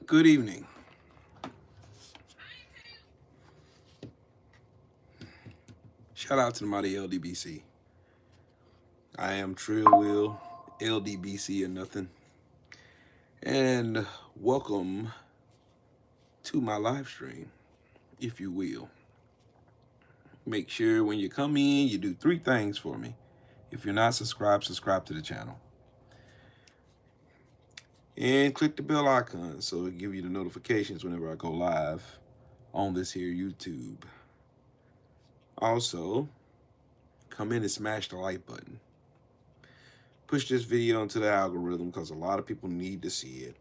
Good evening. Shout out to the mighty LDBC. I am Trill Will, LDBC or nothing. And welcome to my live stream, if you will. Make sure when you come in, you do three things for me. If you're not subscribed, subscribe to the channel. And click the bell icon so it'll give you the notifications whenever I go live on this here YouTube. Also, come in and smash the like button. Push this video into the algorithm because a lot of people need to see it.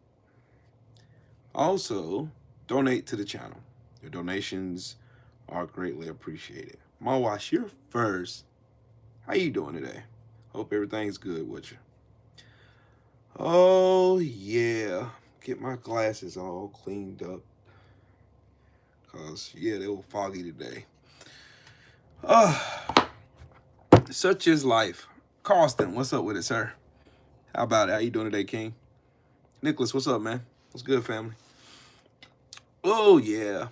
Also, donate to the channel. Your donations are greatly appreciated. Mawash, you're first. How you doing today? Hope everything's good with you. Oh, yeah. Get my glasses all cleaned up. Because, yeah, they were foggy today. Such is life. Carlston, what's up with it, sir? How about it? How you doing today, King? Nicholas, what's up, man? What's good, family? Oh, yeah.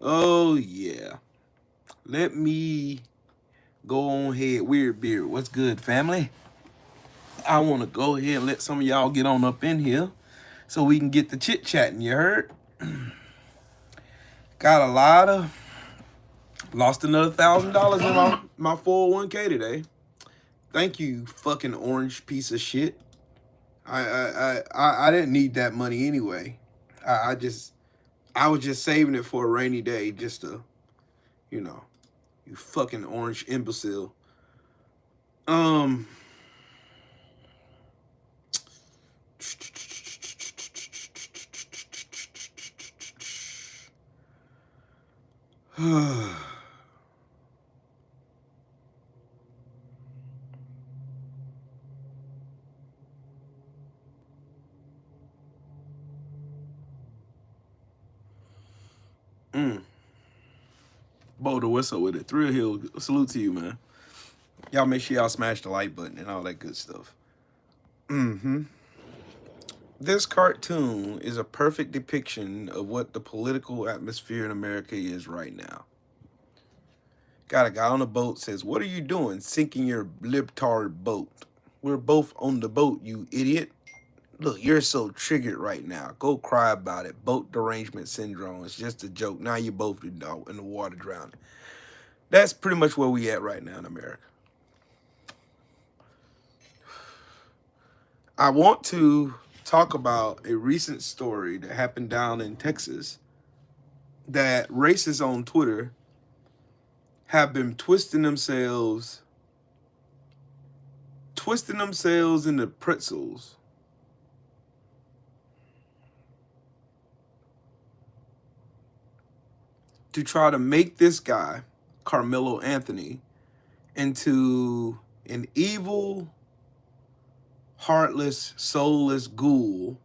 Oh, yeah. Let me go on ahead. Weird Beard, what's good, family? I want to go ahead and let some of y'all get on up in here so we can get the chit-chatting, you heard? Got a lot of... Lost another $1,000 in my 401k today. Thank you, fucking orange piece of shit. I didn't need that money anyway. I was just saving it for a rainy day just to, you know, you fucking orange imbecile. Boulder, what's up with it? Thrill Hill, salute to you, man. Y'all make sure y'all smash the like button and all that good stuff. This cartoon is a perfect depiction of what the political atmosphere in America is right now. Got a guy on a boat says, "What are you doing sinking your libtard boat? We're both on the boat, you idiot. Look, you're so triggered right now. Go cry about it. Boat derangement syndrome. It's just a joke. Now you're both in the water drowning." That's pretty much where we at right now in America. I want to talk about a recent story that happened down in Texas that racists on Twitter have been twisting themselves into pretzels to try to make this guy, Carmelo Anthony, into an evil, heartless, soulless ghoul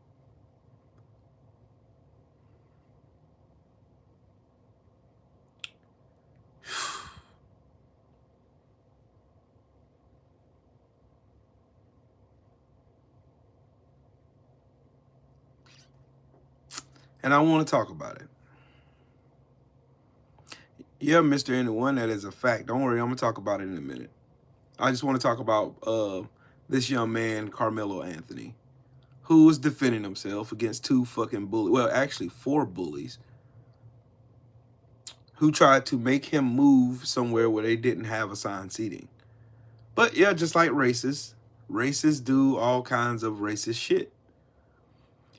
and I want to talk about it. Yeah, Mr. Anyone, that is a fact. Don't worry, I'm going to talk about it in a minute. I just want to talk about this young man, Carmelo Anthony, who was defending himself against two fucking bullies. Well, actually, four bullies who tried to make him move somewhere where they didn't have assigned seating. But yeah, just like racists do all kinds of racist shit.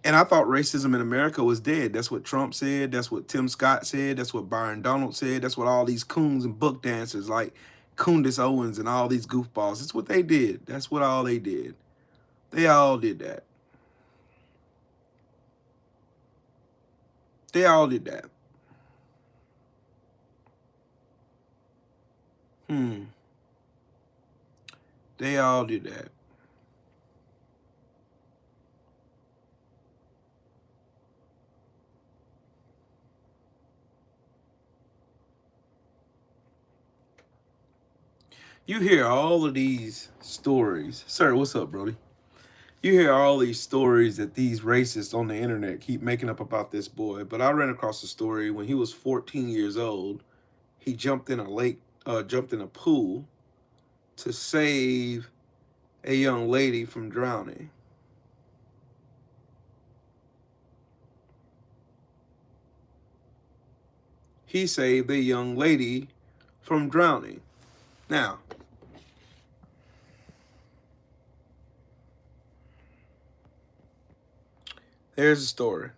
And I thought racism in America was dead. That's what Trump said. That's what Tim Scott said. That's what Byron Donald said. That's what all these coons and book dancers like Candace Owens and all these goofballs. That's what they did. That's what all they did. They all did that. They all did that. They all did that. You hear all of these stories. Sir, what's up, Brody? You hear all these stories that these racists on the internet keep making up about this boy. But I ran across a story when he was 14 years old. He jumped in a lake, jumped in a pool to save a young lady from drowning. He saved a young lady from drowning. Now, here's the story.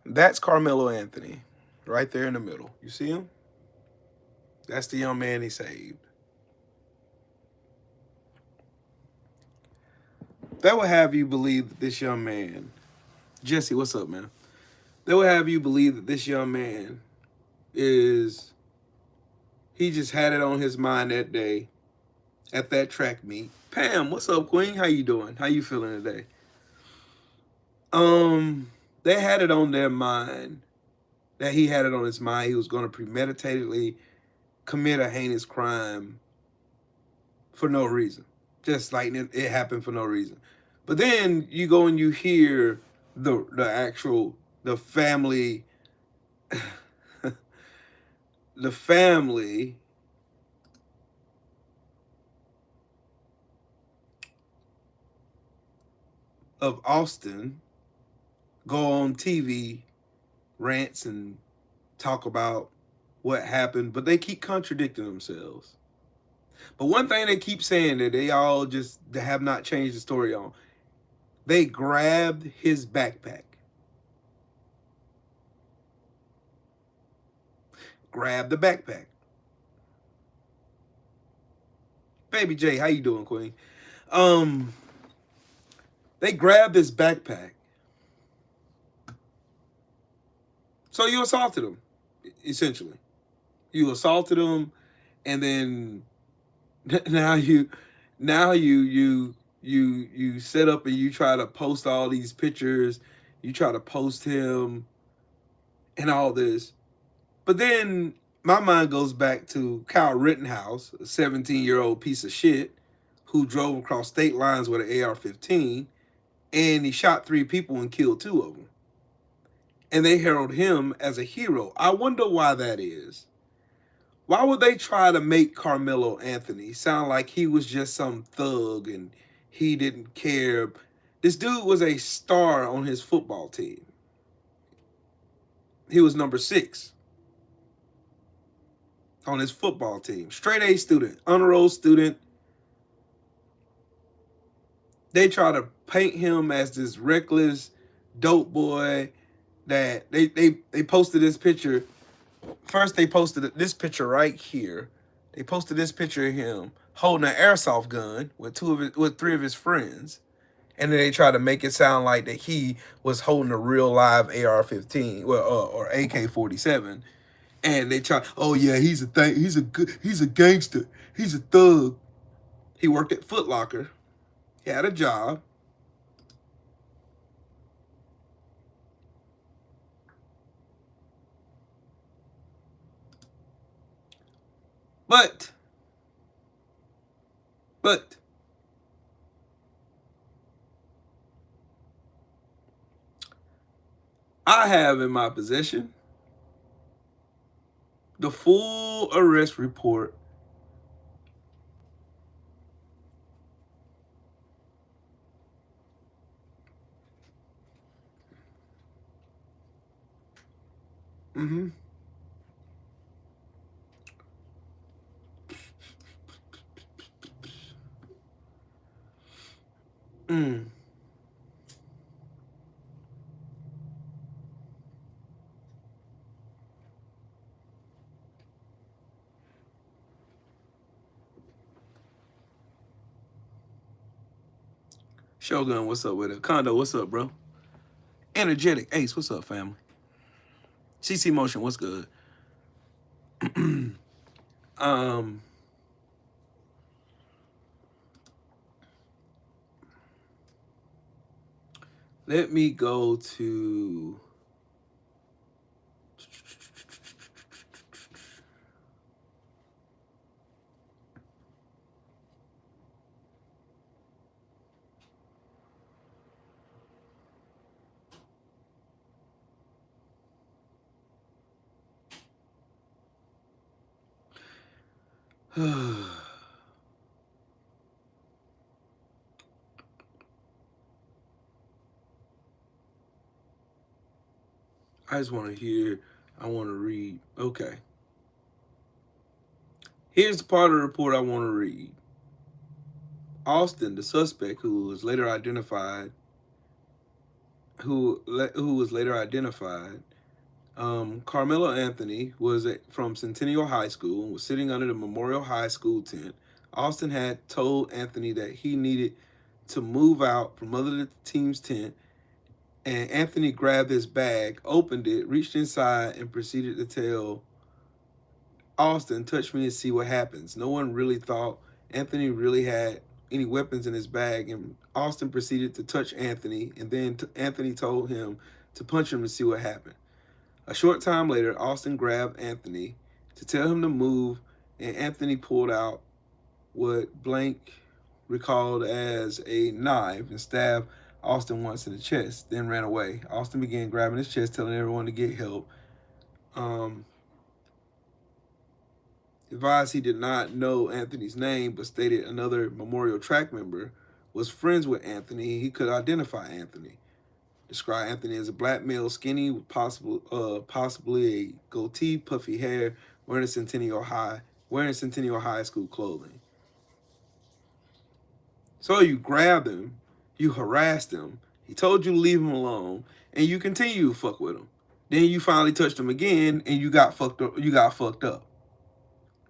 That's Carmelo Anthony, right there in the middle. You see him? That's the young man he saved. That will have you believe that this young man, Jesse, what's up, man? That will have you believe that this young man he just had it on his mind that day at that track meet. Pam, what's up, Queen? How you doing? How you feeling today? They had it on their mind that he had it on his mind. He was going to premeditatedly commit a heinous crime for no reason. Just like it happened for no reason. But then you go and you hear the family the family of Austin go on TV, rants, and talk about what happened, but they keep contradicting themselves. But one thing they keep saying that they all just have not changed the story on, they grabbed his backpack. Grabbed the backpack. Baby J, how you doing, Queen? They grabbed his backpack. So you assaulted him, essentially. You assaulted him, and then now you set up and you try to post all these pictures. You try to post him and all this. But then my mind goes back to Kyle Rittenhouse, a 17-year-old piece of shit who drove across state lines with an AR-15, and he shot 3 people and killed 2 of them. And they herald him as a hero. I wonder why that is. Why would they try to make Carmelo Anthony sound like he was just some thug and he didn't care? This dude was a star on his football team. He was number 6 on his football team. Straight A student, honor roll student. They try to paint him as this reckless dope boy that they posted this picture. First, they posted this picture right here. They posted this picture of him holding an airsoft gun with 3 of his friends, and then they tried to make it sound like that he was holding a real live AR-15, or AK-47, and they try. Oh yeah, he's a gangster. He's a thug. He worked at Foot Locker. He had a job. But I have in my possession the full arrest report Mm-hmm. Mm. Shogun, what's up with it? Kondo, what's up, bro? Energetic Ace, what's up, family? CC Motion, what's good? um, Let me go to... I just want to hear, I want to read. Okay. Here's the part of the report I want to read. Austin, the suspect who was later identified, Carmelo Anthony was from Centennial High School and was sitting under the Memorial High School tent. Austin had told Anthony that he needed to move out from under the team's tent, and Anthony grabbed his bag, opened it, reached inside, and proceeded to tell Austin, "Touch me and see what happens." No one really thought Anthony really had any weapons in his bag, and Austin proceeded to touch Anthony, and then Anthony told him to punch him and see what happened. A short time later, Austin grabbed Anthony to tell him to move, and Anthony pulled out what Blank recalled as a knife and stabbed Austin once in the chest, then ran away. Austin began grabbing his chest, telling everyone to get help. Advised he did not know Anthony's name, but stated another Memorial track member was friends with Anthony. He could identify Anthony. Described Anthony as a black male, skinny, with possibly a goatee, puffy hair, wearing Centennial High School clothing. So you grabbed him, you harassed him, he told you to leave him alone, and you continue to fuck with him. Then you finally touched him again, and you got fucked up.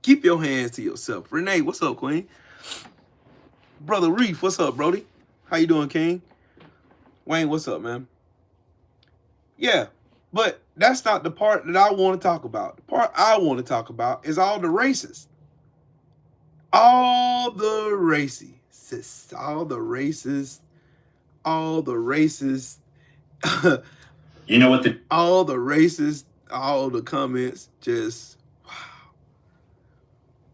Keep your hands to yourself. Renee, what's up, Queen? Brother Reef, what's up, Brody? How you doing, King? Wayne, what's up, man? Yeah, but that's not the part that I want to talk about. The part I want to talk about is all the racists. All the racists. All the racists. All the racists. You know what the... All the racists, all the comments, just...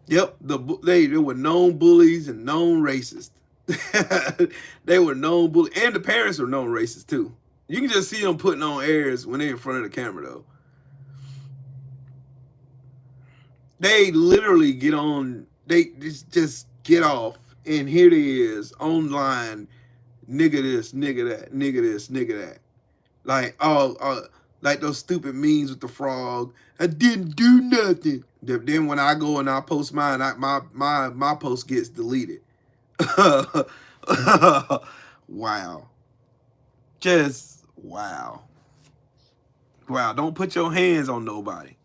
Yep, they were known bullies and known racists. They were known bullies, and the parents were known racists too. You can just see them putting on airs when they're in front of the camera, though. They literally get on, they just get off, and here they is, online, nigga this, nigga that, nigga this, nigga that. Like, like those stupid memes with the frog. I didn't do nothing. Then when I go and I post mine, my post gets deleted. Wow. Just wow. Wow. Don't put your hands on nobody.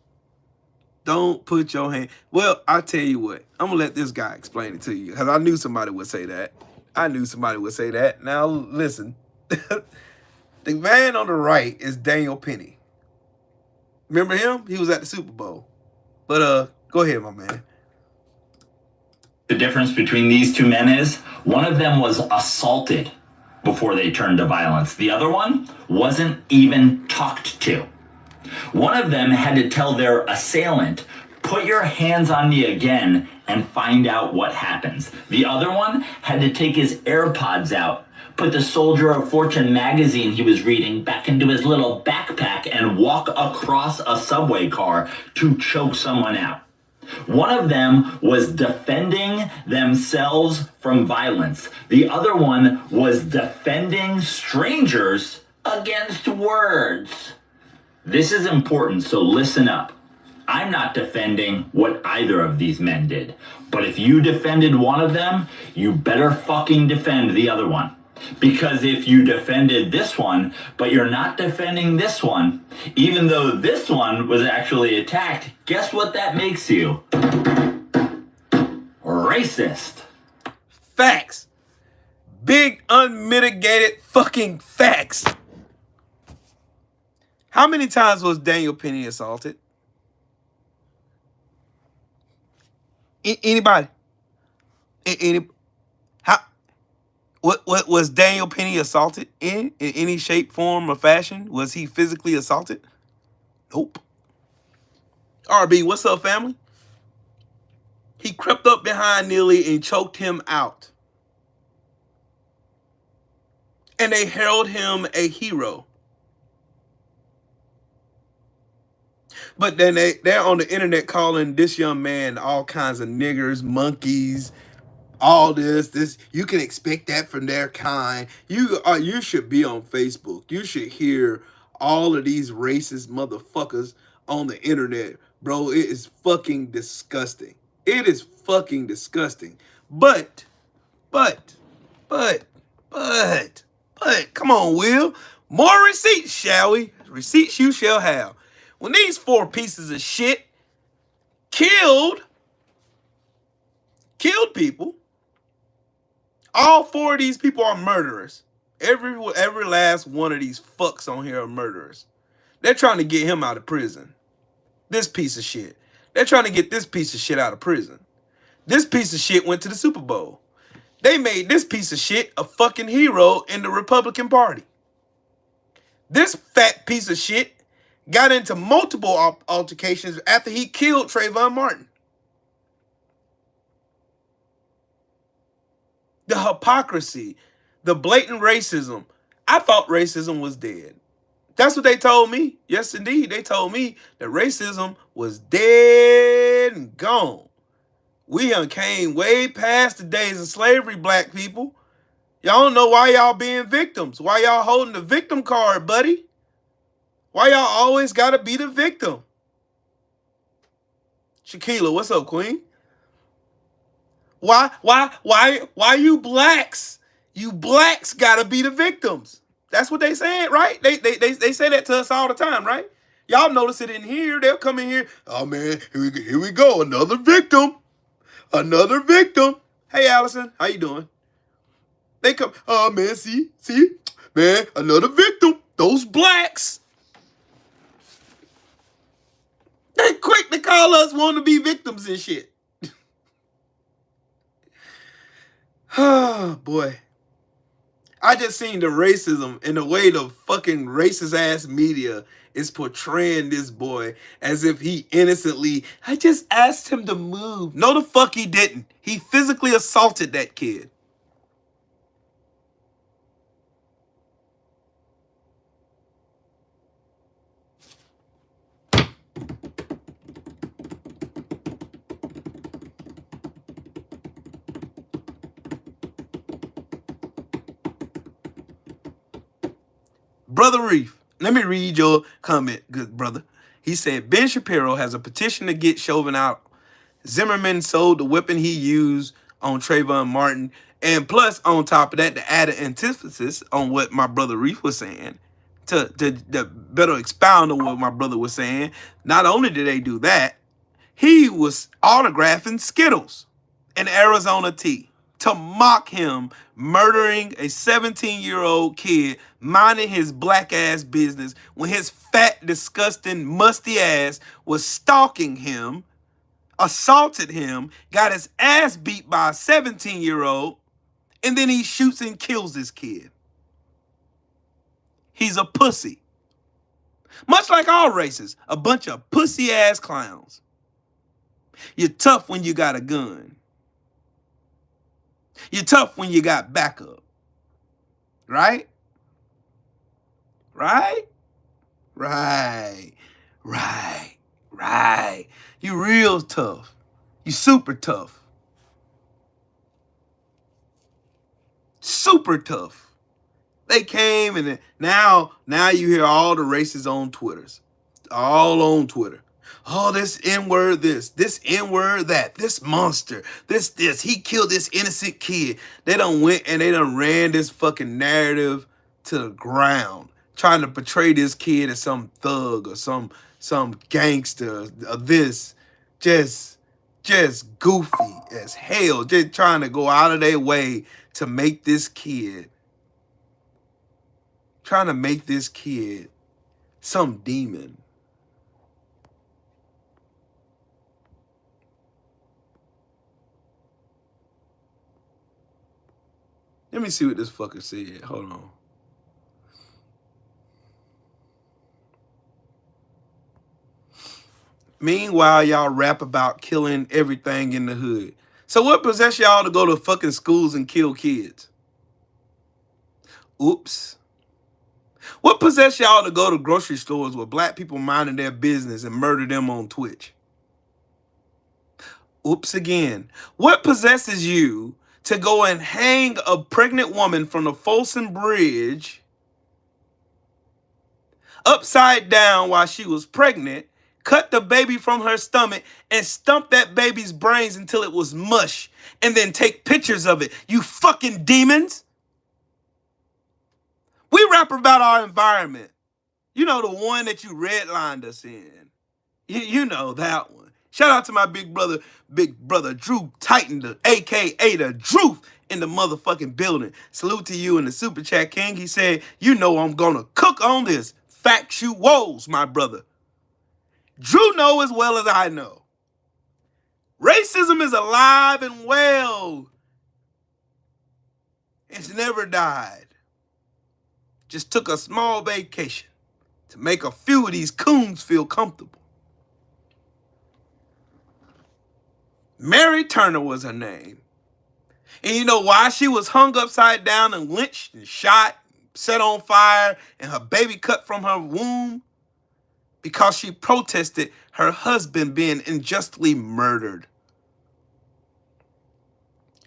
Don't put your hand. Well, I tell you what. I'm going to let this guy explain it to you, because I knew somebody would say that. Now, listen. The man on the right is Daniel Penny. Remember him? He was at the Super Bowl. But go ahead, my man. The difference between these two men is one of them was assaulted before they turned to violence. The other one wasn't even talked to. One of them had to tell their assailant, "Put your hands on me again and find out what happens." The other one had to take his AirPods out, put the Soldier of Fortune magazine he was reading back into his little backpack, and walk across a subway car to choke someone out. One of them was defending themselves from violence. The other one was defending strangers against words. This is important, so listen up. I'm not defending what either of these men did, but if you defended one of them, you better fucking defend the other one. Because if you defended this one, but you're not defending this one, even though this one was actually attacked, guess what that makes you? Racist. Facts. Big, unmitigated fucking facts. How many times was Daniel Penny assaulted? Anybody? How? What was Daniel Penny assaulted in any shape, form, or fashion? Was he physically assaulted? Nope. RB, what's up, family? He crept up behind Neely and choked him out. And they heralded him a hero. But then they're on the internet calling this young man all kinds of niggers, monkeys, all this. You can expect that from their kind. You should be on Facebook. You should hear all of these racist motherfuckers on the internet. Bro, it is fucking disgusting. It is fucking disgusting. But, but, but, but, come on, Will. More receipts, shall we? Receipts you shall have. When these 4 pieces of shit killed people, all 4 of these people are murderers. Every last one of these fucks on here are murderers. They're trying to get him out of prison. This piece of shit. They're trying to get this piece of shit out of prison. This piece of shit went to the Super Bowl. They made this piece of shit a fucking hero in the Republican Party. This fat piece of shit got into multiple altercations after he killed Trayvon Martin. The hypocrisy, the blatant racism. I thought racism was dead. That's what they told me. Yes, indeed. They told me that racism was dead and gone. We came way past the days of slavery, black people. Y'all don't know why y'all being victims. Why y'all holding the victim card, buddy? Why y'all always gotta be the victim? Shaquila, what's up, queen? Why you blacks? You blacks gotta be the victims. That's what they said, right? They say that to us all the time, right? Y'all notice it in here. They'll come in here. Oh man, here we go. Another victim. Another victim. Hey Allison, how you doing? They come, oh man, see, man, another victim. Those blacks. They quick to call us want to be victims and shit. Oh boy. I just seen the racism and the way the fucking racist ass media is portraying this boy as if he innocently, I just asked him to move. No, the fuck he didn't. He physically assaulted that kid. Brother Reef, let me read your comment, good brother. He said, Ben Shapiro has a petition to get Chauvin out. Zimmerman sold the weapon he used on Trayvon Martin. And plus, on top of that, the added antithesis on what my brother Reef was saying, to better expound on what my brother was saying, not only did they do that, he was autographing Skittles and Arizona tea to mock him murdering a 17-year-old kid minding his black ass business when his fat, disgusting, musty ass was stalking him, assaulted him, got his ass beat by a 17-year-old, and then he shoots and kills this kid. He's a pussy. Much like all races, a bunch of pussy ass clowns. You're tough when you got a gun. You're tough when you got backup. Right? Right? Right. Right. Right. You real tough. You super tough. Super tough. They came and now you hear all the races on Twitters. All on Twitter. Oh, this N-word this N-word that, this monster, this, he killed this innocent kid. They done went and they done ran this fucking narrative to the ground, trying to portray this kid as some thug or some gangster of this, just goofy as hell, just trying to go out of their way to make this kid, some demon. Let me see what this fucker said. Hold on. Meanwhile, y'all rap about killing everything in the hood. So what possessed y'all to go to fucking schools and kill kids? Oops. What possessed y'all to go to grocery stores with black people minding their business and murder them on Twitch? Oops again. What possesses you to go and hang a pregnant woman from the Folsom Bridge upside down while she was pregnant, cut the baby from her stomach, and stump that baby's brains until it was mush, and then take pictures of it? You fucking demons! We rap about our environment. You know, the one that you redlined us in. You know that one. Shout out to my big brother Drew Titan, the AKA the Druth in the motherfucking building. Salute to you in the Super Chat King. He said, you know I'm gonna cook on this. Factuals, my brother. Drew know as well as I know. Racism is alive and well. It's never died. Just took a small vacation to make a few of these coons feel comfortable. Mary Turner was her name. And you know why she was hung upside down and lynched and shot, set on fire, and her baby cut from her womb? Because she protested her husband being unjustly murdered.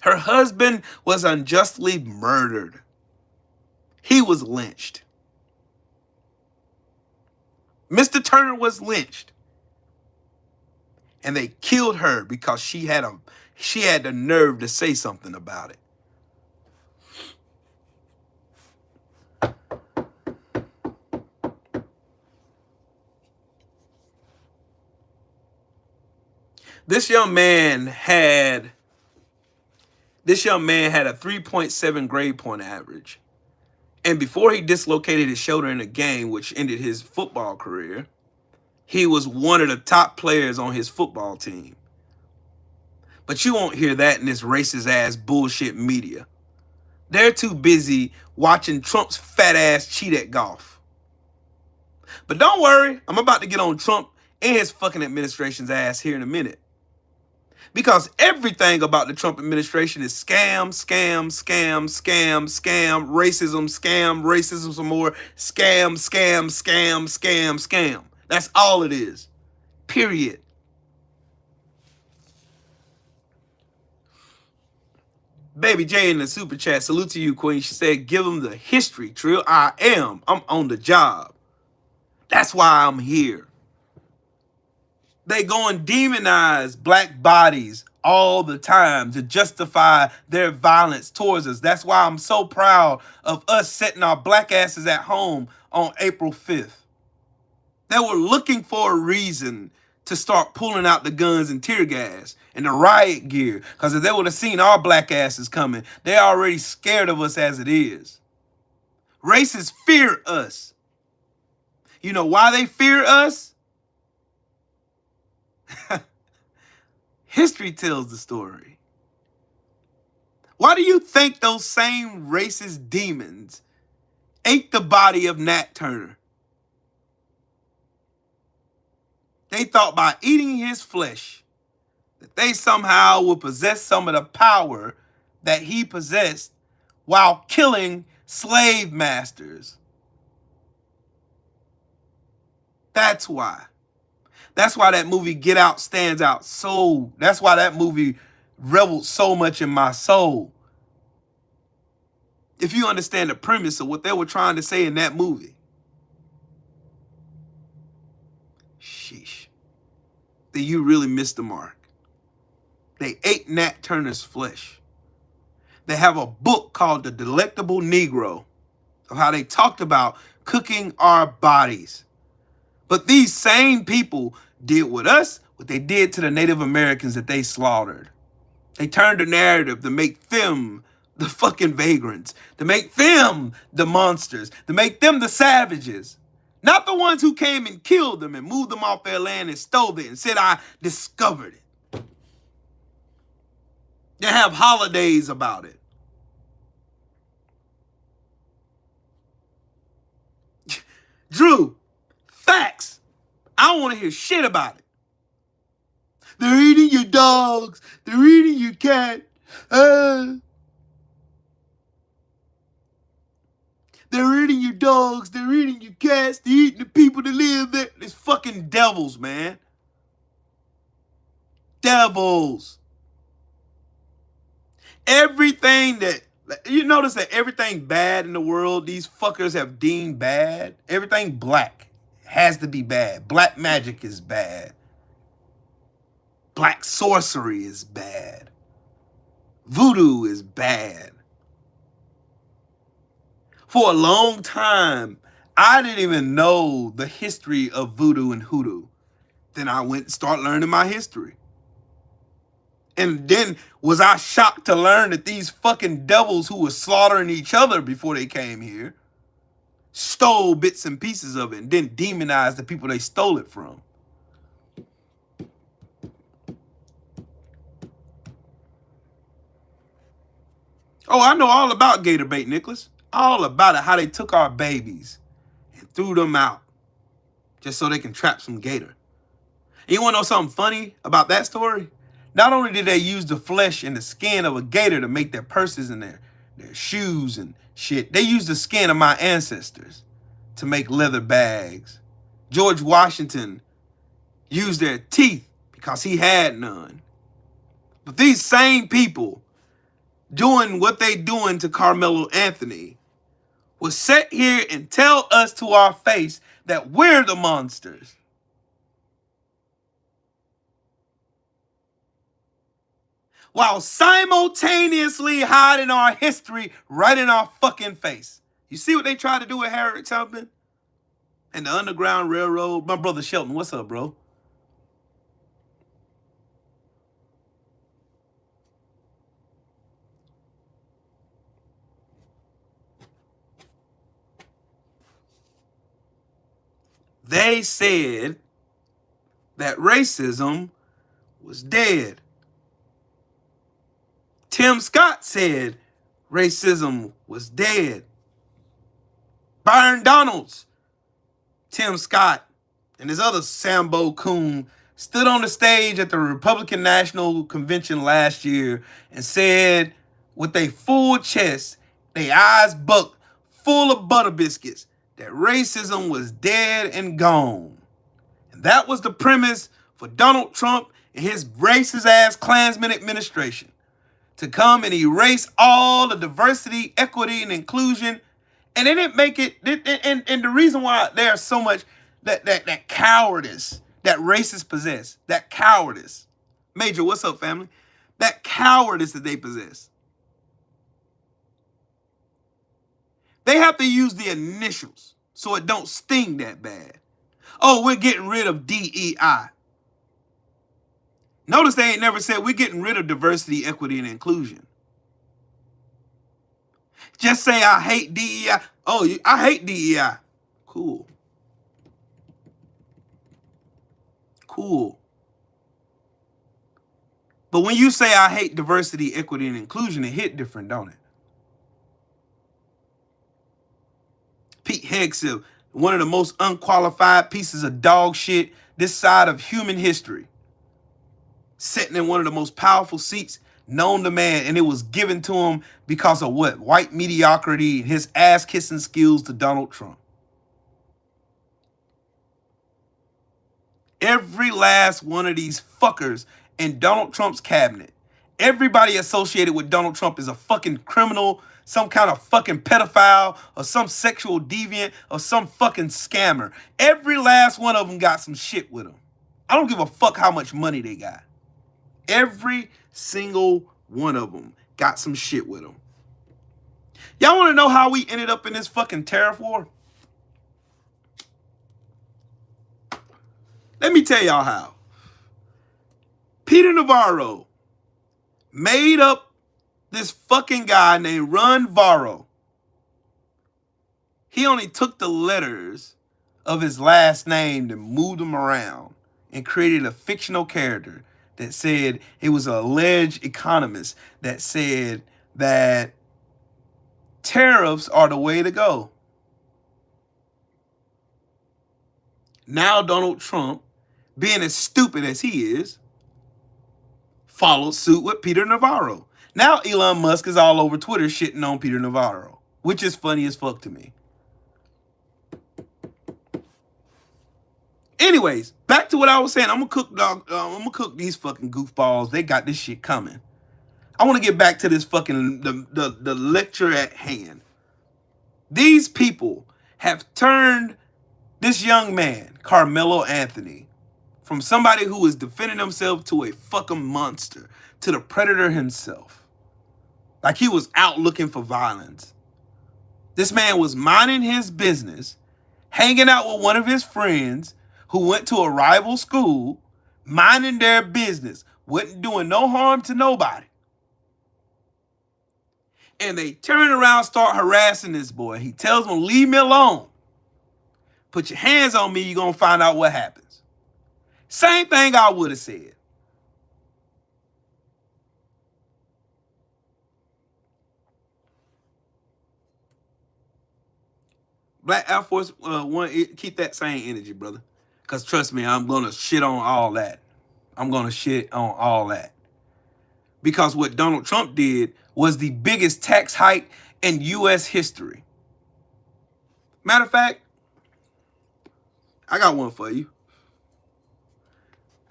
Her husband was unjustly murdered. He was lynched. Mr. Turner was lynched. And they killed her because she had the nerve to say something about it. This young man had a 3.7 grade point average. And before he dislocated his shoulder in a game, which ended his football career, he was one of the top players on his football team. But you won't hear that in this racist ass bullshit media. They're too busy watching Trump's fat ass cheat at golf. But don't worry, I'm about to get on Trump and his fucking administration's ass here in a minute. Because everything about the Trump administration is scam, scam, scam, scam, scam, racism some more, scam, scam, scam, scam, scam. That's all it is. Period. Baby J in the super chat, salute to you, Queen. She said, give them the history, Trill. I'm on the job. That's why I'm here. They go and demonize black bodies all the time to justify their violence towards us. That's why I'm so proud of us setting our black asses at home on April 5th. They were looking for a reason to start pulling out the guns and tear gas and the riot gear. Because if they would have seen our black asses coming, they're already scared of us as it is. Racists fear us. You know why they fear us? History tells the story. Why do you think those same racist demons ate the body of Nat Turner? They thought by eating his flesh that they somehow would possess some of the power that he possessed while killing slave masters. That's why. That's why that movie Get Out stands out so. That's why that movie reveled so much in my soul. If you understand the premise of what they were trying to say in that movie. Sheesh. Then you really missed the mark. They ate Nat Turner's flesh. They have a book called The Delectable Negro of how they talked about cooking our bodies. But these same people did with us what they did to the Native Americans that they slaughtered. They turned the narrative to make them the fucking vagrants, to make them the monsters, to make them the savages. Not the ones who came and killed them and moved them off their land and stole it and said, I discovered it. They have holidays about it. Drew, facts. I don't want to hear shit about it. They're eating your dogs. They're eating your cat. They're eating your dogs. They're eating your cats. They're eating the people that live there. It's fucking devils, man. Devils. Everything that, you notice that everything bad in the world, these fuckers have deemed bad. Everything black has to be bad. Black magic is bad. Black sorcery is bad. Voodoo is bad. For a long time, I didn't even know the history of voodoo and hoodoo. Then I went and started learning my history. And then was I shocked to learn that these fucking devils who were slaughtering each other before they came here stole bits and pieces of it and then demonized the people they stole it from. Oh, I know all about gator bait, Nicholas. All about it, how they took our babies and threw them out just so they can trap some gator. And you want to know something funny about that story? Not only did they use the flesh and the skin of a gator to make their purses and their shoes and shit, they used the skin of my ancestors to make leather bags. George Washington used their teeth because he had none. But these same people doing what they doing to Carmelo Anthony will sit here and tell us to our face that we're the monsters. While simultaneously hiding our history right in our fucking face. You see what they tried to do with Harriet Tubman and the Underground Railroad? My brother Shelton, what's up, bro? They said that racism was dead. Tim Scott said racism was dead. Byron Donalds, Tim Scott, and his other Sambo coon stood on the stage at the Republican National Convention last year and said with a full chest, they eyes bucked, full of butter biscuits, that racism was dead and gone. And that was the premise for Donald Trump and his racist ass Klansman administration. To come and erase all the diversity, equity, and inclusion. And they didn't make it, and the reason why there's so much that cowardice that racists possess, that cowardice. Major, what's up, family? That cowardice that they possess. They have to use the initials so it don't sting that bad. Oh, we're getting rid of DEI. Notice they ain't never said we're getting rid of diversity, equity, and inclusion. Just say I hate DEI. Oh, I hate DEI. Cool. Cool. But when you say I hate diversity, equity, and inclusion, it hit different, don't it? Pete Hegseth, one of the most unqualified pieces of dog shit this side of human history, sitting in one of the most powerful seats known to man, and it was given to him because of what? White mediocrity and his ass-kissing skills to Donald Trump. Every last one of these fuckers in Donald Trump's cabinet, everybody associated with Donald Trump is a fucking criminal, some kind of fucking pedophile, or some sexual deviant, or some fucking scammer. Every last one of them got some shit with them. I don't give a fuck how much money they got. Every single one of them got some shit with them. Y'all want to know how we ended up in this fucking tariff war? Let me tell y'all how. Peter Navarro made up this fucking guy named Ron Varro. He only took the letters of his last name and moved them around and created a fictional character that said it was an alleged economist that said that tariffs are the way to go. Now Donald Trump, being as stupid as he is, followed suit with Peter Navarro. Now Elon Musk is all over Twitter shitting on Peter Navarro, which is funny as fuck to me. Anyways, back to what I was saying. I'm gonna cook these fucking goofballs. They got this shit coming. I want to get back to this fucking the lecture at hand. These people have turned this young man, Carmelo Anthony, from somebody who was defending himself to a fucking monster, to the predator himself. Like he was out looking for violence. This man was minding his business, hanging out with one of his friends who went to a rival school, minding their business, wasn't doing no harm to nobody. And they turn around, start harassing this boy. He tells them, leave me alone. Put your hands on me, you're going to find out what happens. Same thing I would have said. Black Air Force One, keep that same energy, brother. Because trust me, I'm going to shit on all that. I'm going to shit on all that. Because what Donald Trump did was the biggest tax hike in U.S. history. Matter of fact, I got one for you.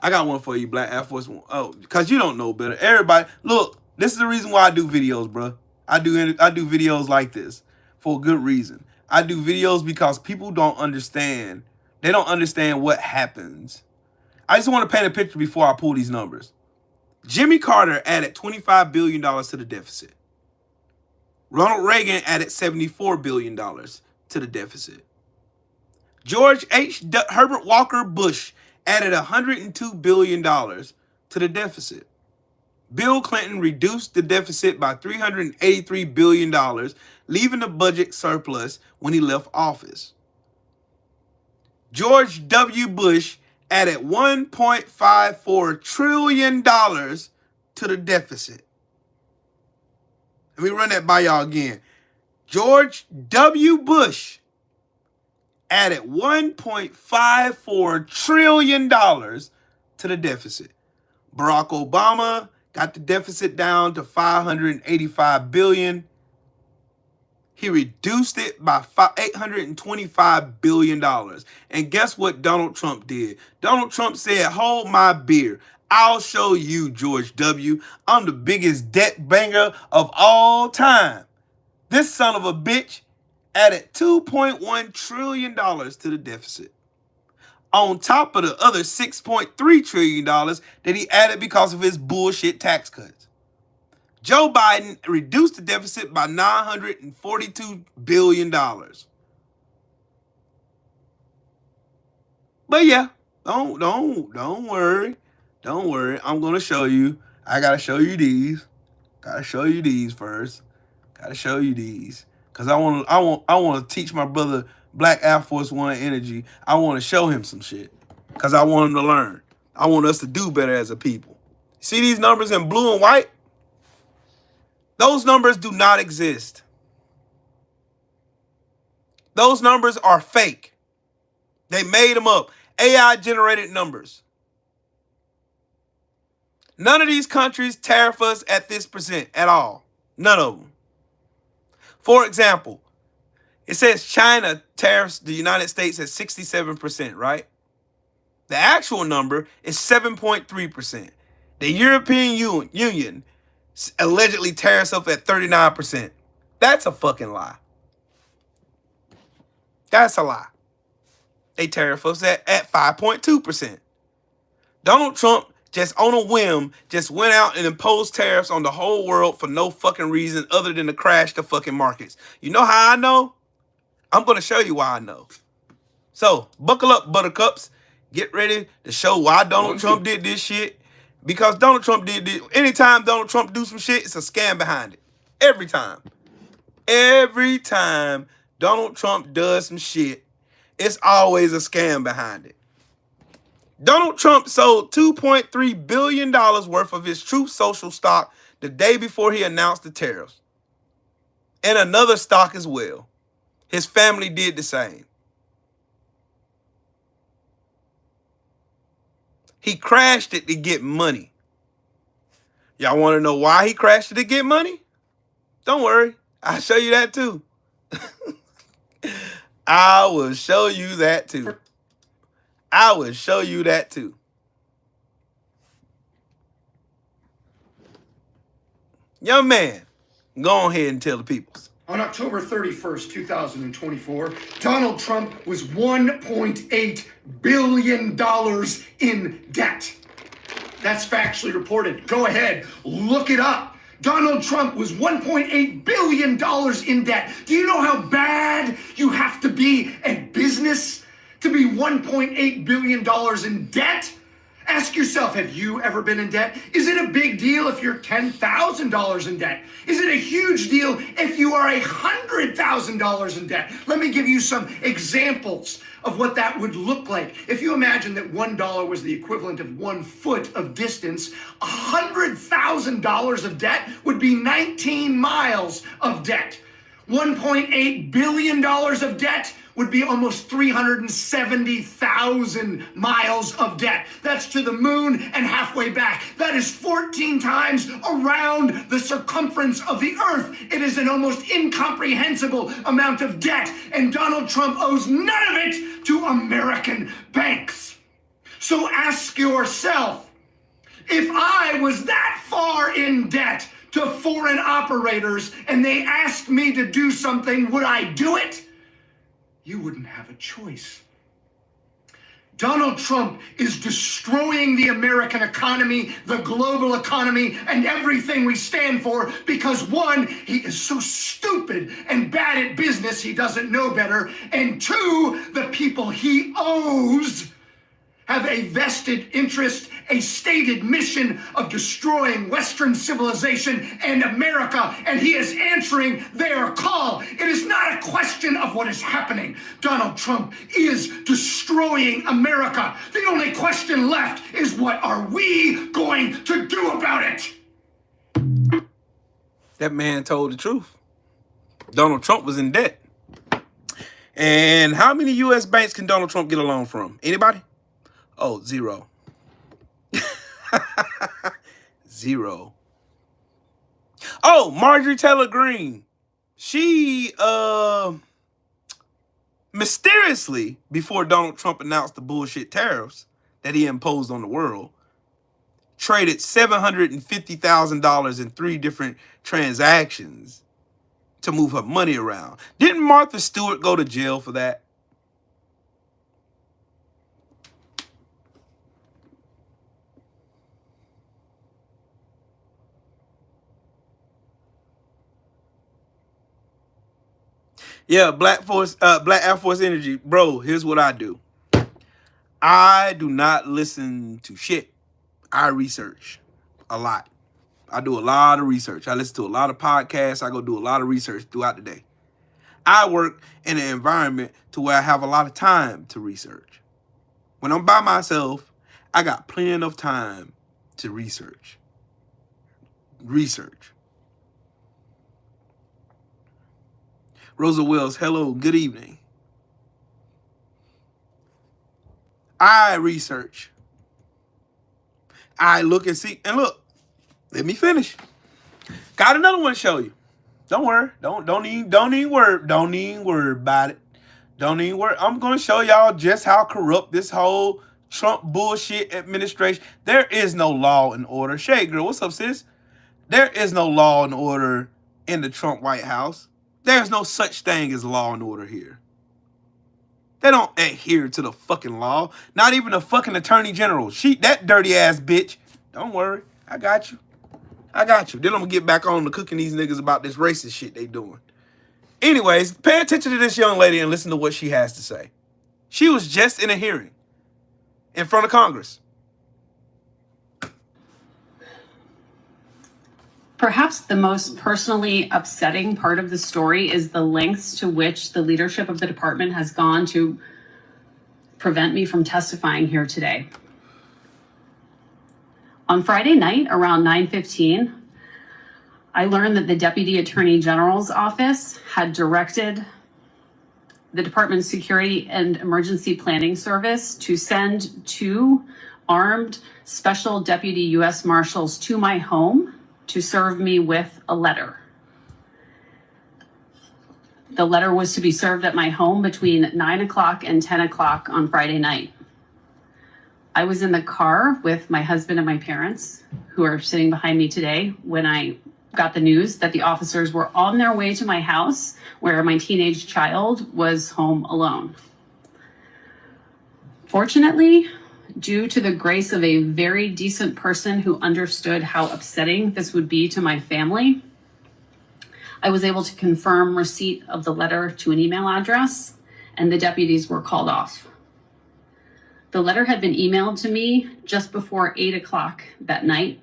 I got one for you, Black Air Force One. Oh, because you don't know better. Everybody, look, this is the reason why I do videos, bro. I do videos like this for a good reason. I do videos because people don't understand. They don't understand what happens. I just want to paint a picture before I pull these numbers. Jimmy Carter added $25 billion to the deficit. Ronald Reagan added $74 billion to the deficit. George Herbert Walker Bush added $102 billion to the deficit. Bill Clinton reduced the deficit by $383 billion, leaving the budget surplus when he left office. George W. Bush added $1.54 trillion to the deficit. Let me run that by y'all again. George W. Bush added $1.54 trillion to the deficit. Barack Obama got the deficit down to $585 billion. He reduced it by $825 billion. And guess what Donald Trump did? Donald Trump said, hold my beer. I'll show you, George W. I'm the biggest debt banger of all time. This son of a bitch added $2.1 trillion to the deficit, on top of the other $6.3 trillion that he added because of his bullshit tax cuts. Joe Biden reduced the deficit by $942 billion. But yeah, don't worry. Don't worry. I'm gonna show you. I gotta show you these. Gotta show you these first. Gotta show you these. Cause I wanna teach my brother Black Air Force One energy. I wanna show him some shit. Cause I want him to learn. I want us to do better as a people. See these numbers in blue and white? Those numbers do not exist. Those numbers are fake. They made them up. AI generated numbers. None of these countries tariff us at this percent at all. None of them. For example, it says China tariffs the United States at 67%, right? The actual number is 7.3%. The European Union allegedly tariffs up at 39%. That's a fucking lie. That's a lie. They tariff us at 5.2%. Donald Trump just on a whim just went out and imposed tariffs on the whole world for no fucking reason other than to crash the fucking markets. You know how I know? I'm going to show you why I know. So buckle up, buttercups. Get ready to show why Donald Trump did this shit. Because Donald Trump did this. Anytime Donald Trump do some shit, it's a scam behind it. Every time. Every time Donald Trump does some shit, it's always a scam behind it. Donald Trump sold $2.3 billion worth of his Truth Social stock the day before he announced the tariffs. And another stock as well. His family did the same. He crashed it to get money. Y'all want to know why he crashed it to get money? Don't worry. I'll show you that too. I will show you that too. I will show you that too. Young man, go ahead and tell the peoples. On October 31st, 2024, Donald Trump was $1.8 billion in debt. That's factually reported. Go ahead, look it up. Donald Trump was $1.8 billion in debt. Do you know how bad you have to be at business to be $1.8 billion in debt? Ask yourself, have you ever been in debt? Is it a big deal if you're $10,000 in debt? Is it a huge deal if you are $100,000 in debt? Let me give you some examples of what that would look like. If you imagine that $1 was the equivalent of 1 foot of distance, $100,000 of debt would be 19 miles of debt. $1.8 billion of debt would be almost 370,000 miles of debt. That's to the moon and halfway back. That is 14 times around the circumference of the earth. It is an almost incomprehensible amount of debt, and Donald Trump owes none of it to American banks. So ask yourself, if I was that far in debt to foreign operators and they asked me to do something, would I do it? You wouldn't have a choice. Donald Trump is destroying the American economy, the global economy, and everything we stand for because, one, he is so stupid and bad at business he doesn't know better, and two, the people he owes have a vested interest, a stated mission of destroying Western civilization and America, and he is answering their call. It is not a question of what is happening. Donald Trump is destroying America. The only question left is, what are we going to do about it? That man told the truth. Donald Trump was in debt. And how many U.S. banks can Donald Trump get a loan from? Anybody? Oh, zero. Zero. Oh, Marjorie Taylor Greene. She mysteriously, before Donald Trump announced the bullshit tariffs that he imposed on the world, traded $750,000 in 3 different transactions to move her money around. Didn't Martha Stewart go to jail for that? Yeah, Black Air Force Energy. Bro, here's what I do. I do not listen to shit. I research a lot. I do a lot of research. I listen to a lot of podcasts. I go do a lot of research throughout the day. I work in an environment to where I have a lot of time to research. When I'm by myself, I got plenty of time to research. Rosa Wells, hello, good evening. I research. I look and see, and look, let me finish. Got another one to show you. Don't worry. Don't even worry about it. Don't even worry. I'm gonna show y'all just how corrupt this whole Trump bullshit administration. There is no law and order. Shade Girl, what's up, sis? There is no law and order in the Trump White House. There's no such thing as law and order here. They don't adhere to the fucking law. Not even the fucking attorney general. That dirty ass bitch. Don't worry. I got you. Then I'm gonna get back on to cooking these niggas about this racist shit they doing. Anyways, pay attention to this young lady and listen to what she has to say. She was just in a hearing in front of Congress. Perhaps the most personally upsetting part of the story is the lengths to which the leadership of the department has gone to prevent me from testifying here today. On Friday night around 9:15, I learned that the Deputy Attorney General's office had directed the Department's Security and Emergency Planning Service to send 2 armed Special Deputy U.S. Marshals to my home to serve me with a letter. The letter was to be served at my home between 9 o'clock and 10 o'clock on Friday night. I was in the car with my husband and my parents, who are sitting behind me today, when I got the news that the officers were on their way to my house where my teenage child was home alone. Fortunately, due to the grace of a very decent person who understood how upsetting this would be to my family, I was able to confirm receipt of the letter to an email address, and the deputies were called off. The letter had been emailed to me just before 8 o'clock that night.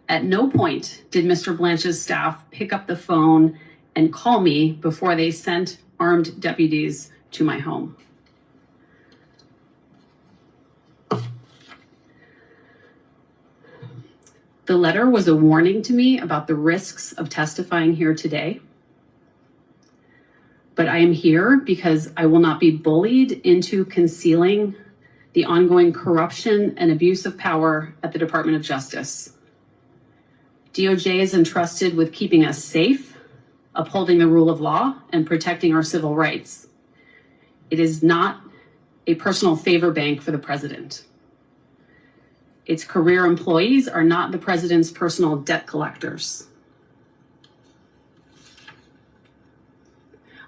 At no point did Mr. Blanche's staff pick up the phone and call me before they sent armed deputies to my home. The letter was a warning to me about the risks of testifying here today. But I am here because I will not be bullied into concealing the ongoing corruption and abuse of power at the Department of Justice. DOJ is entrusted with keeping us safe, upholding the rule of law, and protecting our civil rights. It is not a personal favor bank for the president. Its career employees are not the president's personal debt collectors.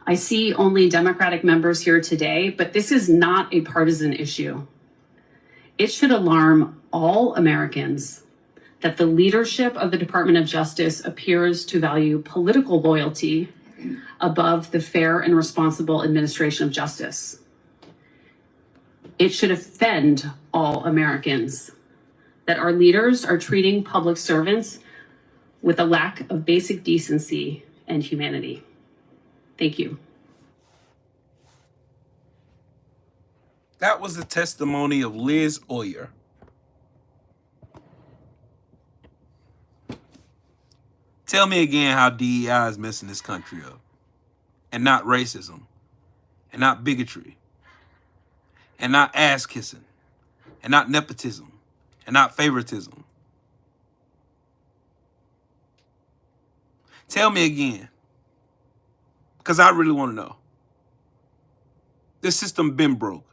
I see only Democratic members here today, but this is not a partisan issue. It should alarm all Americans that the leadership of the Department of Justice appears to value political loyalty above the fair and responsible administration of justice. It should offend all Americans that our leaders are treating public servants with a lack of basic decency and humanity. Thank you. That was the testimony of Liz Oyer. Tell me again how DEI is messing this country up. And not racism. And not bigotry. And not ass kissing. And not nepotism. And not favoritism. Tell me again. Because I really want to know. This system been broke.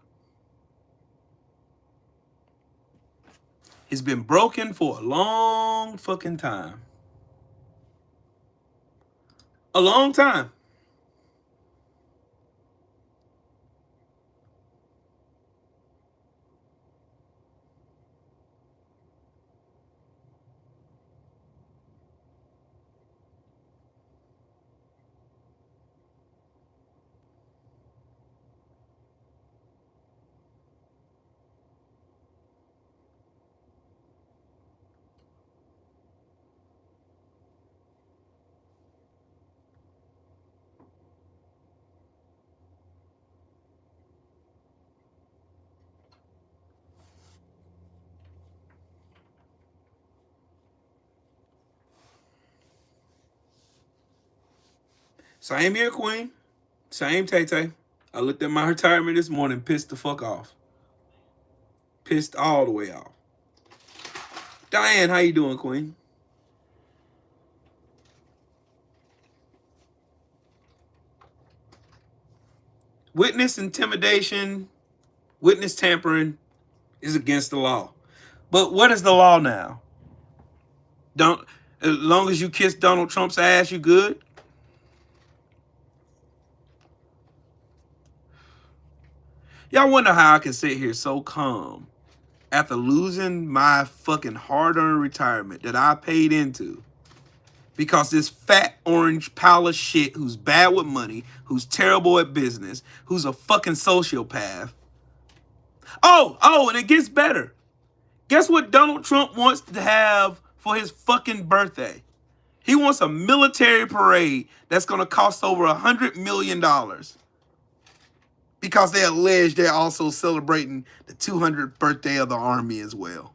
It's been broken for a long fucking time. A long time. Same here, Queen. Same Tay-Tay. I looked at my retirement this morning, pissed the fuck off. Pissed all the way off. Diane, how you doing, Queen? Witness intimidation, witness tampering is against the law. But what is the law now? As long as you kiss Donald Trump's ass, you good? Y'all wonder how I can sit here so calm after losing my fucking hard-earned retirement that I paid into because this fat orange pile of shit who's bad with money, who's terrible at business, who's a fucking sociopath. Oh, and it gets better. Guess what Donald Trump wants to have for his fucking birthday? He wants a military parade that's going to cost over $100 million. Because they allege they're also celebrating the 200th birthday of the Army as well.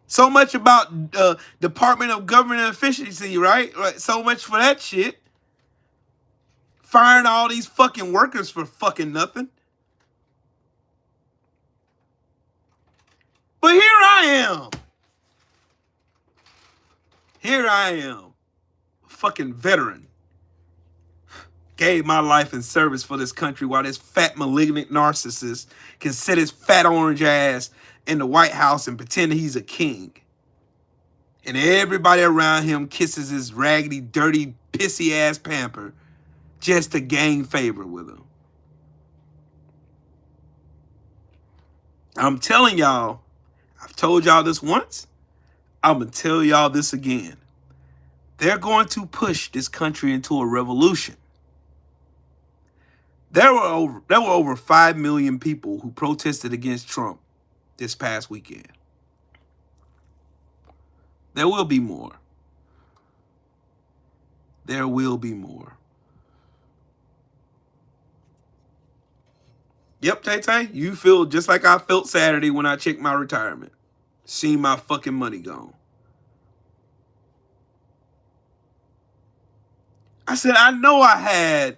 So much about Department of Government Efficiency, right? So much for that shit. Firing all these fucking workers for fucking nothing. But here I am. Here I am. Fucking veteran. Gave my life in service for this country while this fat malignant narcissist can sit his fat orange ass in the White House and pretend he's a king. And everybody around him kisses his raggedy, dirty, pissy ass pamper just to gain favor with him. I'm telling y'all, I've told y'all this once, I'm going to tell y'all this again. They're going to push this country into a revolution. There were over 5 million people who protested against Trump this past weekend. There will be more. There will be more. Yep, Tay-Tay, you feel just like I felt Saturday when I checked my retirement. Seen my fucking money gone. I said, I know I had.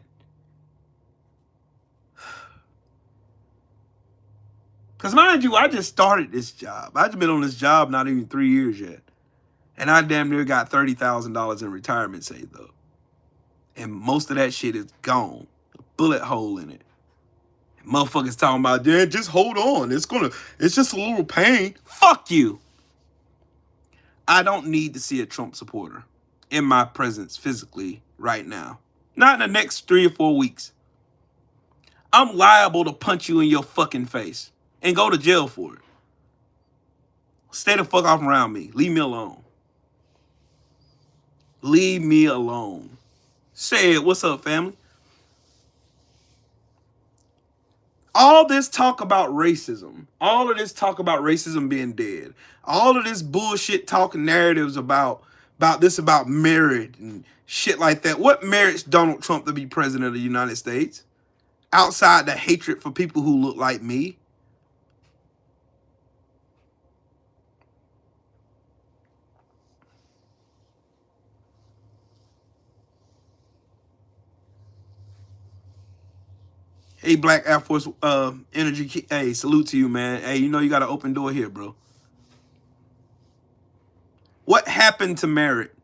Because mind you, I just started this job. I've been on this job not even 3 years yet. And I damn near got $30,000 in retirement saved up. And most of that shit is gone. A bullet hole in it. And motherfuckers talking about, yeah, just hold on. It's just a little pain. Fuck you. I don't need to see a Trump supporter in my presence physically right now. Not in the next 3 or 4 weeks. I'm liable to punch you in your fucking face and go to jail for it. Stay the fuck off around me. Leave me alone. Leave me alone. Say it. What's up, family? All this talk about racism, all of this talk about racism being dead, all of this bullshit talking narratives about merit and shit like that. What merits Donald Trump to be president of the United States? Outside the hatred for people who look like me. Hey, Black Air Force Energy. Hey, salute to you, man. Hey, you know you got an open door here, bro. What happened to merit?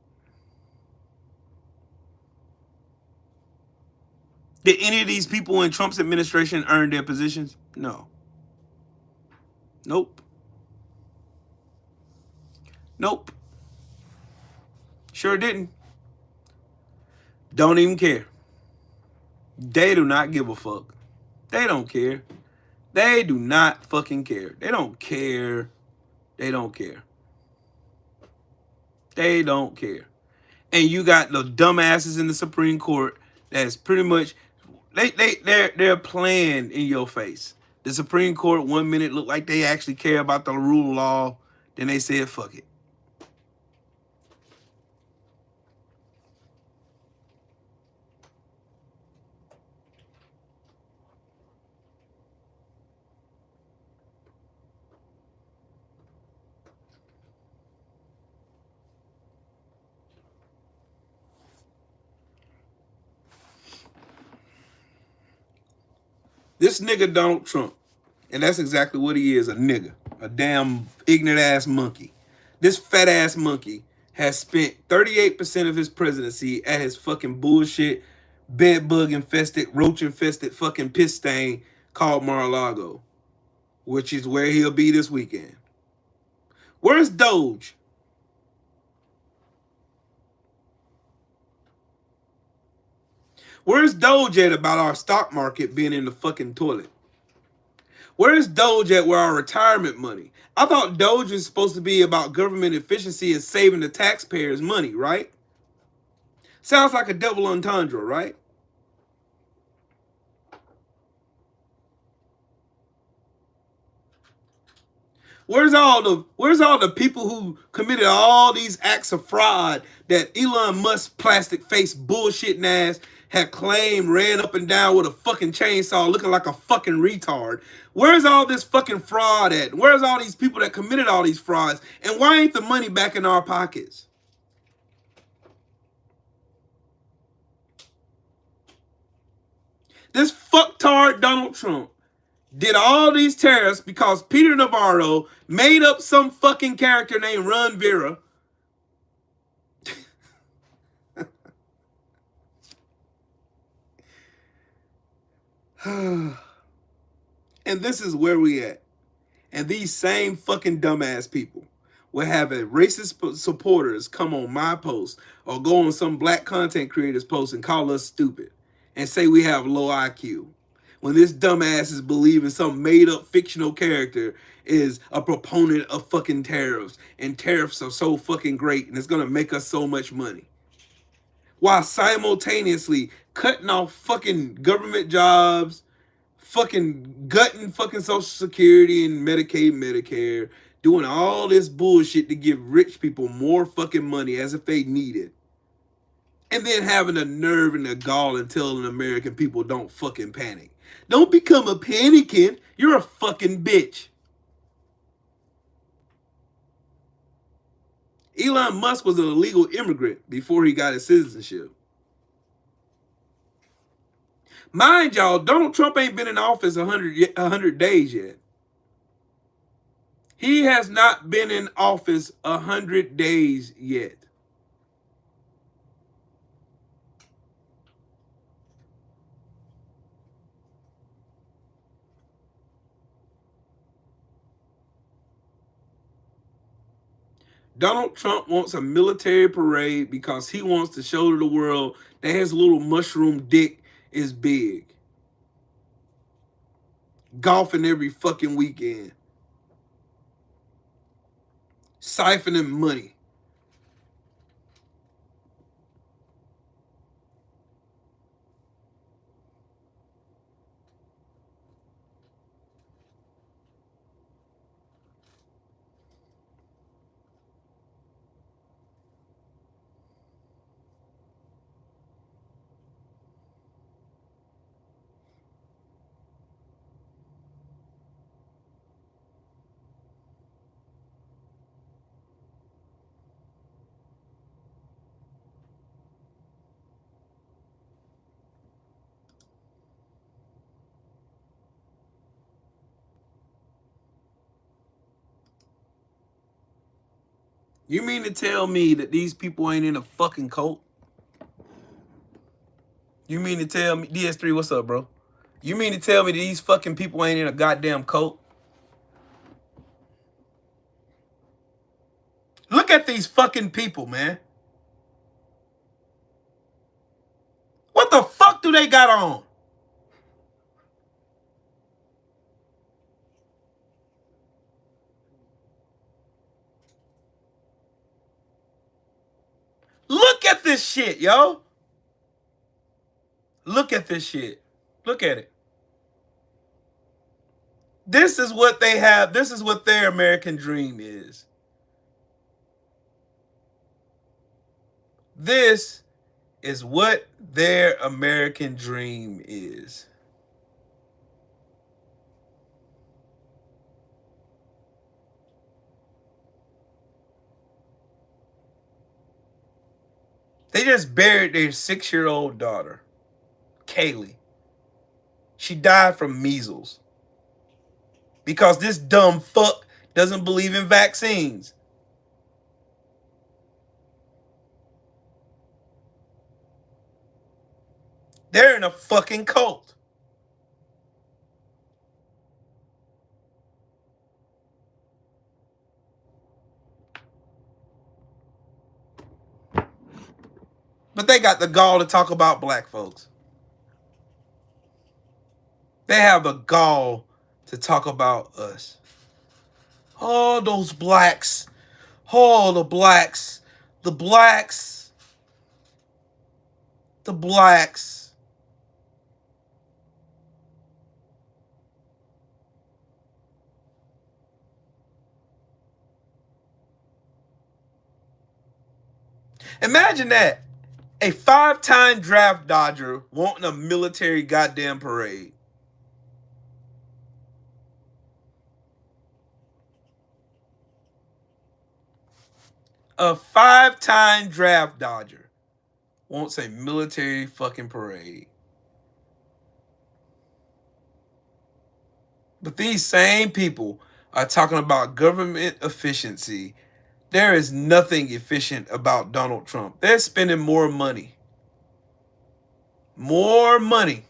Did any of these people in Trump's administration earn their positions? No. Nope. Nope. Sure didn't. Don't even care. They do not give a fuck. They don't care. They do not fucking care. They don't care. They don't care. They don't care. And you got the dumbasses in the Supreme Court that's pretty much they're playing in your face. The Supreme Court 1 minute looked like they actually care about the rule of law. Then they said fuck it. This nigga Donald Trump, and that's exactly what he is, a nigga, a damn ignorant ass monkey. This fat ass monkey has spent 38% of his presidency at his fucking bullshit, bed bug infested, roach infested fucking piss stain called Mar-a-Lago, which is where he'll be this weekend. Where's Doge? Where's Doge at about our stock market being in the fucking toilet? Where's Doge at where our retirement money? I thought Doge was supposed to be about government efficiency and saving the taxpayers money, right? Sounds like a double entendre, right? Where's all the people who committed all these acts of fraud that Elon Musk plastic face bullshitting ass had claimed ran up and down with a fucking chainsaw looking like a fucking retard? Where's all this fucking fraud at? Where's all these people that committed all these frauds? And why ain't the money back in our pockets? This fucktard Donald Trump did all these tariffs because Peter Navarro made up some fucking character named Ron Vera. And this is where we at. And these same fucking dumbass people will have a racist supporters come on my post or go on some black content creators post and call us stupid and say we have low IQ. When this dumbass is believing some made up fictional character is a proponent of fucking tariffs, and tariffs are so fucking great and it's gonna make us so much money, while simultaneously cutting off fucking government jobs, fucking gutting fucking Social Security and Medicaid, Medicare, doing all this bullshit to give rich people more fucking money as if they need it. And then having the nerve and the gall and telling American people don't fucking panic. Don't become a panicant. You're a fucking bitch. Elon Musk was an illegal immigrant before he got his citizenship. Mind y'all, Donald Trump ain't been in office 100 days yet. He has not been in office 100 days yet. Donald Trump wants a military parade because he wants to show to the world that his little mushroom dick is big. Golfing every fucking weekend. Siphoning money. You mean to tell me that these people ain't in a fucking cult? You mean to tell me, DS3, what's up, bro? You mean to tell me that these fucking people ain't in a goddamn cult? Look at these fucking people, man. What the fuck do they got on? Look at this shit, yo. Look at this shit. Look at it. This is what they have. This is what their American dream is. This is what their American dream is. They just buried their 6-year-old daughter, Kaylee. She died from measles because this dumb fuck doesn't believe in vaccines. They're in a fucking cult. But they got the gall to talk about black folks. They have the gall to talk about us. Oh, those blacks. Oh, the blacks. The blacks. The blacks. Imagine that. A 5-time draft dodger wanting a military goddamn parade. A 5-time draft dodger wants a military fucking parade. But these same people are talking about government efficiency. There is nothing efficient about Donald Trump. They're spending more money. More money.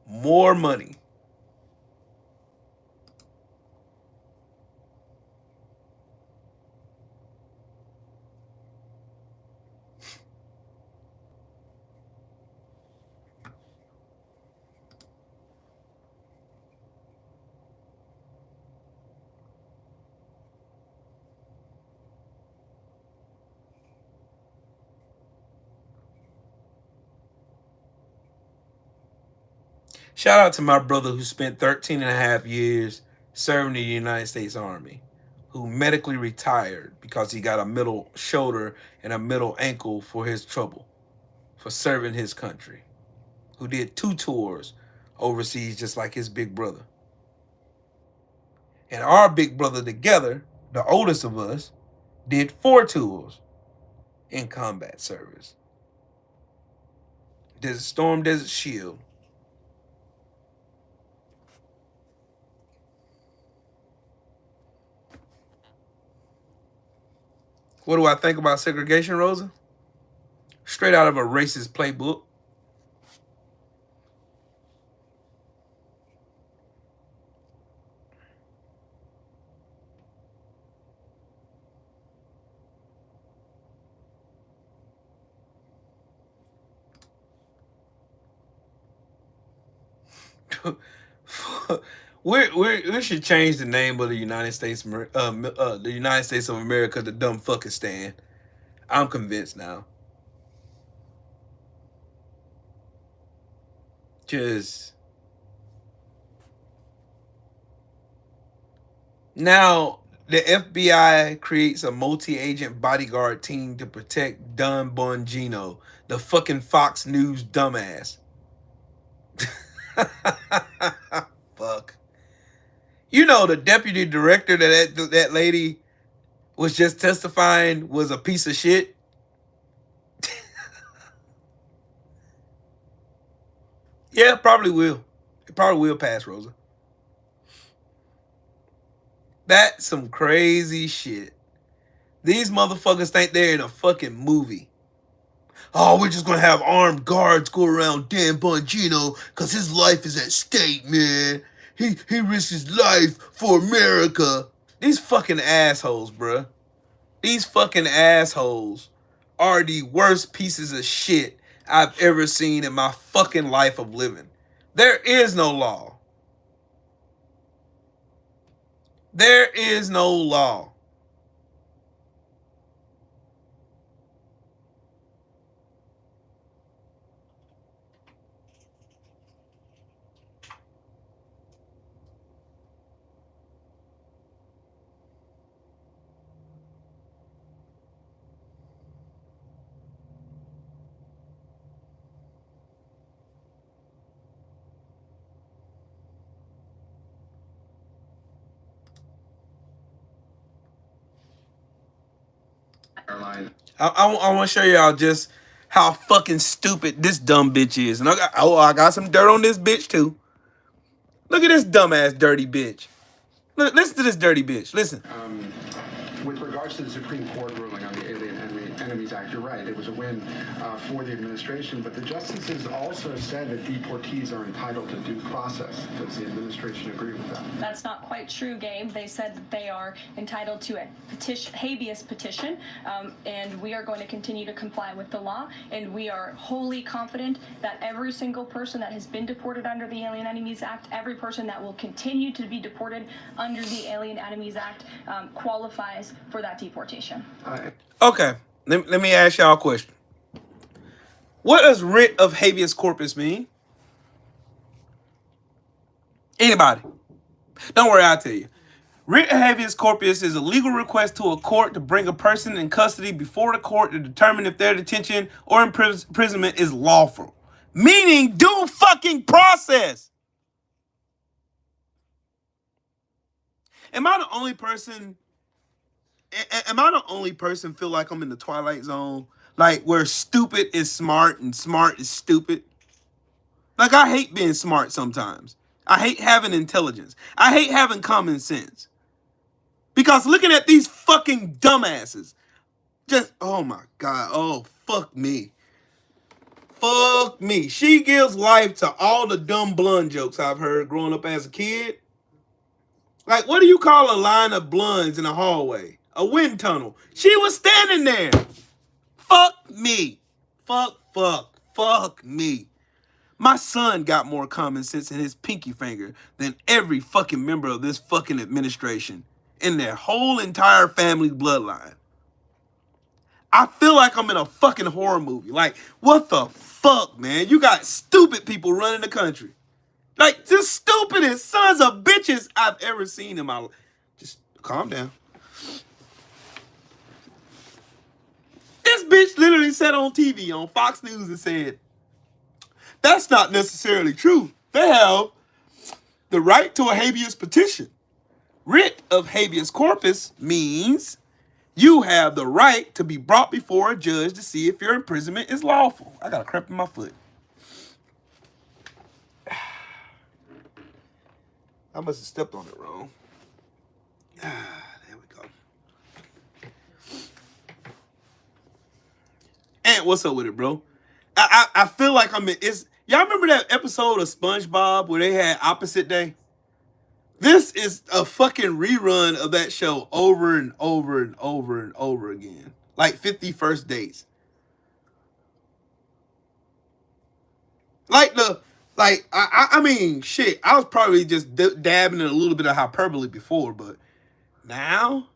More money. Shout out to my brother who spent 13 and a half years serving the United States Army, who medically retired because he got a middle shoulder and a middle ankle for his trouble, for serving his country, who did 2 tours overseas just like his big brother. And our big brother together, the oldest of us, did 4 tours in combat service. Desert Storm, Desert Shield. What do I think about segregation, Rosa? Straight out of a racist playbook. We should change the name of the United States of America to Dumb Fuckistan. I'm convinced now. Just now the FBI creates a multi-agent bodyguard team to protect Don Bongino, the fucking Fox News dumbass. Fuck. You know the deputy director that lady was just testifying was a piece of shit. Yeah, probably will. It probably will pass, Rosa. That's some crazy shit. These motherfuckers think they're in a fucking movie. Oh, we're just gonna have armed guards go around Dan Bongino because his life is at stake, man. He risks his life for America. These fucking assholes, bruh. These fucking assholes are the worst pieces of shit I've ever seen in my fucking life of living. There is no law. There is no law. I want to show y'all just how fucking stupid this dumb bitch is. And I got some dirt on this bitch too. Look at this dumbass dirty bitch. Listen to this dirty bitch. Listen. With regards to the Supreme Court ruling on the Alien Enemies Act, you're right. It was a win for the administration, but the justices also said that deportees are entitled to due process. Does the administration agree with that? That's not quite true, Gabe. They said that they are entitled to a habeas petition, and we are going to continue to comply with the law, and we are wholly confident that every single person that has been deported under the Alien Enemies Act, every person that will continue to be deported under the Alien Enemies Act qualifies for that deportation. Okay, let me ask y'all a question. What does writ of habeas corpus mean? Anybody? Don't worry, I'll tell you. Writ of habeas corpus is a legal request to a court to bring a person in custody before the court to determine if their detention or imprisonment is lawful. Meaning, due fucking process. Am I the only person feel like I'm in the Twilight Zone? Like where stupid is smart and smart is stupid? Like, I hate being smart sometimes. I hate having intelligence. I hate having common sense. Because looking at these fucking dumbasses, just, oh my God, oh, fuck me. Fuck me. She gives life to all the dumb blonde jokes I've heard growing up as a kid. Like, what do you call a line of blondes in a hallway? A wind tunnel. She was standing there. Fuck me. Fuck me. My son got more common sense in his pinky finger than every fucking member of this fucking administration in their whole entire family bloodline. I feel like I'm in a fucking horror movie. Like, what the fuck, man? You got stupid people running the country. Like, the stupidest sons of bitches I've ever seen in my life. Just calm down. This bitch literally said on TV, on Fox News, and said, that's not necessarily true. They have the right to a habeas petition. Writ of habeas corpus means you have the right to be brought before a judge to see if your imprisonment is lawful. I got a cramp in my foot. I must have stepped on it wrong. There we go. And what's up with it, bro? I feel like I'm in. Y'all remember that episode of SpongeBob where they had opposite day? This is a fucking rerun of that show over and over and over and over again. Like 50 First Dates. I mean, shit, I was probably just dabbing in a little bit of hyperbole before, but now?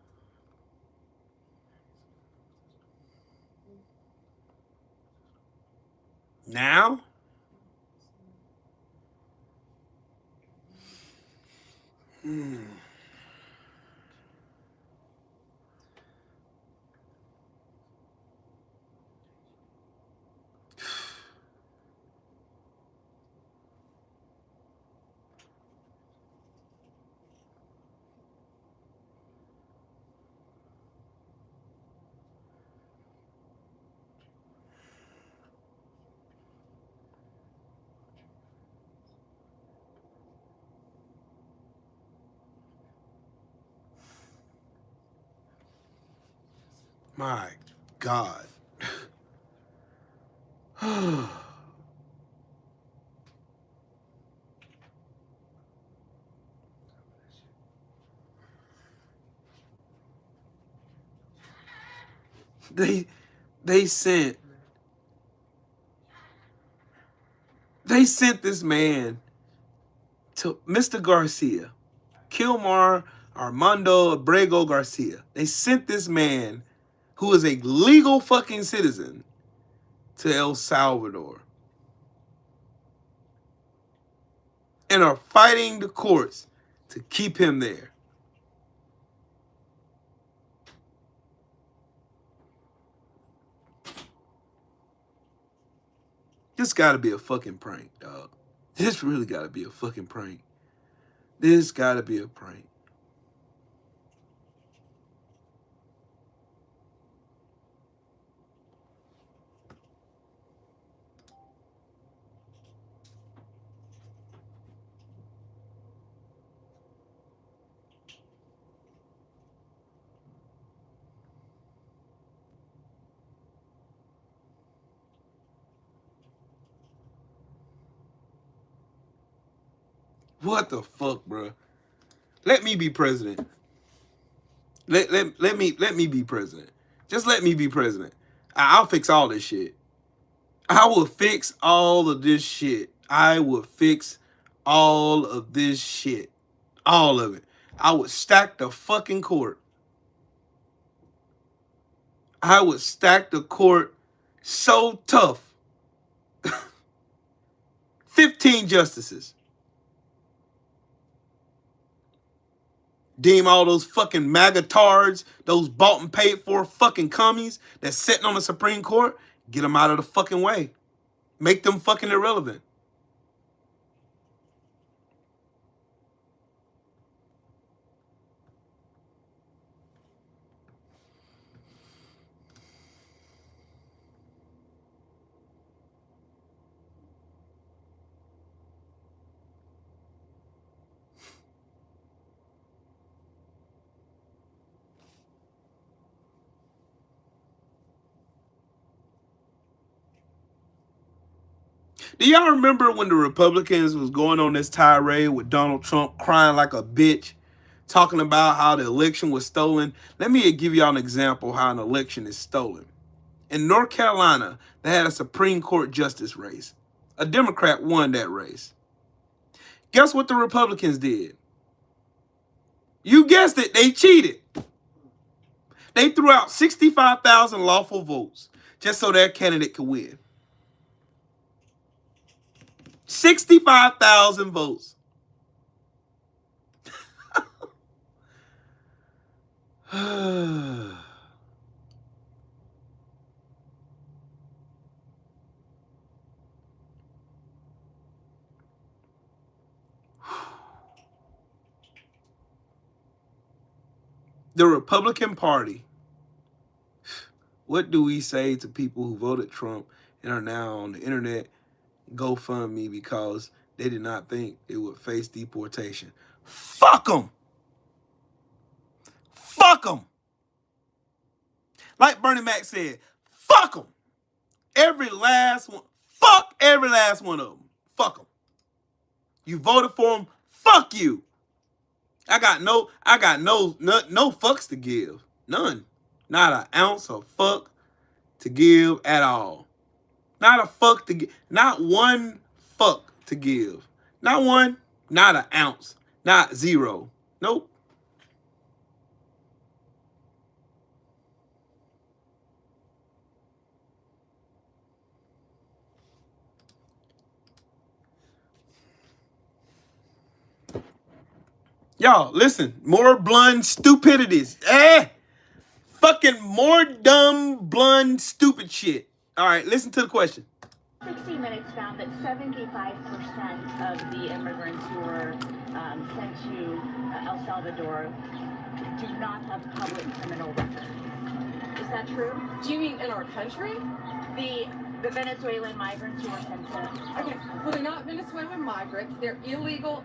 Now? My God. They sent this man to Mr. Garcia, Kilmar Armando Abrego Garcia. They sent this man, who is a legal fucking citizen, to El Salvador and are fighting the courts to keep him there. This gotta be a fucking prank, dog. This really gotta be a fucking prank. This gotta be a prank. What the fuck, bro? Let me be president. Let me be president. Just let me be president. I'll fix all this shit. I will fix all of this shit. I will fix all of this shit. All of it. I would stack the fucking court. I would stack the court so tough. 15 justices. Deem all those fucking magatards, those bought and paid for fucking commies that's sitting on the Supreme Court, get them out of the fucking way. Make them fucking irrelevant. Do y'all remember when the Republicans was going on this tirade with Donald Trump crying like a bitch, talking about how the election was stolen? Let me give y'all an example of how an election is stolen. In North Carolina, they had a Supreme Court justice race. A Democrat won that race. Guess what the Republicans did? You guessed it, they cheated. They threw out 65,000 lawful votes just so their candidate could win. 65,000 votes. The Republican Party. What do we say to people who voted Trump and are now on the internet GoFundMe because they did not think they would face deportation? Fuck them. Fuck them. Like Bernie Mac said, fuck them. Every last one. Fuck every last one of them. Fuck them. You voted for them. Fuck you. I got no fucks to give. None. Not an ounce of fuck to give at all. Not a fuck to give. Not one fuck to give. Not one. Not an ounce. Not zero. Nope. Y'all, listen. More blunt stupidities. Fucking more dumb, blunt, stupid shit. All right, listen to the question. 60 Minutes found that 75% of the immigrants who were sent to El Salvador do not have public criminal records. Is that true? Do you mean in our country? The Venezuelan migrants who were sent to... Okay, well, they're not Venezuelan migrants. They're illegal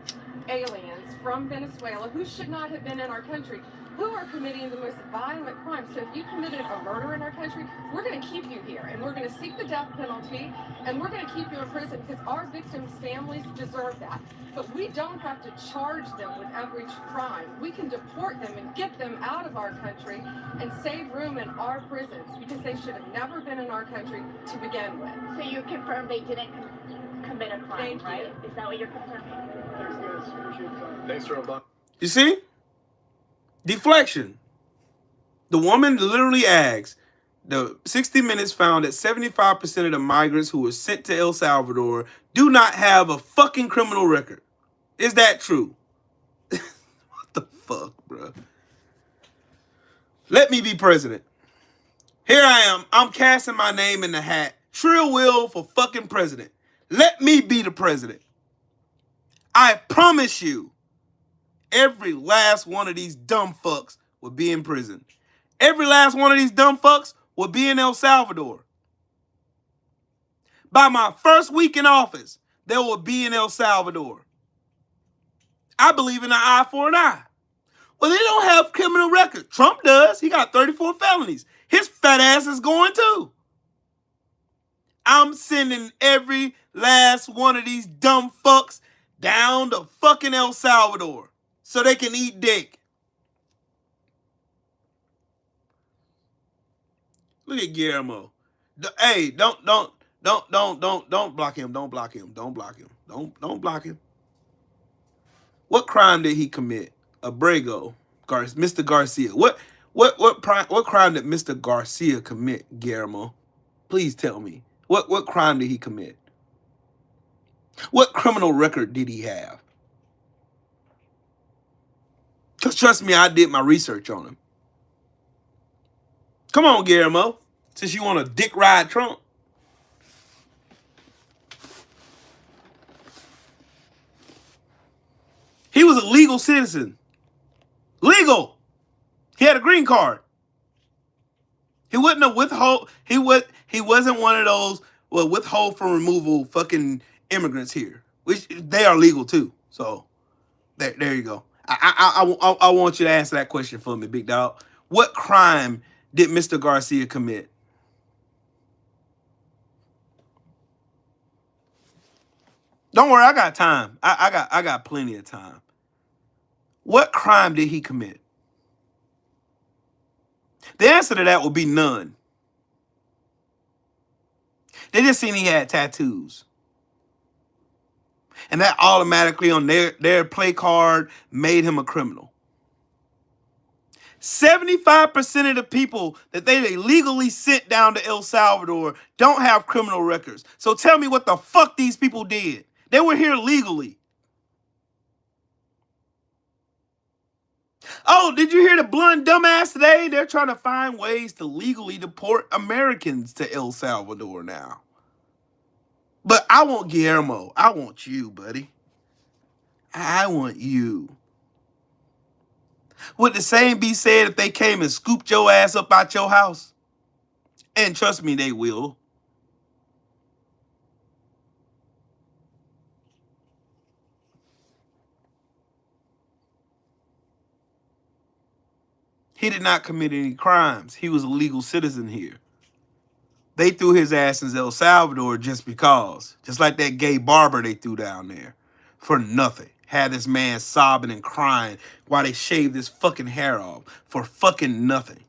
aliens from Venezuela who should not have been in our country, who are committing the most violent crimes. So if you committed a murder in our country, we're going to keep you here, and we're going to seek the death penalty, and we're going to keep you in prison because our victims' families deserve that. But we don't have to charge them with every crime. We can deport them and get them out of our country and save room in our prisons because they should have never been in our country to begin with. So you confirm they didn't commit a crime, right? Is that what you're confirming? Thanks, Robot. You see? Deflection. The woman literally asks, the 60 Minutes found that 75% of the migrants who were sent to El Salvador do not have a fucking criminal record. Is that true? What the fuck, bro? Let me be president. Here I am. I'm casting my name in the hat. Trill Will for fucking president. Let me be the president. I promise you, every last one of these dumb fucks will be in prison. Every last one of these dumb fucks will be in El Salvador. By my first week in office, they will be in El Salvador. I believe in an eye for an eye. Well, they don't have criminal record. Trump does. He got 34 felonies. His fat ass is going too. I'm sending every last one of these dumb fucks down to fucking El Salvador so they can eat dick. Look at Guillermo. Hey, don't block him. Don't block him. Don't block him. Don't block him. What crime did he commit? Abrego, Mr. Garcia. What crime did Mr. Garcia commit, Guillermo? Please tell me. What crime did he commit? What criminal record did he have? Because trust me, I did my research on him. Come on, Guillermo. Since you want to dick ride Trump. He was a legal citizen. Legal. He had a green card. He wasn't a withhold. He wasn't one of those withhold from removal fucking immigrants here, which they are legal too. So there you go. I want you to answer that question for me, big dog. What crime did Mr. Garcia commit? Don't worry, I got time. I got plenty of time. What crime did he commit? The answer to that would be none. They just seen he had tattoos. And that automatically on their play card made him a criminal. 75% of the people that they illegally sent down to El Salvador don't have criminal records. So tell me what the fuck these people did. They were here legally. Oh, did you hear the blunt dumbass today? They're trying to find ways to legally deport Americans to El Salvador now. But I want Guillermo. I want you, buddy. I want you. Would the same be said if they came and scooped your ass up out your house? And trust me, they will. He did not commit any crimes. He was a legal citizen here. They threw his ass in El Salvador just because. Just like that gay barber they threw down there. For nothing. Had this man sobbing and crying while they shaved his fucking hair off. For fucking nothing.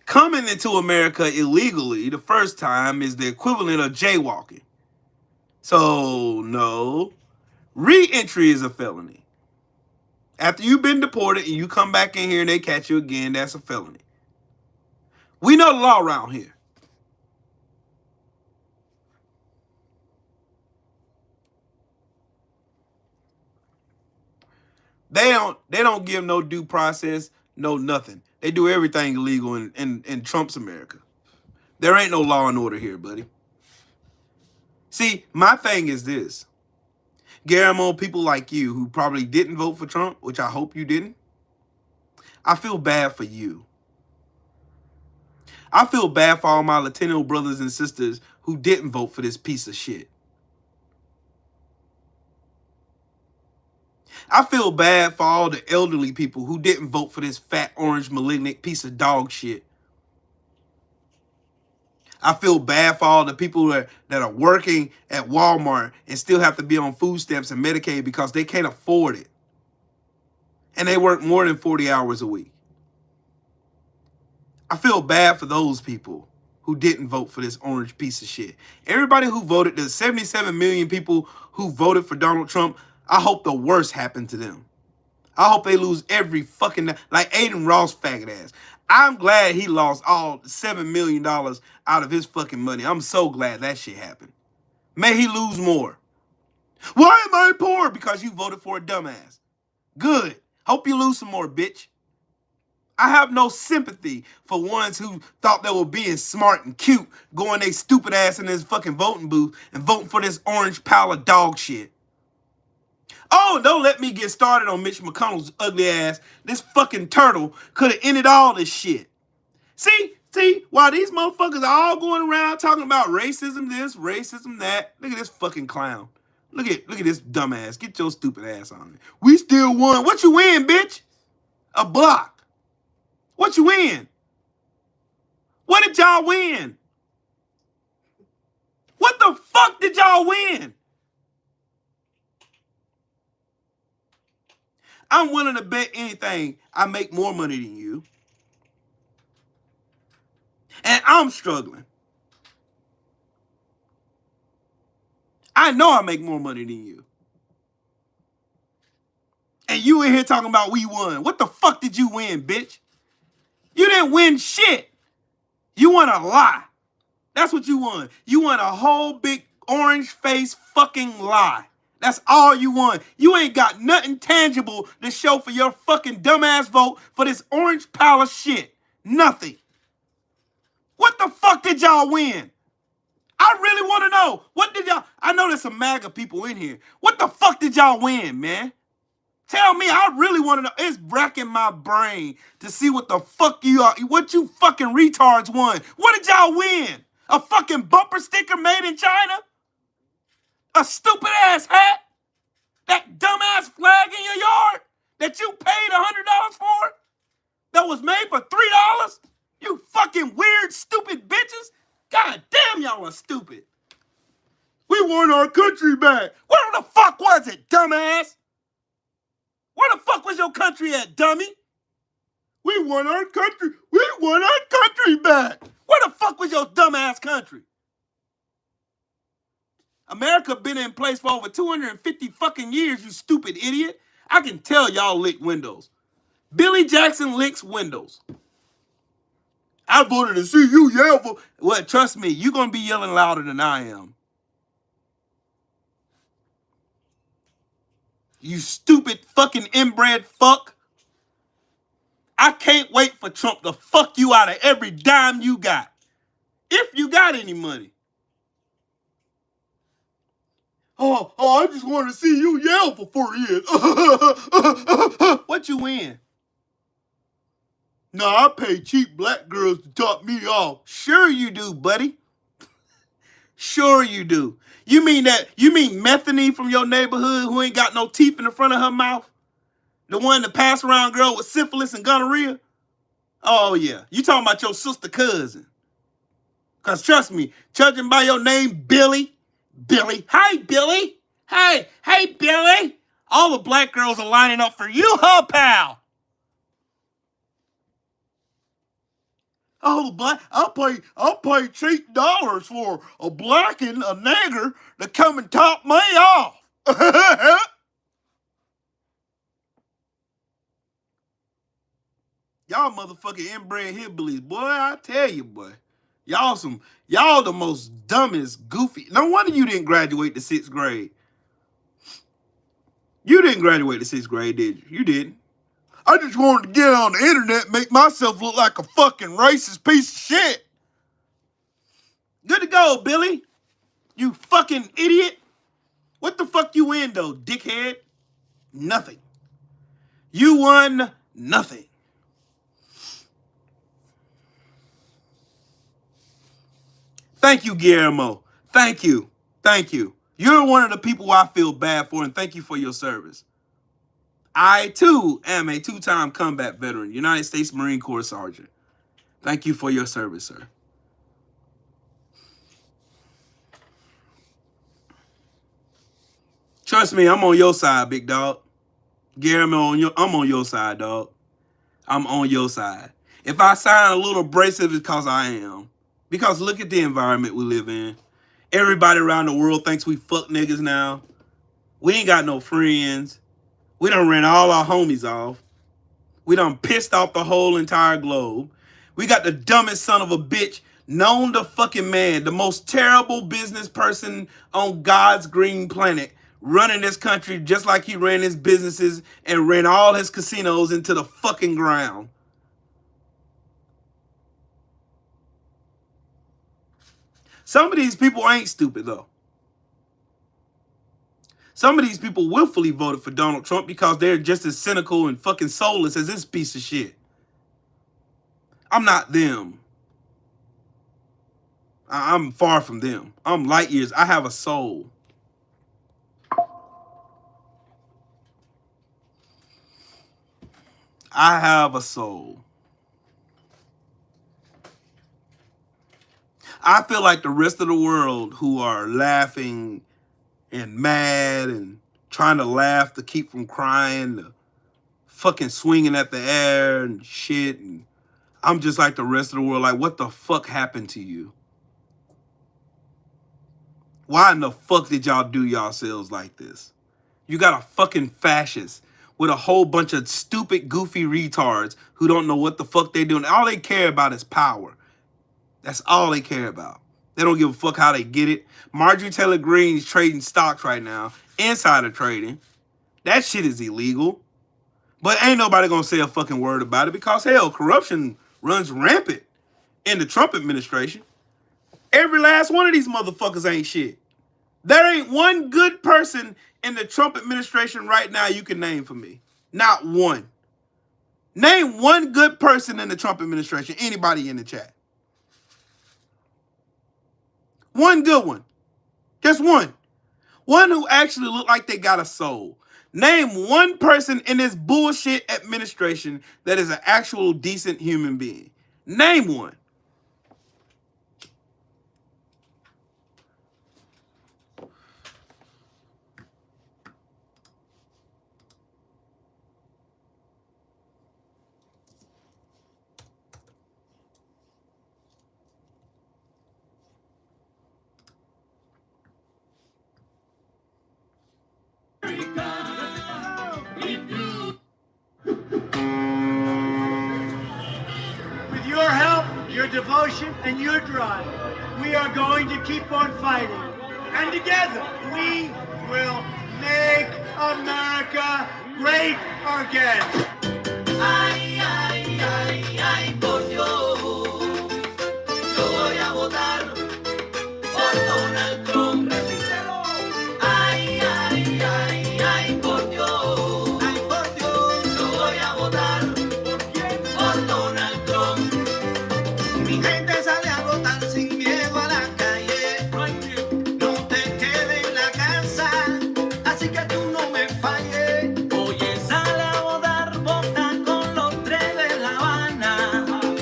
Coming into America illegally the first time is the equivalent of jaywalking. So, no. Re-entry is a felony. After you've been deported and you come back in here and they catch you again, that's a felony. We know the law around here. They don't give no due process, no nothing. They do everything illegal in Trump's America. There ain't no law and order here, buddy. See, my thing is this. Guillermo, people like you who probably didn't vote for Trump, which I hope you didn't, I feel bad for you. I feel bad for all my Latino brothers and sisters who didn't vote for this piece of shit. I feel bad for all the elderly people who didn't vote for this fat, orange, malignant piece of dog shit. I feel bad for all the people that are working at Walmart and still have to be on food stamps and Medicaid because they can't afford it. And they work more than 40 hours a week. I feel bad for those people who didn't vote for this orange piece of shit. Everybody who voted, the 77 million people who voted for Donald Trump, I hope the worst happened to them. I hope they lose every fucking, like Aiden Ross faggot ass. I'm glad he lost all $7 million out of his fucking money. I'm so glad that shit happened. May he lose more. Why am I poor? Because you voted for a dumbass. Good. Hope you lose some more, bitch. I have no sympathy for ones who thought they were being smart and cute, going they stupid ass in this fucking voting booth and voting for this orange pile of dog shit. Oh, don't let me get started on Mitch McConnell's ugly ass. This fucking turtle could have ended all this shit. See, while these motherfuckers are all going around talking about racism this, racism that, look at this fucking clown. Look at this dumbass. Get your stupid ass on it. We still won. What you win, bitch? A block. What you win? What did y'all win? What the fuck did y'all win? I'm willing to bet anything I make more money than you. And I'm struggling. I know I make more money than you. And you in here talking about we won. What the fuck did you win, bitch? You didn't win shit. You won a lie. That's what you won. You won a whole big orange face fucking lie. That's all you won. You ain't got nothing tangible to show for your fucking dumbass vote for this orange pile of shit. Nothing. What the fuck did y'all win? I really want to know. What did y'all... I know there's some MAGA people in here. What the fuck did y'all win, man? Tell me. I really want to know. It's racking my brain to see what the fuck you are... What you fucking retards won. What did y'all win? A fucking bumper sticker made in China? A stupid ass hat? That dumbass flag in your yard that you paid $100 for? That was made for $3? You fucking weird, stupid bitch. Y'all are stupid. We want our country back. Where the fuck was it, dumbass? Where the fuck was your country at, dummy? We want our country. We want our country back. Where the fuck was your dumbass country? America been in place for over 250 fucking years, you stupid idiot. I can tell y'all lick windows. Billy Jackson licks windows. I voted to see you yell for... Well, trust me, you're going to be yelling louder than I am. You stupid fucking inbred fuck. I can't wait for Trump to fuck you out of every dime you got. If you got any money. Oh, I just want to see you yell for 4 years. What you win? No, I pay cheap black girls to top me off. Sure you do, buddy. Sure you do. You mean Methany from your neighborhood who ain't got no teeth in the front of her mouth? The one that pass around girl with syphilis and gonorrhea? Oh, yeah. You talking about your sister cousin. Because trust me, judging by your name, Billy. Hey, Billy. Hey, Billy. All the black girls are lining up for you, huh, pal? Oh, I'll pay cheap dollars for a black and a nigger to come and top me off. Y'all motherfucking inbred hillbillies, boy, I tell you, boy. Y'all the most dumbest, goofy. No wonder you didn't graduate to 6th grade. You didn't graduate to 6th grade, did you? You didn't. I just wanted to get on the internet and make myself look like a fucking racist piece of shit. Good to go, Billy. You fucking idiot. What the fuck you win, though, dickhead? Nothing. You won nothing. Thank you, Guillermo. Thank you. You're one of the people I feel bad for, and thank you for your service. I, too, am a 2-time combat veteran, United States Marine Corps Sergeant. Thank you for your service, sir. Trust me, I'm on your side, big dog. Guillermo, I'm on your side, dog. I'm on your side. If I sound a little abrasive, it's because I am. Because look at the environment we live in. Everybody around the world thinks we fuck niggas now. We ain't got no friends. We done ran all our homies off. We done pissed off the whole entire globe. We got the dumbest son of a bitch known to fucking man, the most terrible business person on God's green planet, running this country just like he ran his businesses and ran all his casinos into the fucking ground. Some of these people ain't stupid, though. Some of these people willfully voted for Donald Trump because they're just as cynical and fucking soulless as this piece of shit. I'm not them. I'm far from them. I'm light years. I have a soul. I have a soul. I feel like the rest of the world who are laughing and mad and trying to laugh to keep from crying, to fucking swinging at the air and shit. And I'm just like the rest of the world, like, what the fuck happened to you? Why in the fuck did y'all do yourselves like this? You got a fucking fascist with a whole bunch of stupid, goofy retards who don't know what the fuck they're doing. All they care about is power. That's all they care about. They don't give a fuck how they get it. Marjorie Taylor Greene's trading stocks right now, insider trading. That shit is illegal. But ain't nobody gonna say a fucking word about it because, hell, corruption runs rampant in the Trump administration. Every last one of these motherfuckers ain't shit. There ain't one good person in the Trump administration right now you can name for me. Not one. Name one good person in the Trump administration. Anybody in the chat. One good one. Just one. One who actually looked like they got a soul. Name one person in this bullshit administration that is an actual decent human being. Name one. devotion and your drive, we are going to keep on fighting. And together, we will make America great again. Ay, ay, ay, ay, por Dios. Yo voy a votar por Donald Trump. Ay, ay, ay, ay, por Dios. Ay, por Dios. Yo voy a votar por Donald Trump. Mi gente sale a votar sin miedo a la calle. No te quedes en la casa, así que tú no me falles. Oye, sale a votar, vota con los tres de La Habana.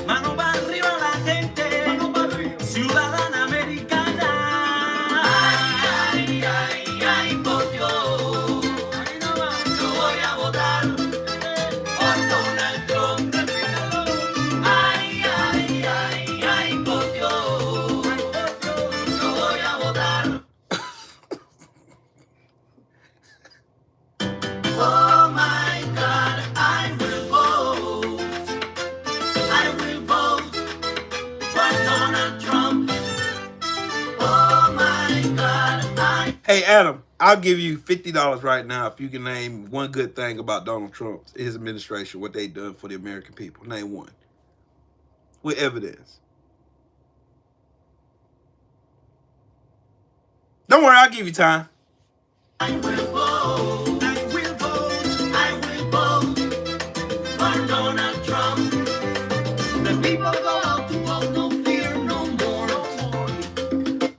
Mano para arriba la gente, ciudadana americana. Ay, ay, ay, ay, por Dios. Yo voy a votar por Donald Trump. Ay, ay, ay, ay, por Dios. Yo voy a votar. Oh my God, I will vote. I will vote for Donald Trump. Oh my God, Hey, Adam, I'll give you $50 right now if you can name one good thing about Donald Trump, his administration, what they done for the American people. Name one. With evidence. Don't worry, I'll give you time. I will vote. I will vote. I will vote for Donald Trump. The people go out to vote, no fear, no more.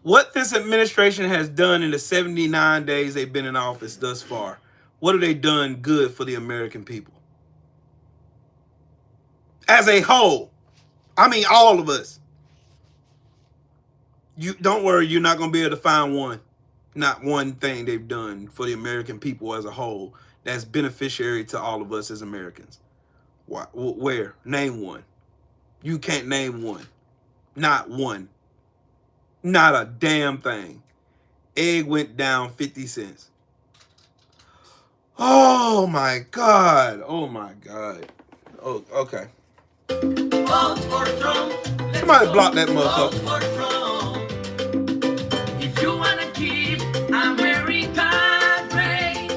What this administration has done in the 79 days they've been in office thus far, what have they done good for the American people? As a whole. I mean, all of us. You don't worry, you're not going to be able to find one. Not one thing they've done for the American people as a whole that's beneficiary to all of us as Americans. Where? Name one. You can't name one. Not one. Not a damn thing. Egg went down 50 cents. Oh my God. Oh my God. Oh, okay. Vote for Trump. Somebody block that motherfucker. Vote for Trump. If you want to keep America great,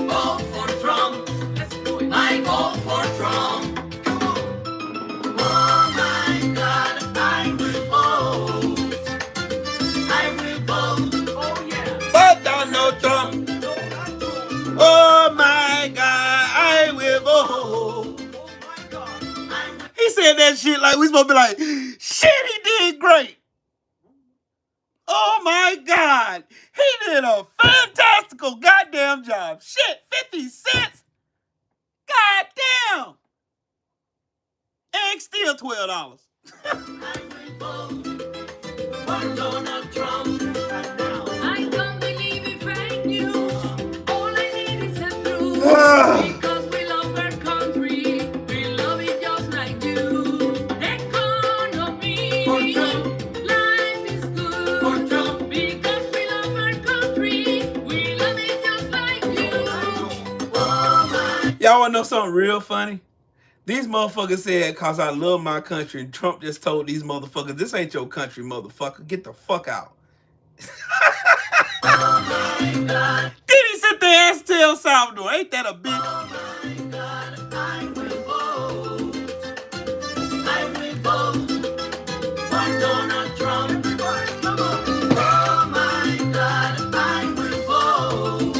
vote for Trump. Let's do it. I vote for Trump. Come on. Oh my God, I will vote. I will vote. Oh yeah. For Donald Trump. Oh my God, I will vote. He said that shit like we supposed to be like, shit, he did great. Oh my God, he did a fantastical goddamn job. Shit, 50 cents? Goddamn. Egg still $12. I will vote for Donald Trump. I don't believe in fake news. All I need is the truth. Because we love our country. We love it just like you. Economy. For Trump. Life is good. For Trump. Because we love our country. We love it just like you. Oh my. Y'all want to know something real funny? These motherfuckers said, cause I love my country, and Trump just told these motherfuckers, this ain't your country, motherfucker. Get the fuck out. Oh my God. Then he sit there and tell El Salvador, ain't that a bitch? Oh my God, I will vote. I will vote for Donald Trump. Come on. Oh my God, I will vote.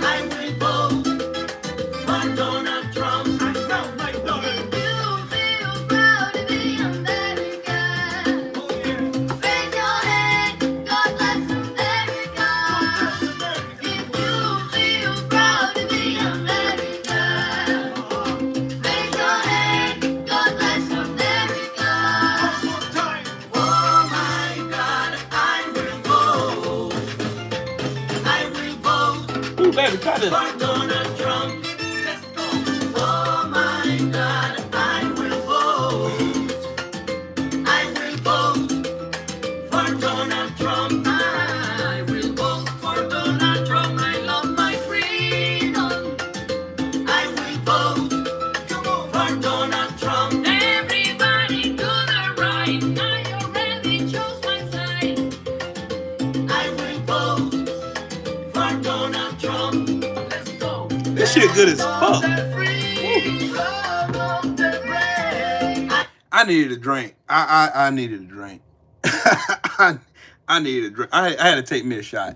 I will vote for Donald Trump. If you feel proud to be American, raise your hand, God bless America. If you feel proud to be American, raise your hand, God bless America. Oh my God, I will vote. I will vote Ooh, baby, try this. for Donald Trump. Let's go. Oh my God, I will vote. I will vote for Donald Trump. I will vote for Donald Trump. I love my freedom. I will vote for Donald Trump. Everybody to the right. This shit good as fuck. I needed a drink. I needed a drink. I needed a drink. I had to take me a shot.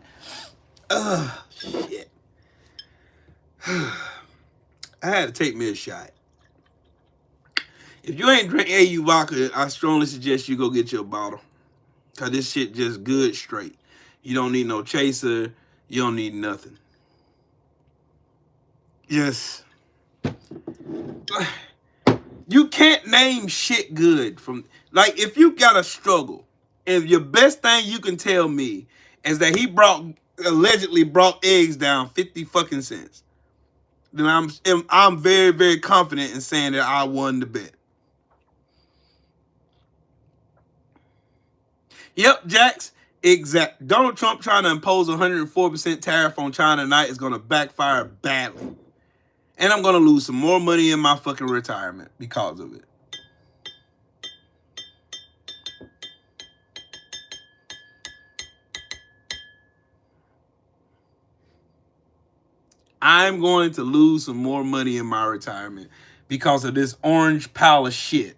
Shit. I had to take me a shot. If you ain't drink AU vodka, I strongly suggest you go get you a bottle. Cause this shit just good straight. You don't need no chaser. You don't need nothing. Yes. You can't name shit good from, like, if you got a struggle, if your best thing you can tell me is that he allegedly brought eggs down 50 fucking cents, then I'm very, very confident in saying that I won the bet. Yep, Jax, exact. Donald Trump trying to impose a 104% tariff on China tonight is going to backfire badly. And I'm going to lose some more money in my fucking retirement because of it. I'm going to lose some more money in my retirement because of this orange pile of shit.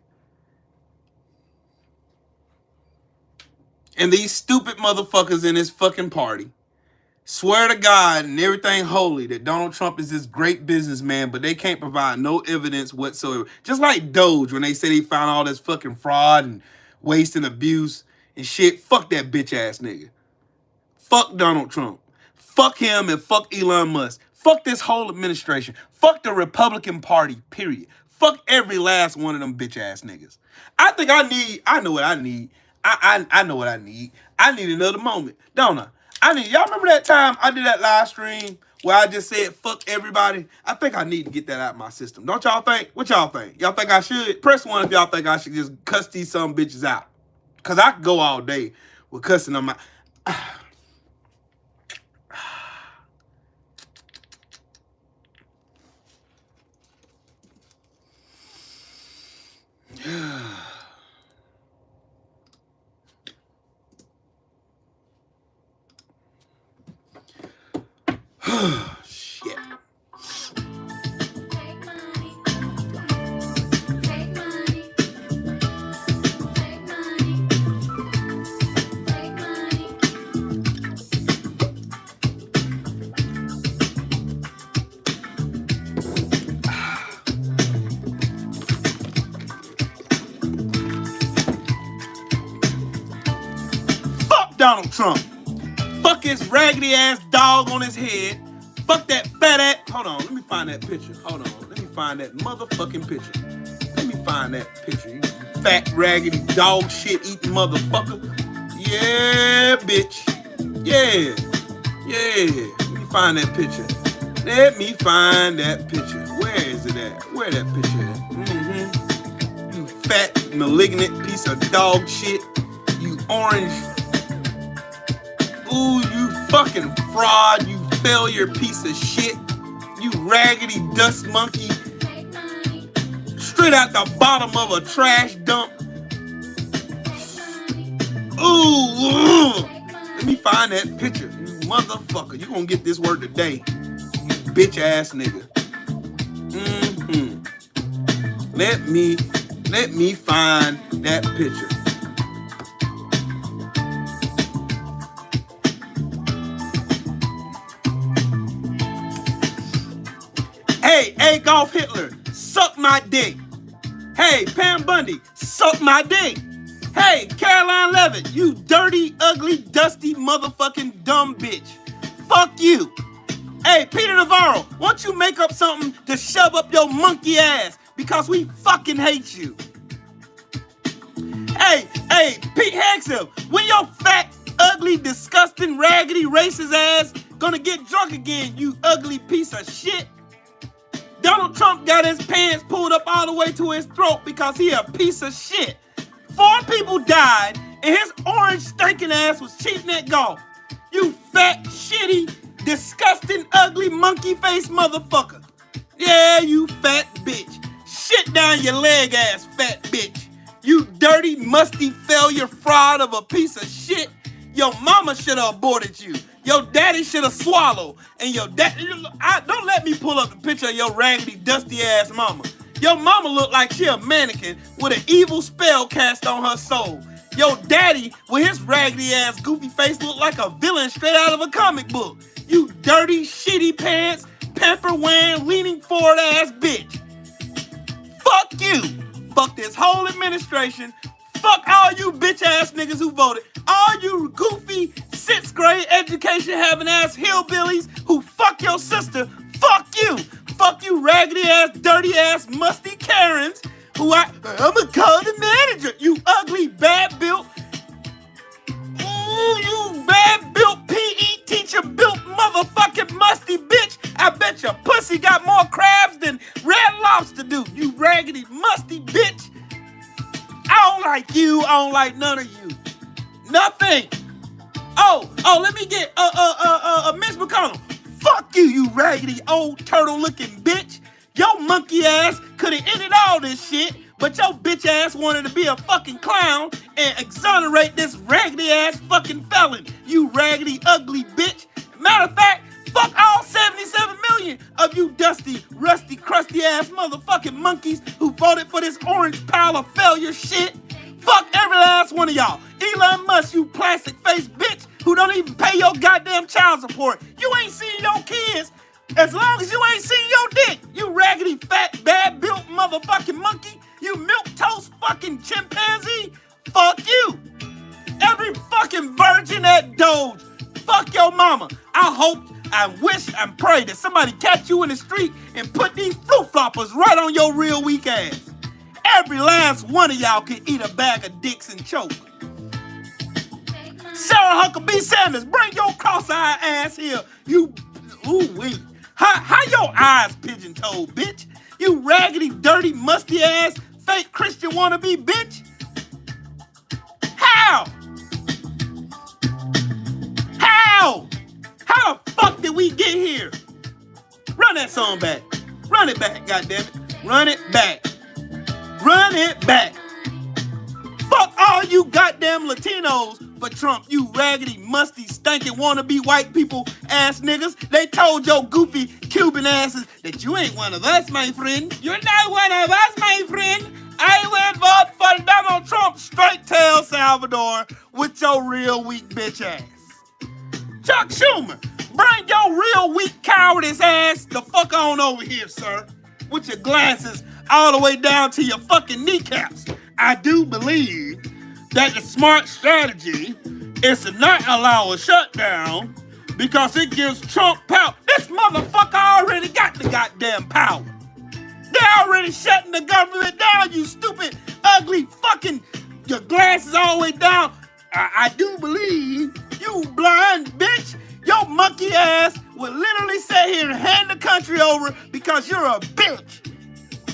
And these stupid motherfuckers in this fucking party swear to God and everything holy that Donald Trump is this great businessman, but they can't provide no evidence whatsoever. Just like Doge when they said he found all this fucking fraud and waste and abuse and shit. Fuck that bitch ass nigga. Fuck Donald Trump. Fuck him and fuck Elon Musk. Fuck this whole administration. Fuck the Republican Party, period. Fuck every last one of them bitch ass niggas. I know what I need. I know what I need. I need another moment, don't I? Y'all remember that time I did that live stream where I just said fuck everybody? I think I need to get that out of my system. Don't y'all think? What y'all think? Y'all think I should? Press 1 if y'all think I should just cuss these some bitches out. Cause I could go all day with cussing them out. Shit. Fuck Donald Trump. Fuck his raggedy ass dog on his head. Fuck that fat ass. Hold on, let me find that picture. Hold on, let me find that motherfucking picture. Let me find that picture. You fat, raggedy, dog shit eating motherfucker. Yeah, bitch. Yeah. Yeah. Let me find that picture. Let me find that picture. Where is it at? Where that picture at? You fat, malignant piece of dog shit. You orange. Ooh, you fucking fraud, you failure piece of shit. You raggedy dust monkey. Straight out the bottom of a trash dump. Ooh, let me find that picture. You motherfucker, you gonna get this word today. You bitch ass nigga. Let me find that picture. Hey, Adolf Hitler, suck my dick. Hey, Pam Bundy, suck my dick. Hey, Caroline Levitt, you dirty, ugly, dusty, motherfucking dumb bitch. Fuck you. Hey, Peter Navarro, why don't you make up something to shove up your monkey ass? Because we fucking hate you. Hey, Pete Hegsel, when your fat, ugly, disgusting, raggedy, racist ass gonna get drunk again, you ugly piece of shit? Donald Trump got his pants pulled up all the way to his throat because he a piece of shit. 4 people died and his orange stinking ass was cheating at golf. You fat, shitty, disgusting, ugly, monkey face motherfucker. Yeah, you fat bitch. Shit down your leg ass, fat bitch. You dirty, musty failure fraud of a piece of shit. Your mama should have aborted you. Your daddy should have swallowed. And your daddy, don't let me pull up the picture of your raggedy, dusty ass mama. Your mama look like she a mannequin with an evil spell cast on her soul. Your daddy, with his raggedy ass goofy face, look like a villain straight out of a comic book. You dirty, shitty pants, pamper wearing, leaning forward ass bitch. Fuck you. Fuck this whole administration. Fuck all you bitch ass niggas who voted. All you goofy 6th grade education having ass hillbillies who fuck your sister. Fuck you. Fuck you raggedy ass, dirty ass, musty Karens who I'ma call the manager. You ugly, bad built. Ooh, you bad built PE teacher built motherfucking musty bitch. I bet your pussy got more crabs than Red Lobster do. You raggedy, musty bitch. I don't like you. I don't like none of you. Nothing. Oh, let me get Mitch McConnell. Fuck you, you raggedy old turtle looking bitch. Your monkey ass could have ended all this shit, but your bitch ass wanted to be a fucking clown and exonerate this raggedy ass fucking felon. You raggedy, ugly bitch. Matter of fact, fuck all 77 million of you dusty, rusty, crusty ass motherfucking monkeys who voted for this orange pile of failure shit. Fuck every last one of y'all. Elon Musk, you plastic face bitch who don't even pay your goddamn child support. You ain't seen your kids as long as you ain't seen your dick. You raggedy, fat, bad built motherfucking monkey. You milquetoast fucking chimpanzee. Fuck you. Every fucking virgin at Doge. Fuck your mama. I hope, I wish, and pray that somebody catch you in the street and put these flute floppers right on your real weak ass. Every last one of y'all can eat a bag of dicks and choke. Sarah Huckabee Sanders, bring your cross-eyed ass here. You, ooh-wee. How your eyes pigeon-toed, bitch? You raggedy, dirty, musty ass, fake Christian wannabe, bitch? How? How? How the fuck did we get here? Run that song back. Run it back, goddammit. Run it back. Run it back. Fuck all you goddamn Latinos for Trump, you raggedy, musty, stinking, wannabe white people ass niggas. They told your goofy Cuban asses that you ain't one of us, my friend. You're not one of us, my friend. I will vote for Donald Trump straight to El Salvador with your real weak bitch ass. Chuck Schumer, bring your real weak cowardice ass the fuck on over here, sir. With your glasses all the way down to your fucking kneecaps. I do believe that the smart strategy is to not allow a shutdown because it gives Trump power. This motherfucker already got the goddamn power. They're already shutting the government down, you stupid, ugly fucking, your glasses all the way down. I do believe, you blind bitch, your monkey ass will literally sit here and hand the country over because you're a bitch.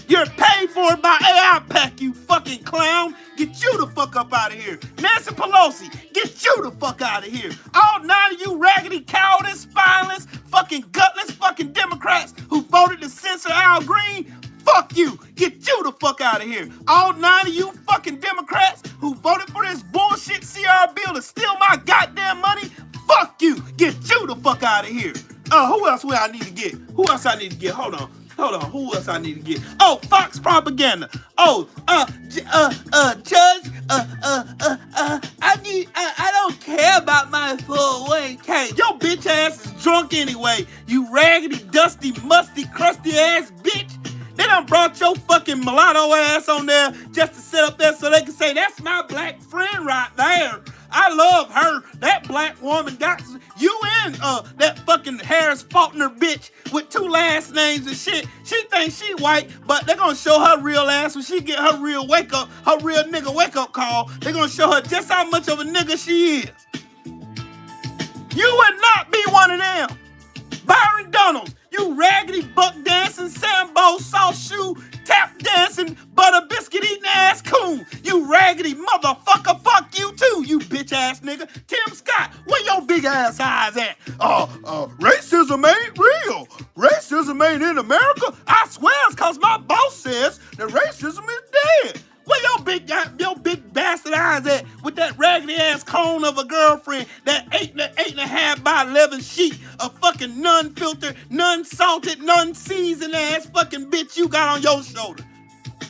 You're paid for by AI PAC, you fucking clown. Get you the fuck up out of here. Nancy Pelosi, get you the fuck out of here. All 9 of you raggedy, cowardice, spineless, fucking gutless fucking Democrats who voted to censor Al Green, fuck you. Get you the fuck out of here. All 9 of you fucking Democrats who voted for this bullshit CR bill to steal my goddamn money, fuck you. Get you the fuck out of here. Who else will I need to get? Who else I need to get? Hold on. Who else I need to get? Oh, Fox propaganda. Oh, Judge, I don't care about my 401k. Your bitch ass is drunk anyway. You raggedy, dusty, musty, crusty ass bitch. They done brought your fucking mulatto ass on there just to sit up there so they can say, that's my black friend right there. I love her. That black woman got you and that fucking Harris Faulkner bitch with 2 last names and shit. She thinks she white, but they're gonna show her real ass when she get her real real nigga wake up call. They're gonna show her just how much of a nigga she is. You would not be one of them. Byron Donalds, you raggedy buck dancing, Sambo, sauce shoe, tap dancing, butter biscuit eating ass coon. You raggedy motherfucker, fuck you too, you bitch ass nigga. Tim Scott, where your big ass eyes at? Racism ain't real. Racism ain't in America. I swear it's cause my boss says that racism is dead. Where your big bastard eyes at with that raggedy ass cone of a girlfriend that ate 8.5 by 11 sheet of fucking non-filtered, non-salted, non-seasoned ass fucking bitch you got on your shoulder.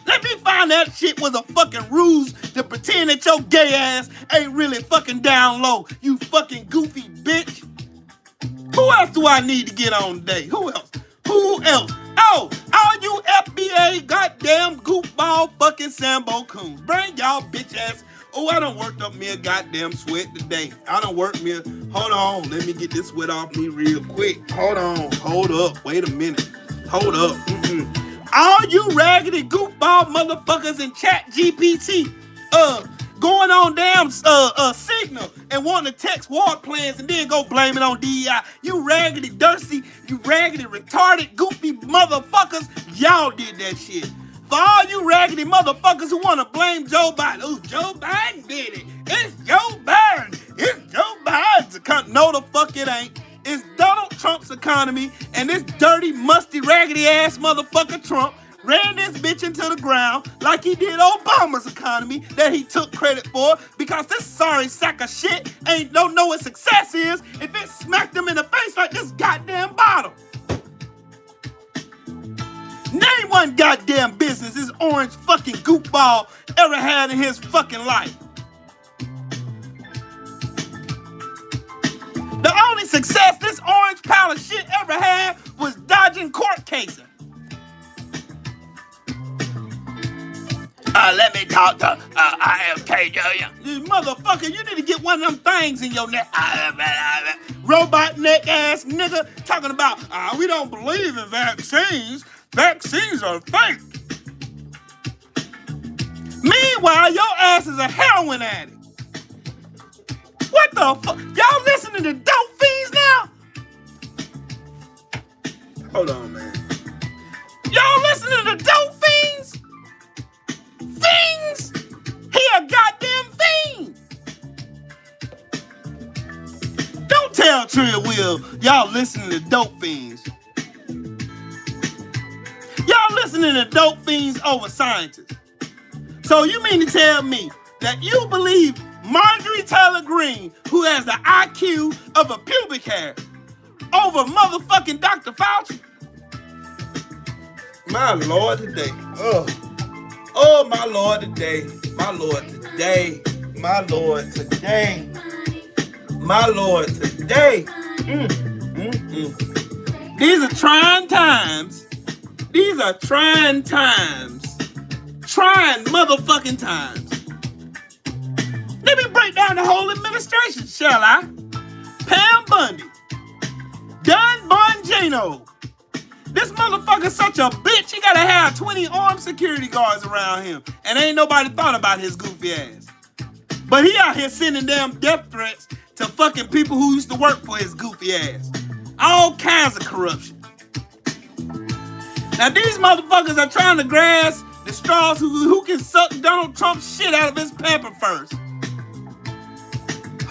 Let me find that shit was a fucking ruse to pretend that your gay ass ain't really fucking down low, you fucking goofy bitch. Who else do I need to get on today? Who else? Who else? Oh, all you FBA goddamn goofball fucking Sambo coons. Bring y'all bitch ass. Oh, I done worked up me a goddamn sweat today. I done worked me a... Hold on. Let me get this sweat off me real quick. Hold on. Hold up. Wait a minute. Hold up. All you raggedy goofball motherfuckers in Chat GPT, going on damn Signal and wanting to text ward plans and then go blame it on DEI. You raggedy, thirsty, you raggedy, retarded, goofy motherfuckers, y'all did that shit. For all you raggedy motherfuckers who want to blame Joe Biden, ooh, Joe Biden did it. It's Joe Biden. It's Joe Biden's economy. No, the fuck it ain't. It's Donald Trump's economy, and this dirty, musty, raggedy ass motherfucker Trump ran this bitch into the ground like he did Obama's economy that he took credit for, because this sorry sack of shit ain't don't know what success is if it smacked him in the face like this goddamn bottle. Name one goddamn business this orange fucking goofball ever had in his fucking life. The only success this orange pile of shit ever had was dodging court cases. Let me talk to IFK Jr. You motherfucker, you need to get one of them things in your neck. Robot neck ass nigga talking about, we don't believe in vaccines. Vaccines are fake. Meanwhile, your ass is a heroin addict. What the fuck? Y'all listening to dope fiends now? Hold on, man. Y'all listening to dope fiends? Fiends? He a goddamn fiend. Don't tell Tria Will y'all listening to dope fiends. Y'all listening to dope fiends over scientists. So you mean to tell me that you believe Marjorie Taylor Greene, who has the IQ of a pubic hair, over motherfucking Dr. Fauci? My Lord today. Oh, my Lord today. My Lord today. My Lord today. My Lord today. These are trying times. These are trying times. Trying motherfucking times. Let me break down the whole administration, shall I? Pam Bundy. Don Bongino. This motherfucker's such a bitch, he gotta have 20 armed security guards around him. And ain't nobody thought about his goofy ass. But he out here sending damn death threats to fucking people who used to work for his goofy ass. All kinds of corruption. Now these motherfuckers are trying to grasp the straws who can suck Donald Trump's shit out of his pamper first.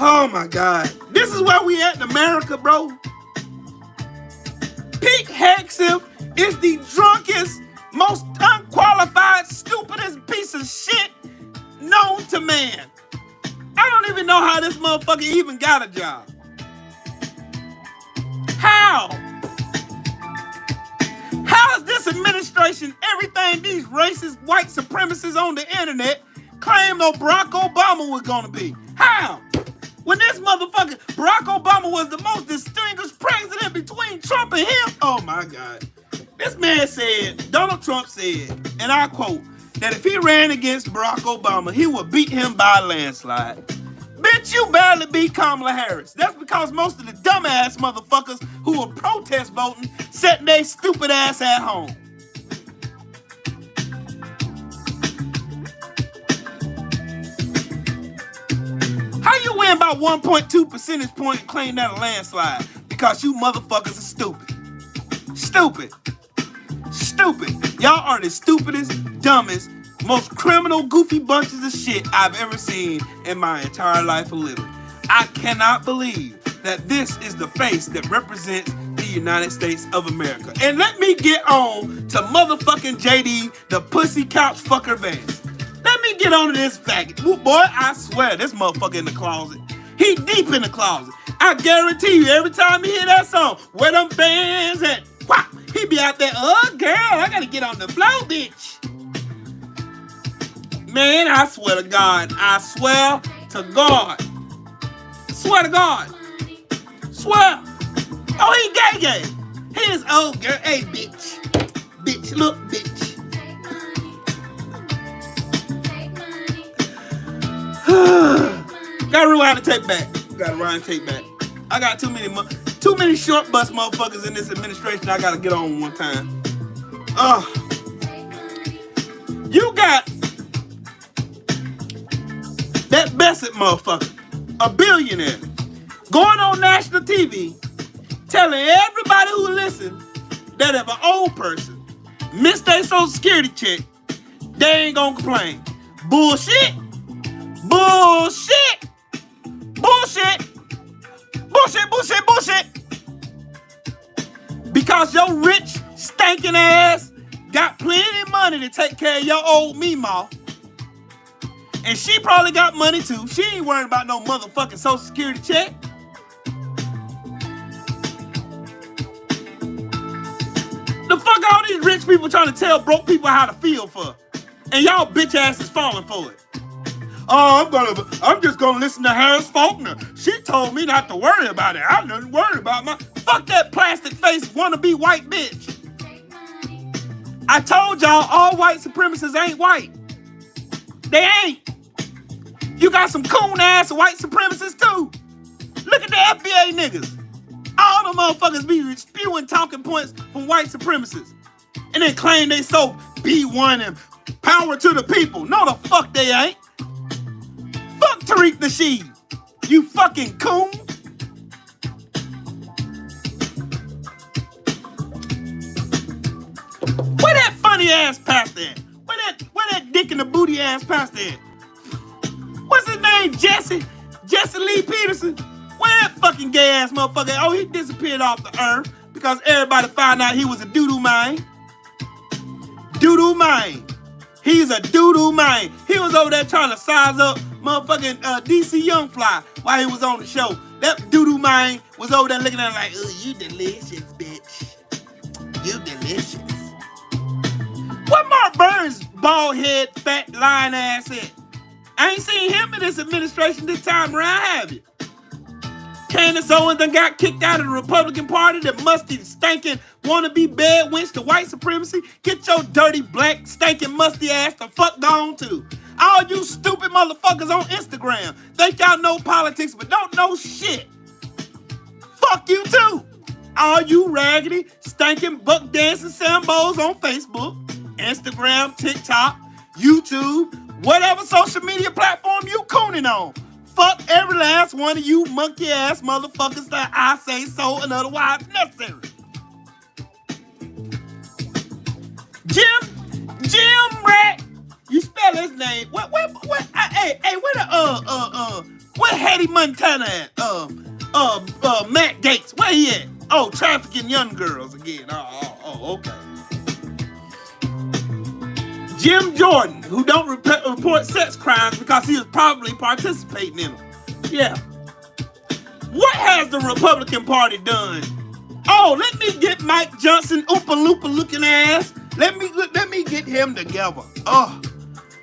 Oh my God. This is where we at in America, bro. Pete Hegseth is the drunkest, most unqualified, stupidest piece of shit known to man. I don't even know how this motherfucker even got a job. How? How is this administration everything these racist white supremacists on the internet claimed Barack Obama was gonna be? How? When this motherfucker, Barack Obama was the most distinguished president between Trump and him. Oh my God. This man said, Donald Trump said, and I quote, that if he ran against Barack Obama, he would beat him by a landslide. Bitch, you barely beat Kamala Harris. That's because most of the dumbass motherfuckers who were protest voting sat their stupid ass at home. How you win by 1.2 percentage point and claim that a landslide? Because you motherfuckers are stupid. Stupid. Stupid. Y'all are the stupidest, dumbest, most criminal, goofy bunches of shit I've ever seen in my entire life of living. I cannot believe that this is the face that represents the United States of America. And let me get on to motherfucking JD, the pussy couch fucker Vance. Let me get on to this faggot. Boy, I swear, this motherfucker in the closet. He deep in the closet. I guarantee you, every time he hear that song, where them fans at? Whop, he be out there, oh, girl, I gotta get on the floor, bitch. Man, I swear to God. I swear to God. Swear to God. Swear. Oh, he gay. He is old girl. Hey, bitch. Bitch, look, bitch. Gotta rewind the tape back. I got too many short bus motherfuckers in this administration I gotta get on one time. You got that Bassett motherfucker, a billionaire, going on national TV, telling everybody who listens that if an old person missed their Social Security check, they ain't gonna complain. Bullshit. Bullshit. Bullshit. Bullshit, bullshit, bullshit. Because your rich, stinking ass got plenty of money to take care of your old Meemaw. And she probably got money too. She ain't worried about no motherfucking Social Security check. The fuck all these rich people trying to tell broke people how to feel for? And y'all bitch asses falling for it. Oh, I'm just gonna listen to Harris Faulkner. She told me not to worry about it. I'm not worried about my... Fuck that plastic face wannabe white bitch. I told y'all all white supremacists ain't white. They ain't. You got some coon ass white supremacists too. Look at the FBA niggas. All the motherfuckers be spewing talking points from white supremacists. And then claim they so B1 and power to the people. No the fuck they ain't. Fuck Tariq Nasheed. You fucking coon. Where that funny ass pastor at? Where that dick in the booty ass pastor at? What's his name? Jesse Lee Peterson? Where that fucking gay ass motherfucker? Oh, he disappeared off the earth because everybody found out he was a doo-doo man. Doo-doo man. He's a doo-doo man. He was over there trying to size up motherfucking DC Young Fly while he was on the show. That doo-doo man was over there looking at him like, oh, you delicious, bitch. You delicious. What Mark Burns' bald head, fat, lying ass at? I ain't seen him in this administration this time around, have you? Candace Owens done got kicked out of the Republican Party, that musty, stinking, wannabe bed wench to white supremacy. Get your dirty, black, stinking, musty ass the fuck gone too. All you stupid motherfuckers on Instagram think y'all know politics but don't know shit. Fuck you too. All you raggedy, stinking, buck dancing Sambos on Facebook, Instagram, TikTok, YouTube, whatever social media platform you cooning on. Fuck every last one of you monkey ass motherfuckers that I say so and otherwise necessary. Jim Rat, you spell his name. Where Hattie Montana at? Matt Gaetz, where he at? Oh, trafficking young girls again. Oh, okay. Jim Jordan, who don't report sex crimes because he was probably participating in them. Yeah. What has the Republican Party done? Oh, let me get Mike Johnson, Oompa Loompa looking ass. Let me get him together. Oh,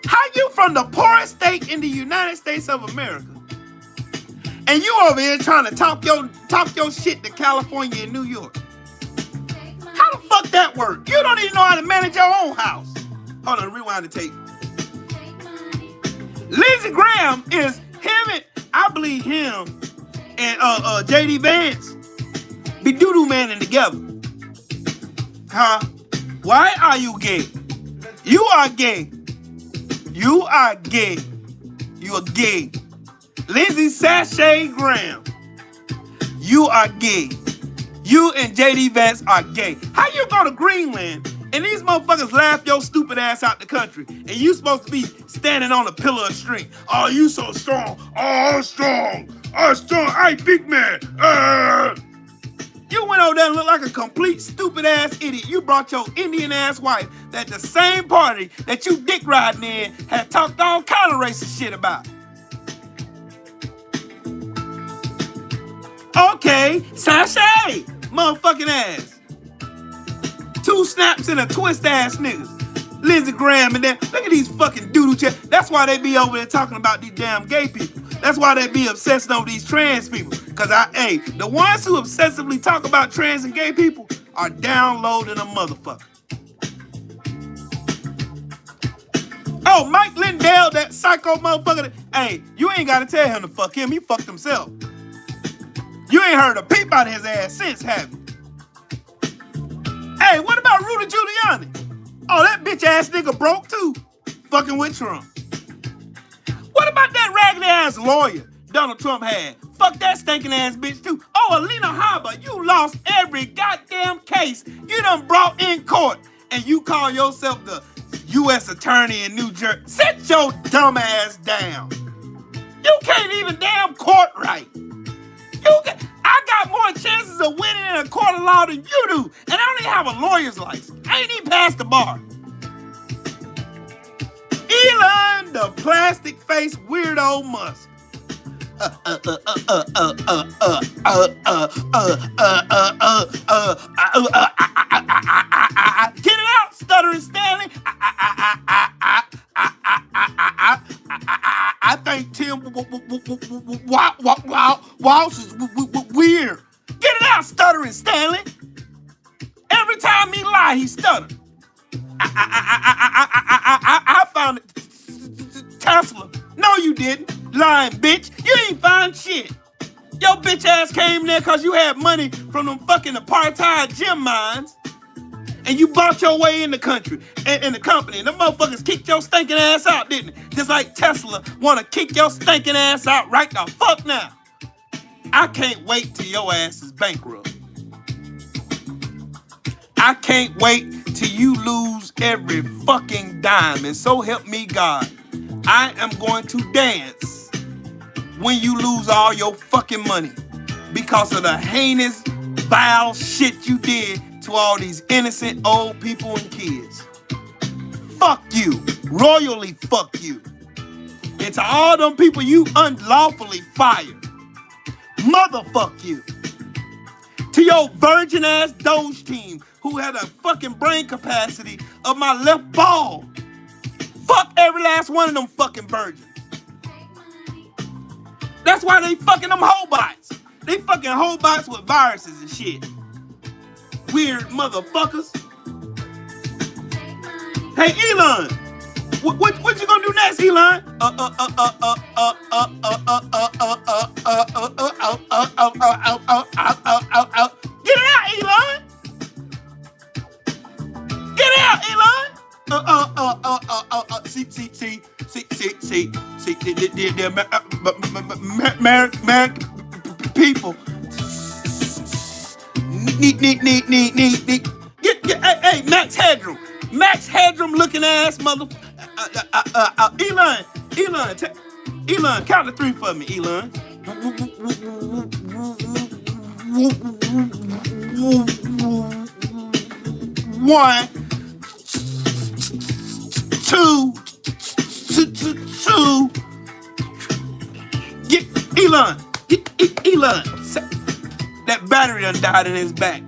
how you from the poorest state in the United States of America, and you over here trying to talk your shit to California and New York? How the fuck that work? You don't even know how to manage your own house. Hold on, rewind the tape. Lindsey Graham is him, I believe him and JD Vance be doo-doo manning together. Huh? Why are you gay? You are gay. You are gay. You are gay. Lindsey Sashay Graham. You are gay. You and JD Vance are gay. How you go to Greenland and these motherfuckers laugh your stupid ass out the country, and you supposed to be standing on a pillar of strength? Oh, you so strong. Oh, I'm strong. I'm strong. I big man. You went over there and looked like a complete stupid ass idiot. You brought your Indian ass wife that the same party that you dick riding in had talked all kind of racist shit about. Okay, sashay, motherfucking ass. 2 snaps and a twist ass niggas. Lindsey Graham and then look at these fucking doodle checks. That's why they be over there talking about these damn gay people. That's why they be obsessing over these trans people. Cause the ones who obsessively talk about trans and gay people are downloading a motherfucker. Oh, Mike Lindell, that psycho motherfucker. Hey, you ain't gotta tell him to fuck him. He fucked himself. You ain't heard a peep out of his ass since, have you? Hey, what about Rudy Giuliani? Oh, that bitch ass nigga broke too. Fucking with Trump. What about that raggedy ass lawyer Donald Trump had? Fuck that stinking ass bitch too. Oh, Alina Harbour, you lost every goddamn case you done brought in court. And you call yourself the U.S. attorney in New Jersey. Sit your dumb ass down. You can't even damn court right. I got more chances of winning in a court of law than you do. And I don't even have a lawyer's license. I ain't even passed the bar. Elon, the plastic face weirdo Musk. Get it out, stuttering Stanley. I think Tim Walsh is weird. Get it out, stuttering Stanley. Every time he lie, he stutter. I found it. Tesla. No, you didn't. Lying bitch. You ain't find shit. Your bitch ass came there because you had money from them fucking apartheid gem mines. And you bought your way in the country, in the company. And them motherfuckers kicked your stinking ass out, didn't it? Just like Tesla want to kick your stinking ass out right the fuck now. I can't wait till your ass is bankrupt. I can't wait till you lose every fucking dime. And so help me God, I am going to dance when you lose all your fucking money because of the heinous, vile shit you did to all these innocent old people and kids. Fuck you. Royally fuck you. And to all them people you unlawfully fired. Motherfuck you. To your virgin ass Doge team who had a fucking brain capacity of my left ball. Fuck every last one of them fucking virgins. That's why they fucking them hobots. They fucking hobots with viruses and shit. Weird motherfuckers. Hey, Elon. What you gonna do next, Elon? Get it out, Elon. Get it out, Elon. See, the American people need. Hey, Max Headroom looking ass mother. Elon, count to 3 for me, Elon. 1, 2. Get Elon. That battery done died in his back.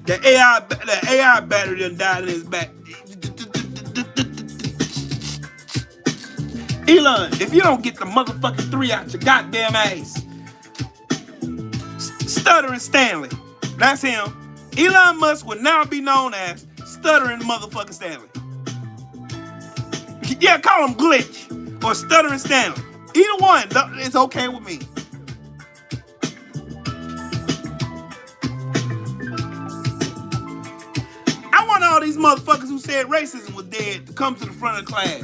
The AI battery done died in his back. Elon, if you don't get the motherfucking 3 out your goddamn ass. Stuttering Stanley. That's him. Elon Musk would now be known as Stuttering motherfucking Stanley. Yeah, call him Glitch or Stuttering Stanley. Either one, it's okay with me. I want all these motherfuckers who said racism was dead to come to the front of the class.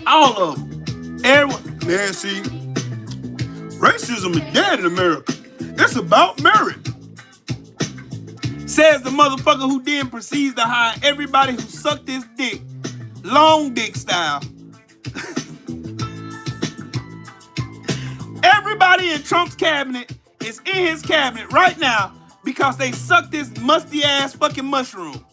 All of them. Everyone. Man, see, racism is dead in America. It's about merit. Says the motherfucker who then proceeds to hire everybody who sucked his dick. Long dick style. Everybody in Trump's cabinet is in his cabinet right now because they sucked this musty ass fucking mushroom.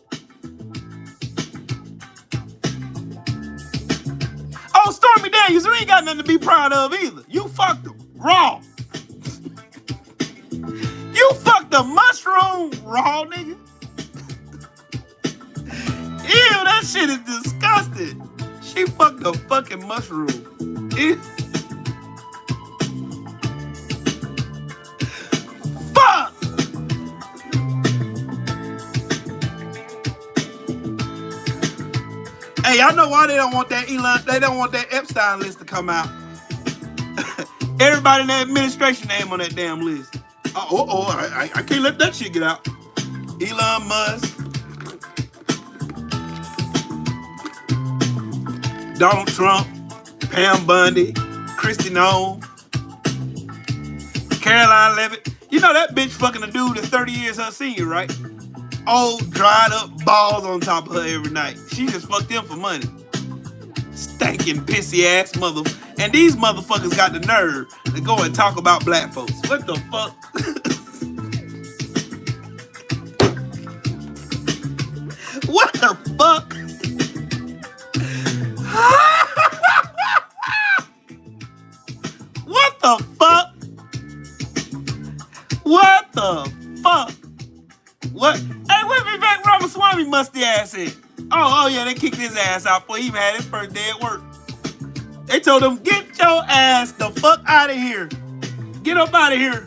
Oh, Stormy Daniels, you ain't got nothing to be proud of either. You fucked him. Raw. You fucked a mushroom raw, nigga? Ew, that shit is disgusting. She fucked a fucking mushroom. Ew. Fuck! Hey, y'all know why they don't want that Epstein list to come out. Everybody in the administration name on that damn list. I can't let that shit get out. Elon Musk, Donald Trump, Pam Bundy, Kristi Noem, Caroline Levitt. You know that bitch fucking a dude that's 30 years her senior, right? Old, dried up balls on top of her every night. She just fucked him for money. Stinking, pissy ass mother. And these motherfuckers got the nerve to go and talk about black folks. What the fuck? What the fuck? What the fuck? What the fuck? What? Hey, where Vivek Ramaswamy musty ass in? Oh yeah, they kicked his ass out before he even had his first day at work. They told him, get your ass the fuck out of here. Get up out of here.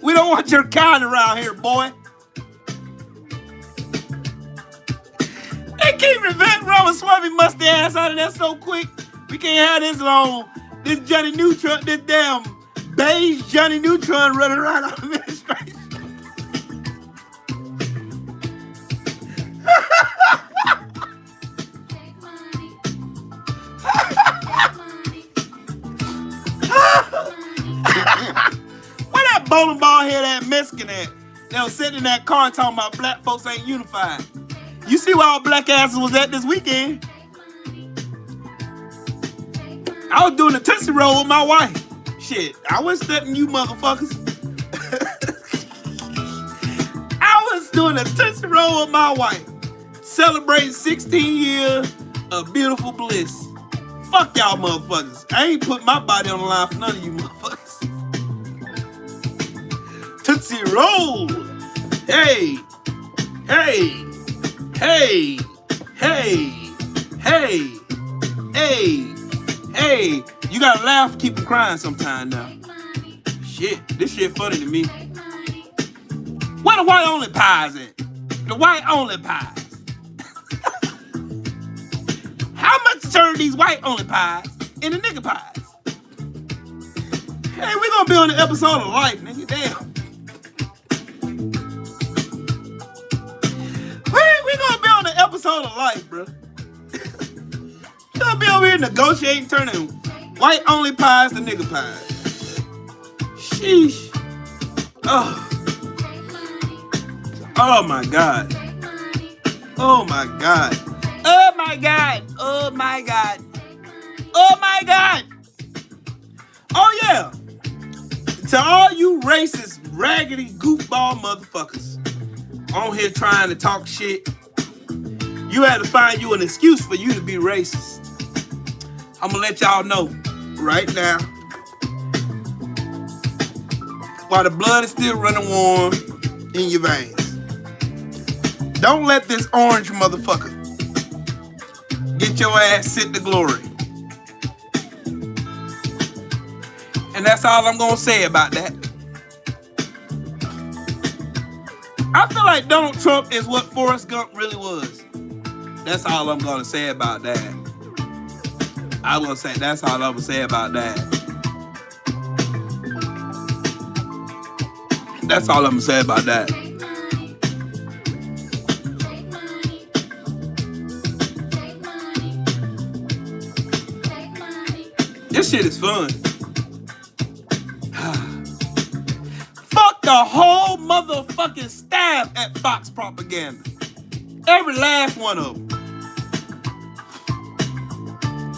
We don't want your kind around here, boy. They keep Vivek Ramaswamy musty ass out of there so quick. We can't have this long. This Johnny Neutron, this damn beige Johnny Neutron running around our administration. Where that bowling ball head that Mexican at? That was sitting in that car talking about black folks ain't unified. You see where all black asses was at this weekend? I was doing a Tootsie Roll with my wife. Shit, I wasn't studying you motherfuckers. I was doing a Tootsie Roll with my wife. Celebrating 16 years of beautiful bliss. Fuck y'all motherfuckers. I ain't put my body on the line for none of you motherfuckers. Tootsie Roll. Hey. Hey. Hey. Hey. Hey. Hey. Hey. You gotta laugh, keep from crying sometime now. Shit, this shit funny to me. Where the white only pies at? The white only pies. How much turn these white only pies into nigga pies? Hey, we gonna be on the episode of Life, nigga. Damn. We gonna be on the episode of Life, bro. We gonna be over here negotiating, turning white only pies to nigga pies. Sheesh. Oh. Oh my God. Oh my God. Oh my God. Oh my God. Oh my God. Oh yeah. To all you racist, raggedy, goofball motherfuckers on here trying to talk shit, you had to find you an excuse for you to be racist. I'm gonna let y'all know right now, while the blood is still running warm in your veins. Don't let this orange motherfucker get your ass sent to glory. And that's all I'm gonna say about that. I feel like Donald Trump is what Forrest Gump really was. That's all I'm gonna say about that. That's all I'm gonna say about that. That's all I'm gonna say about that. This shit is fun. Fuck the whole motherfucking staff at Fox Propaganda. Every last one of them.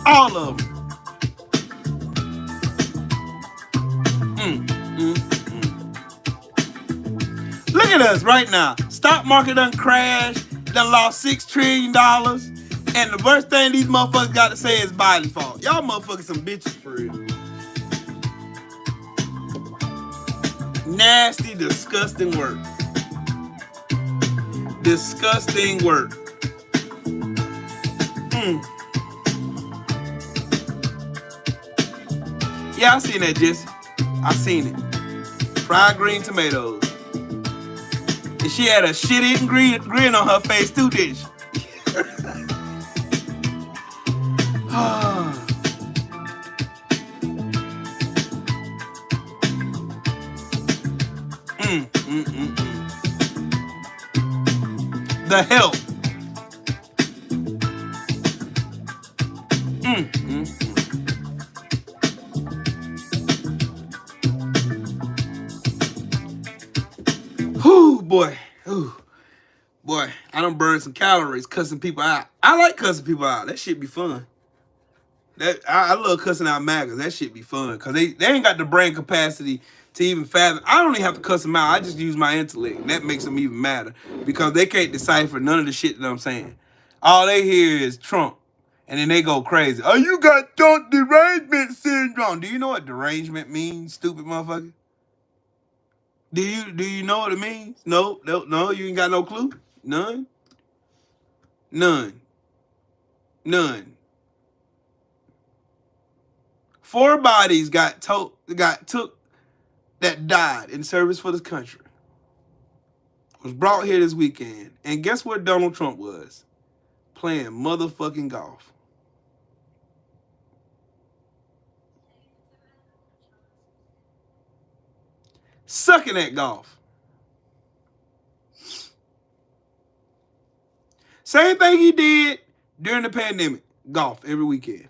All of them. Look at us right now. Stock market done crashed. Done lost $6 trillion. And the worst thing these motherfuckers got to say is Biden's fault. Y'all motherfuckers some bitches for real. Nasty, disgusting work. Disgusting work. Yeah, I seen that, Jesse. I seen it. Fried green tomatoes. And she had a shit-eating grin on her face too, didn't she? The help. Whew, boy. Ooh. Boy, I done burned some calories cussing people out. I like cussing people out. That shit be fun. I love cussing out MAGAs. That shit be fun. Because they ain't got the brain capacity to even fathom. I don't even have to cuss them out. I just use my intellect. And that makes them even madder. Because they can't decipher none of the shit that I'm saying. All they hear is Trump. And then they go crazy. Oh, you got derangement syndrome. Do you know what derangement means, stupid motherfucker? Do you know what it means? No, you ain't got no clue? None. None. 4 bodies got took that died in service for this country. Was brought here this weekend. And guess where Donald Trump was? Playing motherfucking golf. Sucking at golf. Same thing he did during the pandemic. Golf every weekend.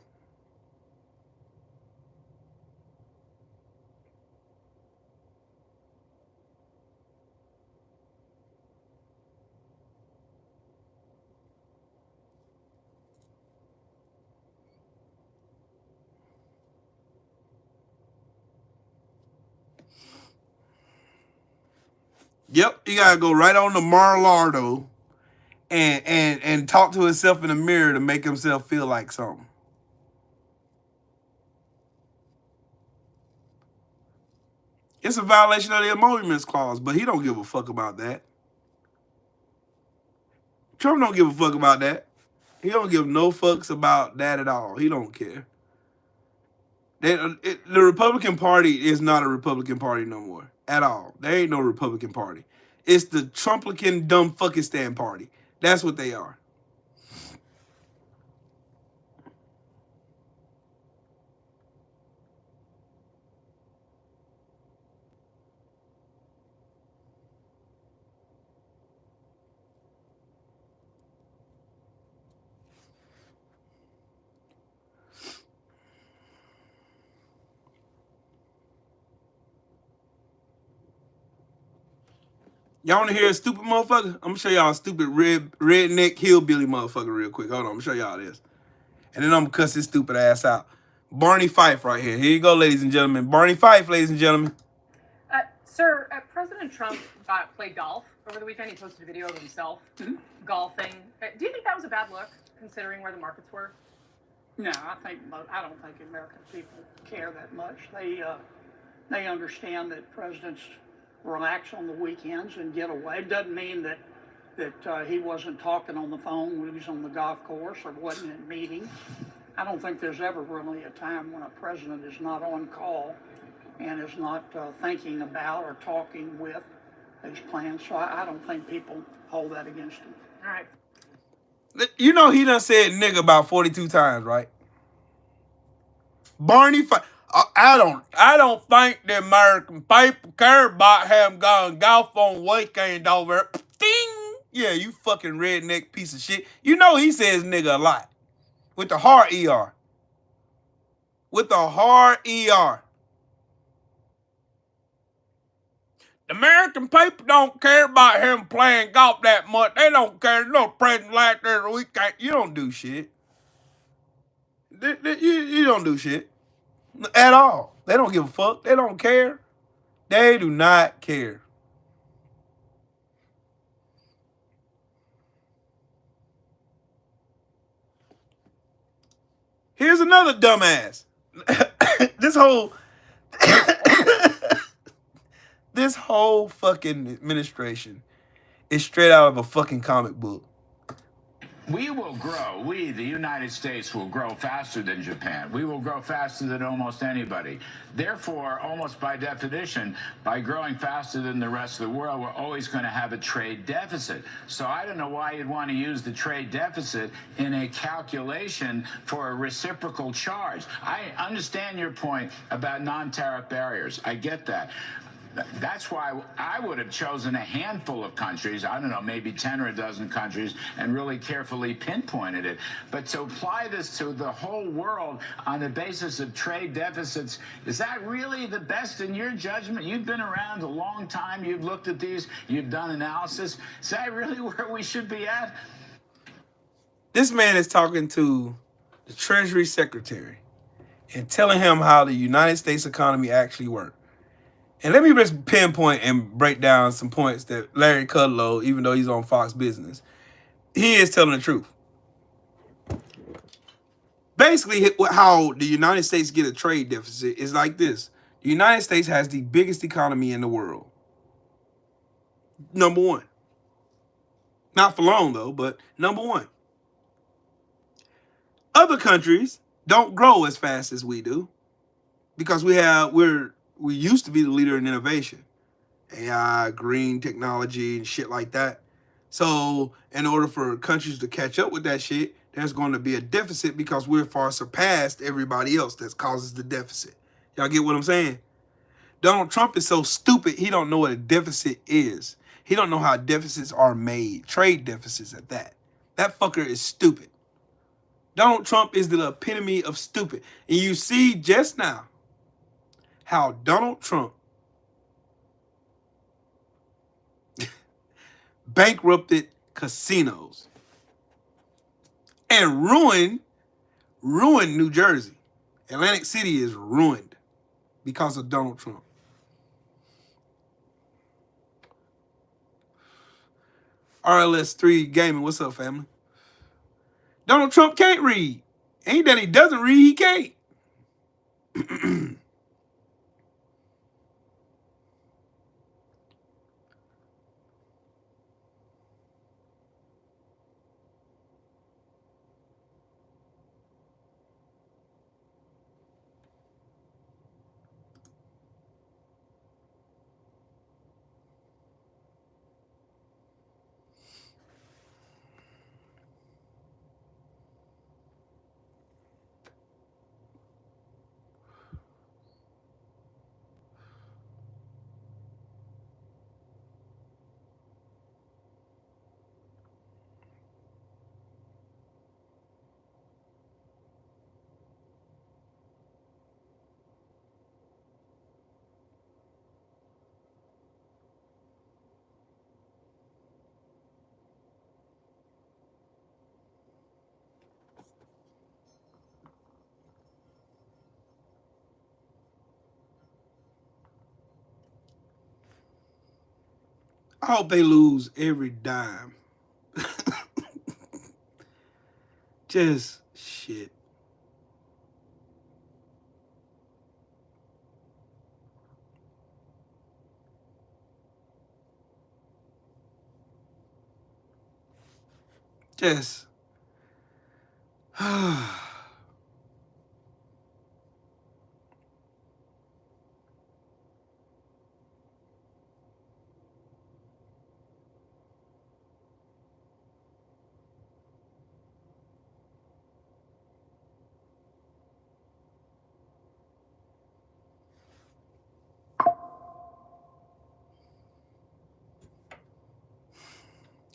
Yep, you gotta go right on to Mar-a-Lardo and talk to himself in the mirror to make himself feel like something. It's a violation of the emoluments clause, but he don't give a fuck about that. Trump don't give a fuck about that. He don't give no fucks about that at all. He don't care. The Republican Party is not a Republican Party no more. At all. There ain't no Republican Party. It's the Trumplican dumb fucking stand party. That's what they are. Y'all want to hear a stupid motherfucker? I'm going to show y'all a stupid redneck hillbilly motherfucker real quick. Hold on, I'm going to show y'all this. And then I'm going to cuss his stupid ass out. Barney Fife right here. Here you go, ladies and gentlemen. Barney Fife, ladies and gentlemen. Sir, President Trump played golf over the weekend. He posted a video of himself golfing. Do you think that was a bad look, considering where the markets were? No, I don't think American people care that much. They understand that presidents relax on the weekends and get away. It doesn't mean that he wasn't talking on the phone when he was on the golf course or wasn't in meetings. I don't think there's ever really a time when a president is not on call and is not thinking about or talking with his plans. So I don't think people hold that against him. All right. You know he done said nigga about 42 times, right? Barney Fife. I don't think the American people care about him going golf on weekend over. Ding! Yeah, you fucking redneck piece of shit. You know he says nigga a lot. With the hard ER. With the hard ER. The American people don't care about him playing golf that much. They don't care. No president like this weekend. You don't do shit. You don't do shit. At all. They don't give a fuck. They don't care. They do not care. Here's another dumbass. This This whole fucking administration is straight out of a fucking comic book. We will grow. We, the United States, will grow faster than Japan. We will grow faster than almost anybody. Therefore, almost by definition, by growing faster than the rest of the world, we're always going to have a trade deficit. So I don't know why you'd want to use the trade deficit in a calculation for a reciprocal charge. I understand your point about non-tariff barriers. I get that. That's why I would have chosen a handful of countries, I don't know, maybe 10 or a dozen countries, and really carefully pinpointed it. But to apply this to the whole world on the basis of trade deficits, is that really the best in your judgment? You've been around a long time. You've looked at these. You've done analysis. Is that really where we should be at? This man is talking to the Treasury Secretary and telling him how the United States economy actually works. And let me just pinpoint and break down some points that Larry Kudlow, even though he's on Fox Business, he is telling the truth. Basically, how the United States get a trade deficit is like this. The United States has the biggest economy in the world. Number one. Not for long, though, but number one. Other countries don't grow as fast as we do because we used to be the leader in innovation, AI, green technology, and shit like that. So in order for countries to catch up with that shit, there's going to be a deficit because we're far surpassed everybody else that causes the deficit. Y'all get what I'm saying? Donald Trump is so stupid, he don't know what a deficit is. He don't know how deficits are made, trade deficits at that. That fucker is stupid. Donald Trump is the epitome of stupid. And you see just now how Donald Trump bankrupted casinos and ruined New Jersey. Atlantic City is ruined because of Donald Trump. RLS3 Gaming, what's up, family? Donald Trump can't read. Ain't that he doesn't read, he can't. I hope they lose every dime. Just shit. Just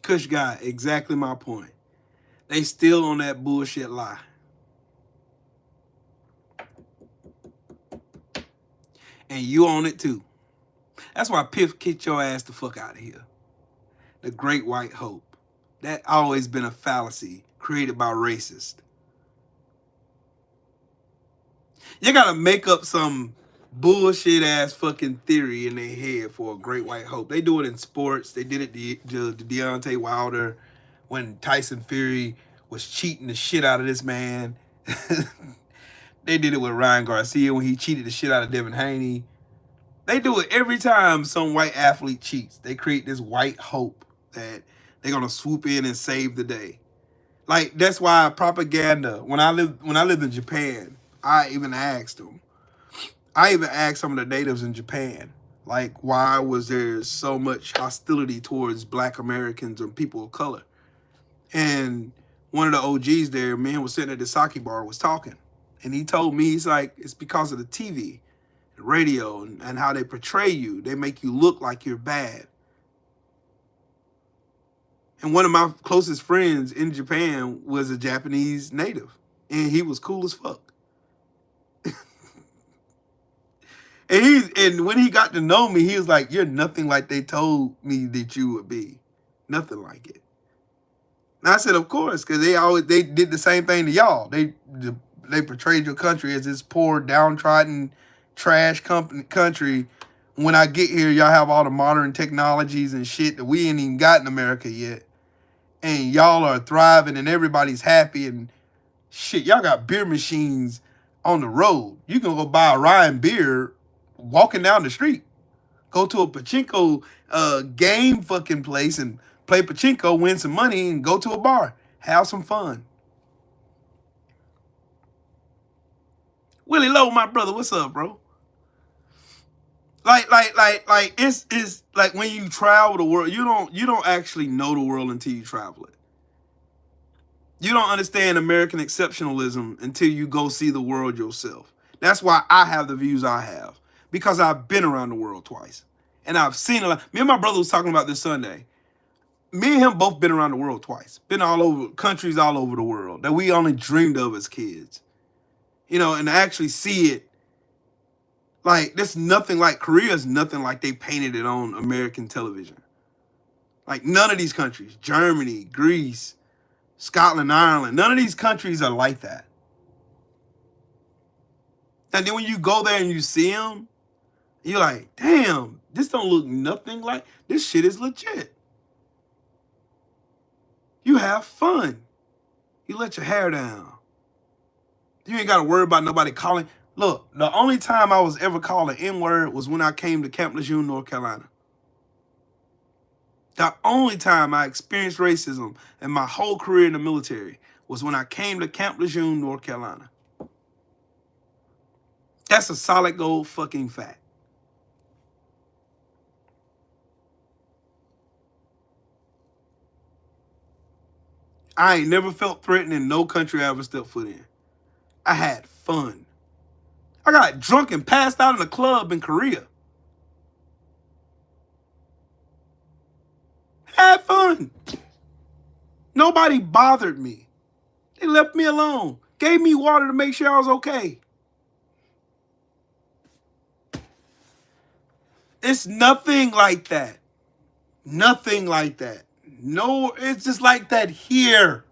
Kush guy, exactly my point. They still on that bullshit lie. And you on it too. That's why Piff kicked your ass the fuck out of here. The Great White Hope. That always been a fallacy created by racists. You gotta make up some bullshit ass fucking theory in their head for a Great White Hope. They do it in sports. They did it to Deontay Wilder when Tyson Fury was cheating the shit out of this man. They did it with Ryan Garcia when he cheated the shit out of Devin Haney. They do it every time some white athlete cheats. They create this white hope that they're gonna swoop in and save the day. Like that's why propaganda. When I lived in Japan, I even asked them. I even asked some of the natives in Japan, like, why was there so much hostility towards Black Americans and people of color? And one of the OGs there, man, was sitting at the sake bar, was talking, and he told me, he's like, it's because of the TV, the radio, and how they portray you. They make you look like you're bad. And one of my closest friends in Japan was a Japanese native, and he was cool as fuck. And when he got to know me, he was like, you're nothing like they told me that you would be. Nothing like it. And I said, of course, because they did the same thing to y'all. They portrayed your country as this poor, downtrodden, trash country. When I get here, y'all have all the modern technologies and shit that we ain't even got in America yet. And y'all are thriving and everybody's happy and shit. Y'all got beer machines on the road. You can go buy a Ryan beer walking down the street. Go to a pachinko game fucking place and play pachinko, win some money, and go to a bar. Have some fun. Willie Lowe, my brother, what's up, bro? Like it's like when you travel the world, you don't actually know the world until you travel it. You don't understand American exceptionalism until you go see the world yourself. That's why I have the views I have, because I've been around the world twice. And I've seen a lot. Me and my brother was talking about this Sunday. Me and him both been around the world twice. Been all over, countries all over the world that we only dreamed of as kids. You know, and to actually see it, like, there's nothing like, Korea's nothing like they painted it on American television. Like, none of these countries, Germany, Greece, Scotland, Ireland, none of these countries are like that. And then when you go there and you see them, you're like, damn, this don't look nothing like, this shit is legit. You have fun. You let your hair down. You ain't got to worry about nobody calling. Look, the only time I was ever called an N-word was when I came to Camp Lejeune, North Carolina. The only time I experienced racism in my whole career in the military was when I came to Camp Lejeune, North Carolina. That's a solid gold fucking fact. I ain't never felt threatened in no country I ever stepped foot in. I had fun. I got drunk and passed out in a club in Korea. Had fun. Nobody bothered me. They left me alone. Gave me water to make sure I was okay. It's nothing like that. Nothing like that. No, it's just like that here.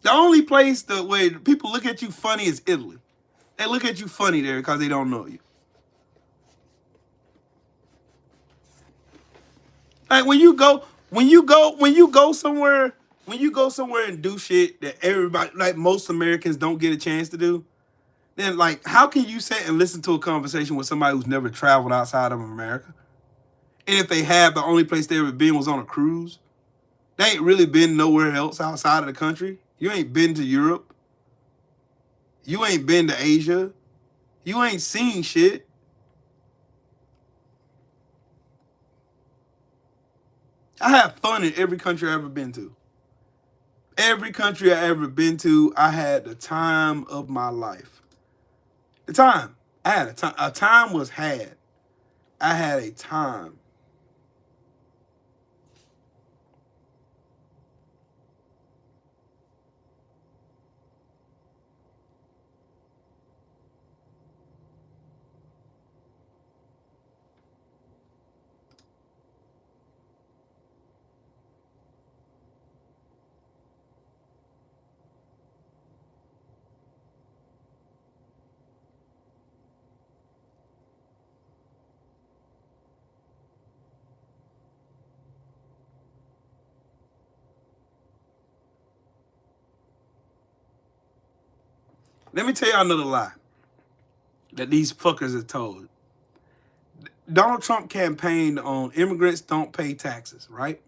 The only place where people look at you funny is Italy. They look at you funny there because they don't know you. Like when you go somewhere and do shit that everybody, like most Americans, don't get a chance to do, then like how can you sit and listen to a conversation with somebody who's never traveled outside of America? And if they have, the only place they ever been was on a cruise. They ain't really been nowhere else outside of the country. You ain't been to Europe. You ain't been to Asia. You ain't seen shit. I have fun in every country I've ever been to. Every country I ever been to, I had the time of my life. The time. I had a time. A time was had. I had a time. Let me tell y'all another lie. that these fuckers are told. Donald Trump campaigned on immigrants don't pay taxes, right?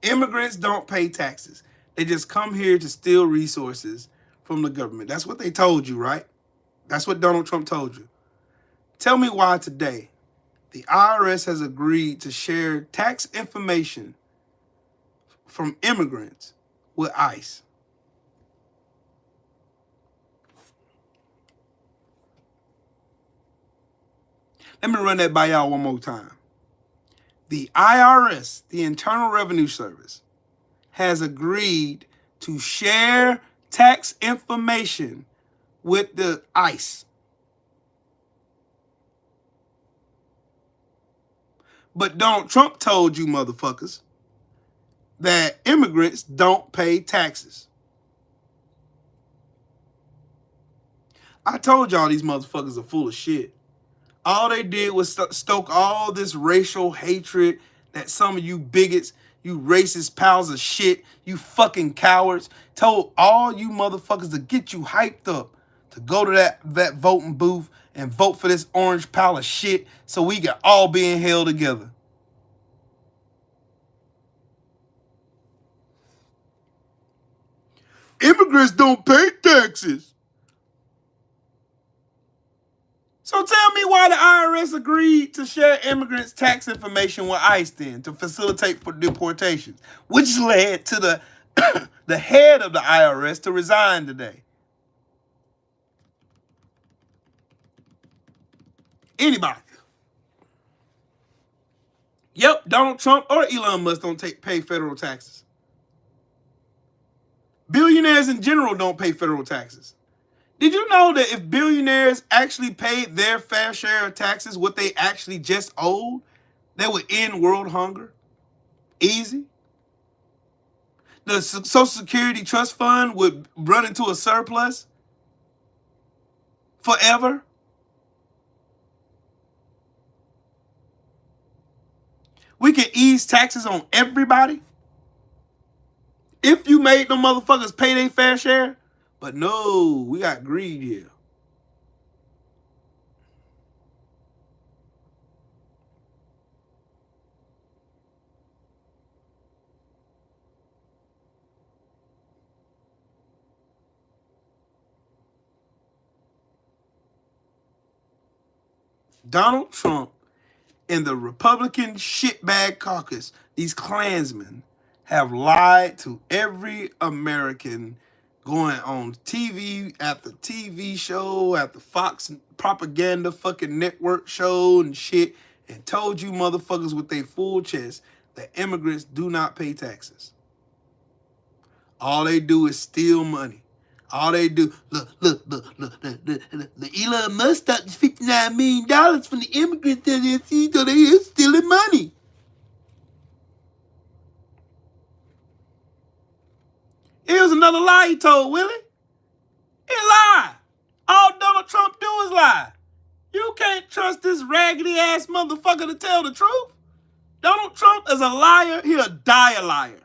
Immigrants don't pay taxes. They just come here to steal resources from the government. That's what they told you, right? That's what Donald Trump told you. Tell me why today the IRS has agreed to share tax information from immigrants with ICE. Let me run that by y'all one more time. The IRS, the Internal Revenue Service, has agreed to share tax information with the ICE. But Donald Trump told you motherfuckers that immigrants don't pay taxes. I told y'all these motherfuckers are full of shit. All they did was stoke all this racial hatred that some of you bigots, you racist pals of shit, you fucking cowards, told all you motherfuckers to get you hyped up to go to that voting booth and vote for this orange pile of shit so we can all be in hell together. Immigrants don't pay taxes. So tell me why the IRS agreed to share immigrants' tax information with ICE then to facilitate for deportations, which led to the head of the IRS to resign today. Anybody? Yep, Donald Trump or Elon Musk don't pay federal taxes. Billionaires in general don't pay federal taxes. Did you know that if billionaires actually paid their fair share of taxes, what they actually just owed, they would end world hunger? Easy. The Social Security Trust Fund would run into a surplus forever. We can ease taxes on everybody if you made them motherfuckers pay their fair share. But no, we got greed here. Donald Trump and the Republican shitbag caucus, these Klansmen, have lied to every American, going on TV after TV show, after Fox propaganda fucking network show and shit, and told you motherfuckers with their full chest that immigrants do not pay taxes. All they do is steal money. All they do, look, the Elon Musk stopped $59 million from the immigrants that so they is stealing money. Here's another lie he told, Willie. He lied. All Donald Trump do is lie. You can't trust this raggedy ass motherfucker to tell the truth. Donald Trump is a liar. He'll die a liar.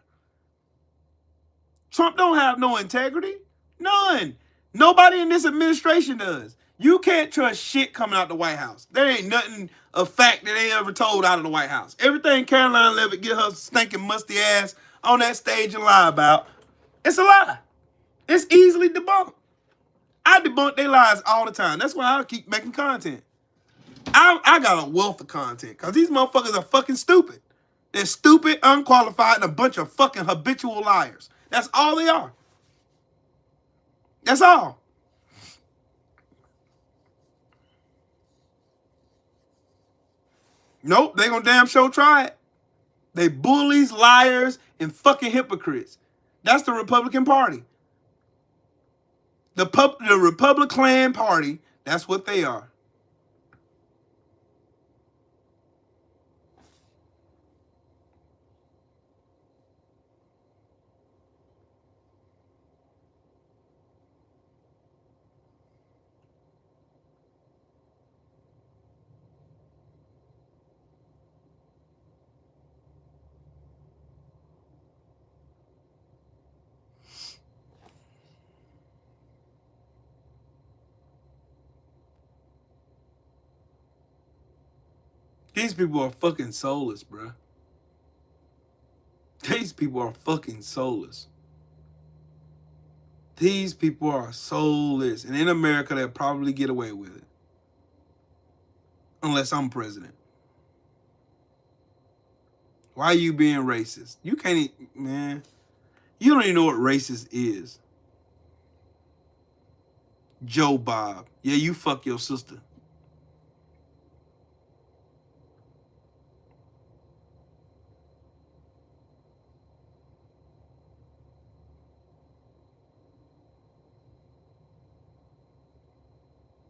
Trump don't have no integrity. None. Nobody in this administration does. You can't trust shit coming out the White House. There ain't nothing of fact that they ever told out of the White House. Everything Caroline Leavitt get her stinking musty ass on that stage and lie about, it's a lie. It's easily debunked. I debunk their lies all the time. That's why I keep making content. I got a wealth of content because these motherfuckers are fucking stupid. They're stupid, unqualified, and a bunch of fucking habitual liars. That's all they are. That's all. Nope, they gonna damn sure try it. They bullies, liars, and fucking hypocrites. That's the Republican Party. The Republican Party, that's what they are. These people are fucking soulless, bruh. These people are fucking soulless. These people are soulless. And in America, they'll probably get away with it. Unless I'm president. Why are you being racist? You can't, man. You don't even know what racist is. Joe Bob. Yeah, you fuck your sister.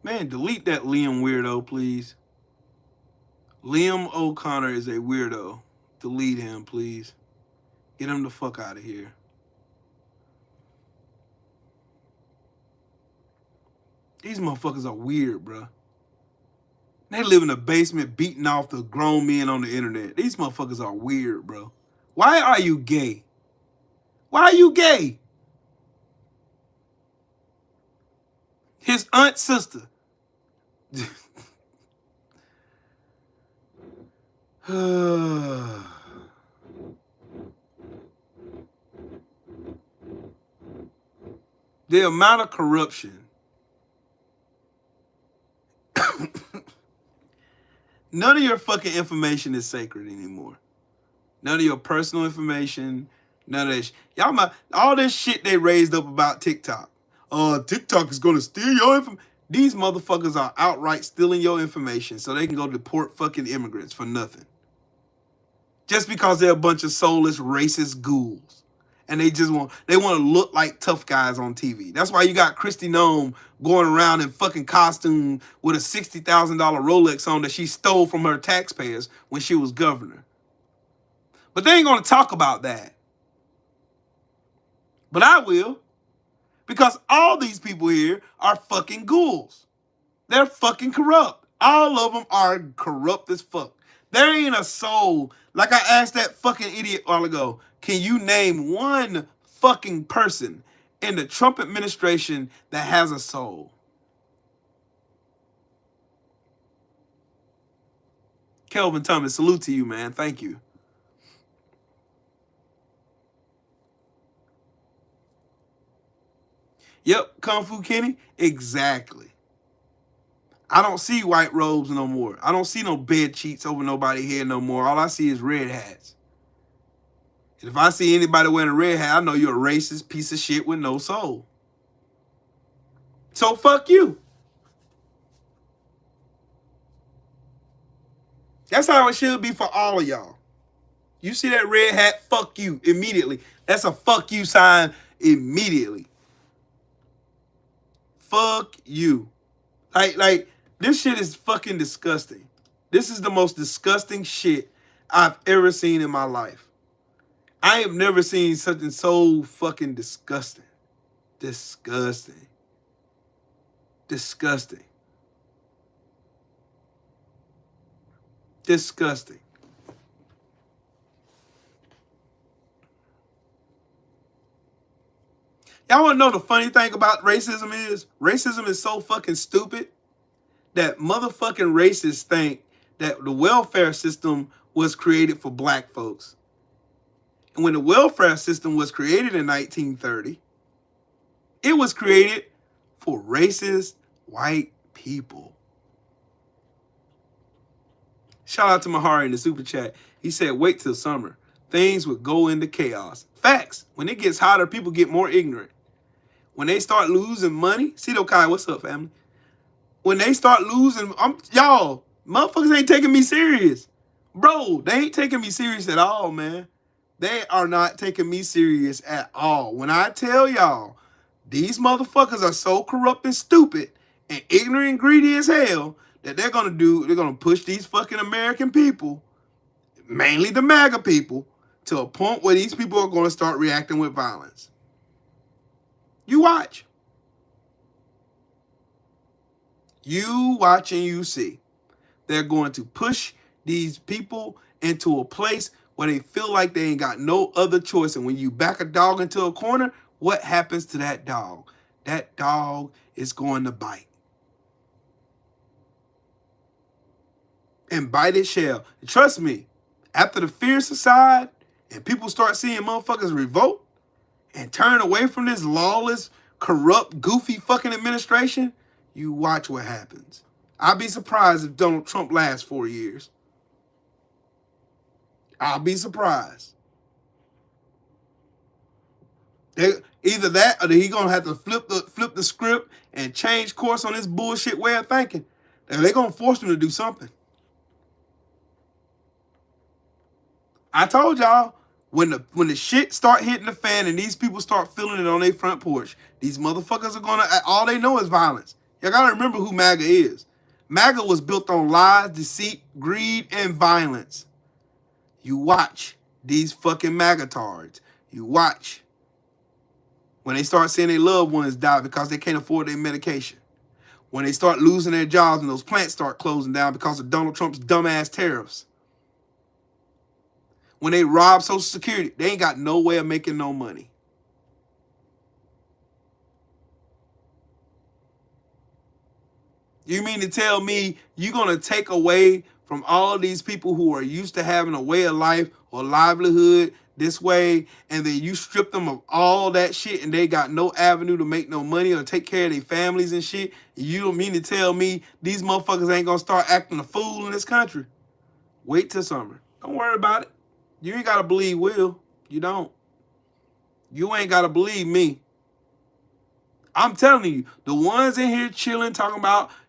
Man, delete that Liam weirdo, please. Liam O'Connor is a weirdo. Delete him, please. Get him the fuck out of here. These motherfuckers are weird, bro. They live in a basement beating off the grown men on the internet. These motherfuckers are weird, bro. Why are you gay? Why are you gay? His aunt's sister. The amount of corruption. None of your fucking information is sacred anymore. None of your personal information. None of that. Y'all, all this shit they raised up about TikTok. TikTok is gonna steal your information. These motherfuckers are outright stealing your information so they can go deport fucking immigrants for nothing. Just because they're a bunch of soulless, racist ghouls. And they want to look like tough guys on TV. That's why you got Kristi Noem going around in fucking costume with a $60,000 Rolex on that she stole from her taxpayers when she was governor. But they ain't going to talk about that. But I will. Because all these people here are fucking ghouls. They're fucking corrupt. All of them are corrupt as fuck. There ain't a soul. Like I asked that fucking idiot a while ago, can you name one fucking person in the Trump administration that has a soul? Kelvin Thomas, salute to you, man. Thank you. Yep, Kung Fu Kenny. Exactly. I don't see white robes no more. I don't see no bed sheets over nobody's head no more. All I see is red hats. And if I see anybody wearing a red hat, I know you're a racist piece of shit with no soul. So fuck you. That's how it should be for all of y'all. You see that red hat, fuck you immediately. That's a fuck you sign immediately. Fuck you. Like this shit is fucking disgusting. This is the most disgusting shit I've ever seen in my life. I have never seen something so fucking disgusting. Disgusting. Disgusting. Disgusting. Y'all want to know the funny thing about racism is? Racism is so fucking stupid that motherfucking racists think that the welfare system was created for black folks. And when the welfare system was created in 1930, it was created for racist white people. Shout out to Mahari in the super chat. He said, wait till summer. Things would go into chaos. Facts. When it gets hotter, people get more ignorant. When they start losing money, Cito Kai, what's up, family? When they start losing, y'all, motherfuckers ain't taking me serious. Bro, they ain't taking me serious at all, man. They are not taking me serious at all. When I tell y'all, these motherfuckers are so corrupt and stupid and ignorant and greedy as hell that they're going to push these fucking American people, mainly the MAGA people, to a point where these people are going to start reacting with violence. You watch. You watch and you see. They're going to push these people into a place where they feel like they ain't got no other choice. And when you back a dog into a corner, what happens to that dog? That dog is going to bite. and bite its shell. And trust me, after the fear subside and people start seeing motherfuckers revolt and turn away from this lawless, corrupt, goofy fucking administration, you watch what happens. I'll be surprised if Donald Trump lasts 4 years. I'll be surprised. Either that or he gonna have to flip the script and change course on this bullshit way of thinking. They're gonna force him to do something. I told y'all, when the shit start hitting the fan and these people start feeling it on their front porch, these motherfuckers are gonna, all they know is violence. Y'all gotta remember who MAGA is. MAGA was built on lies, deceit, greed, and violence. You watch these fucking MAGA-tards. You watch when they start seeing their loved ones die because they can't afford their medication. When they start losing their jobs and those plants start closing down because of Donald Trump's dumbass tariffs. When they rob Social Security, they ain't got no way of making no money. You mean to tell me you're going to take away from all of these people who are used to having a way of life or livelihood this way, and then you strip them of all that shit and they got no avenue to make no money or take care of their families and shit? You don't mean to tell me these motherfuckers ain't going to start acting a fool in this country? Wait till summer. Don't worry about it. You ain't got to believe Will. You don't. You ain't got to believe me. I'm telling you, the ones in here chilling,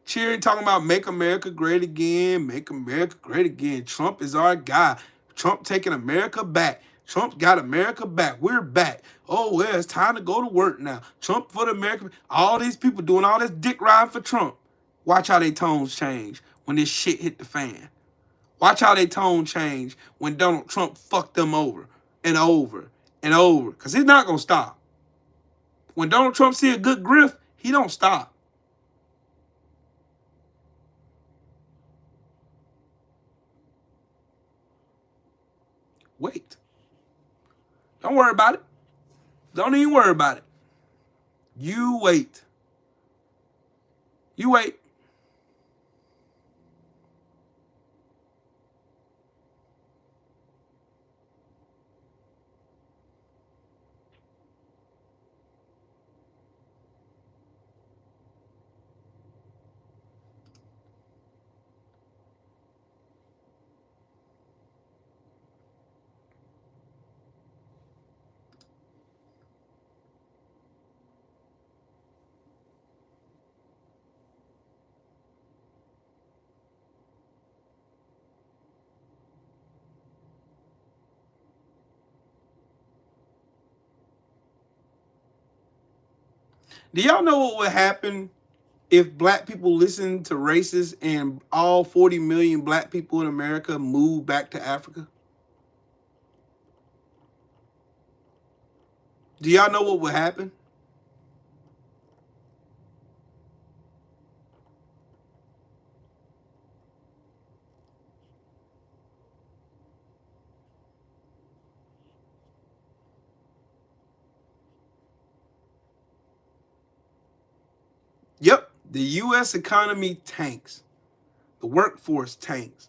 cheering, talking about make America great again, make America great again. Trump is our guy. Trump taking America back. Trump got America back. We're back. Oh, well, it's time to go to work now. Trump for the America. All these people doing all this dick riding for Trump. Watch how their tones change when this shit hit the fan. Watch how their tone change when Donald Trump fucked them over and over and over. Because he's not going to stop. When Donald Trump see a good grift, he don't stop. Wait. Don't worry about it. Don't even worry about it. You wait. You wait. Do y'all know what would happen if black people listened to racists and all 40 million black people in America moved back to Africa? Do y'all know what would happen? Yep, the U.S. economy tanks. The workforce tanks.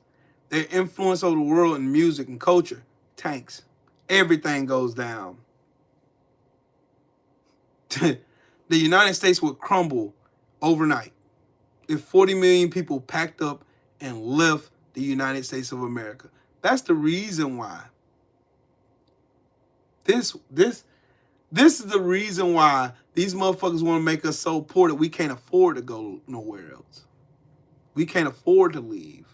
Their influence over the world in music and culture tanks. Everything goes down. The United States would crumble overnight if 40 million people packed up and left the United States of America. That's the reason why. This is the reason why these motherfuckers want to make us so poor that we can't afford to go nowhere else. We can't afford to leave.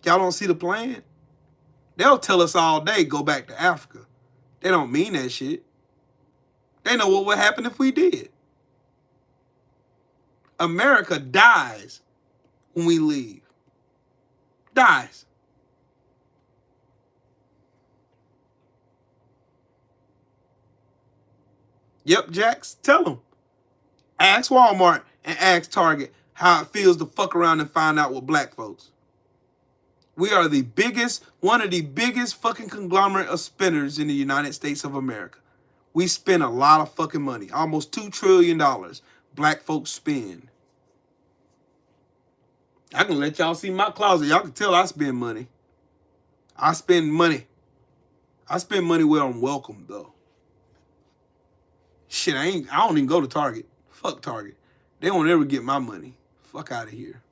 Y'all don't see the plan? They'll tell us all day, go back to Africa. They don't mean that shit. They know what would happen if we did. America dies when we leave. Dies. Yep, Jax, tell them. Ask Walmart and ask Target how it feels to fuck around and find out with black folks. We are the biggest, one of the biggest fucking conglomerate of spenders in the United States of America. We spend a lot of fucking money. Almost $2 trillion black folks spend. I can let y'all see my closet. Y'all can tell I spend money. I spend money. I spend money where I'm welcome, though. Shit, I don't even go to Target. Fuck Target. They won't ever get my money. Fuck out of here.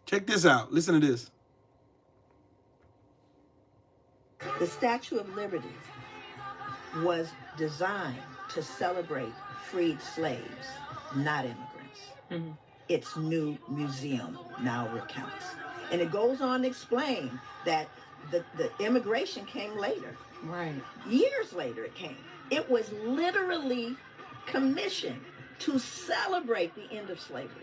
Check this out. Listen to this. The Statue of Liberty was designed to celebrate freed slaves, not immigrants. Mm-hmm. Its new museum now recounts. And it goes on to explain that the immigration came later. Right. Years later it came. It was literally commissioned to celebrate the end of slavery.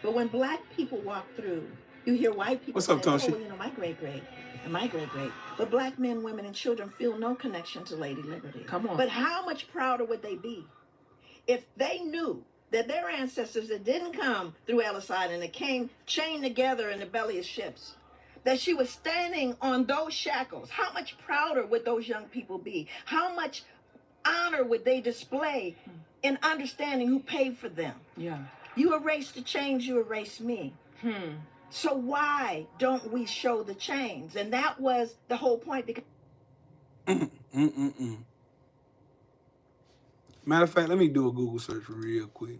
But when black people walk through, you hear white people say, oh, well, you know, my great-great and my great-great. But black men, women, and children feel no connection to Lady Liberty. Come on. But how much prouder would they be if they knew that their ancestors that didn't come through Ellis Island, that came chained together in the belly of ships, that she was standing on those shackles? How much prouder would those young people be? How much honor would they display in understanding who paid for them? Yeah. You erase the chains, you erase me. So why don't we show the chains? And that was the whole point. Because Matter of fact, let me do a Google search real quick.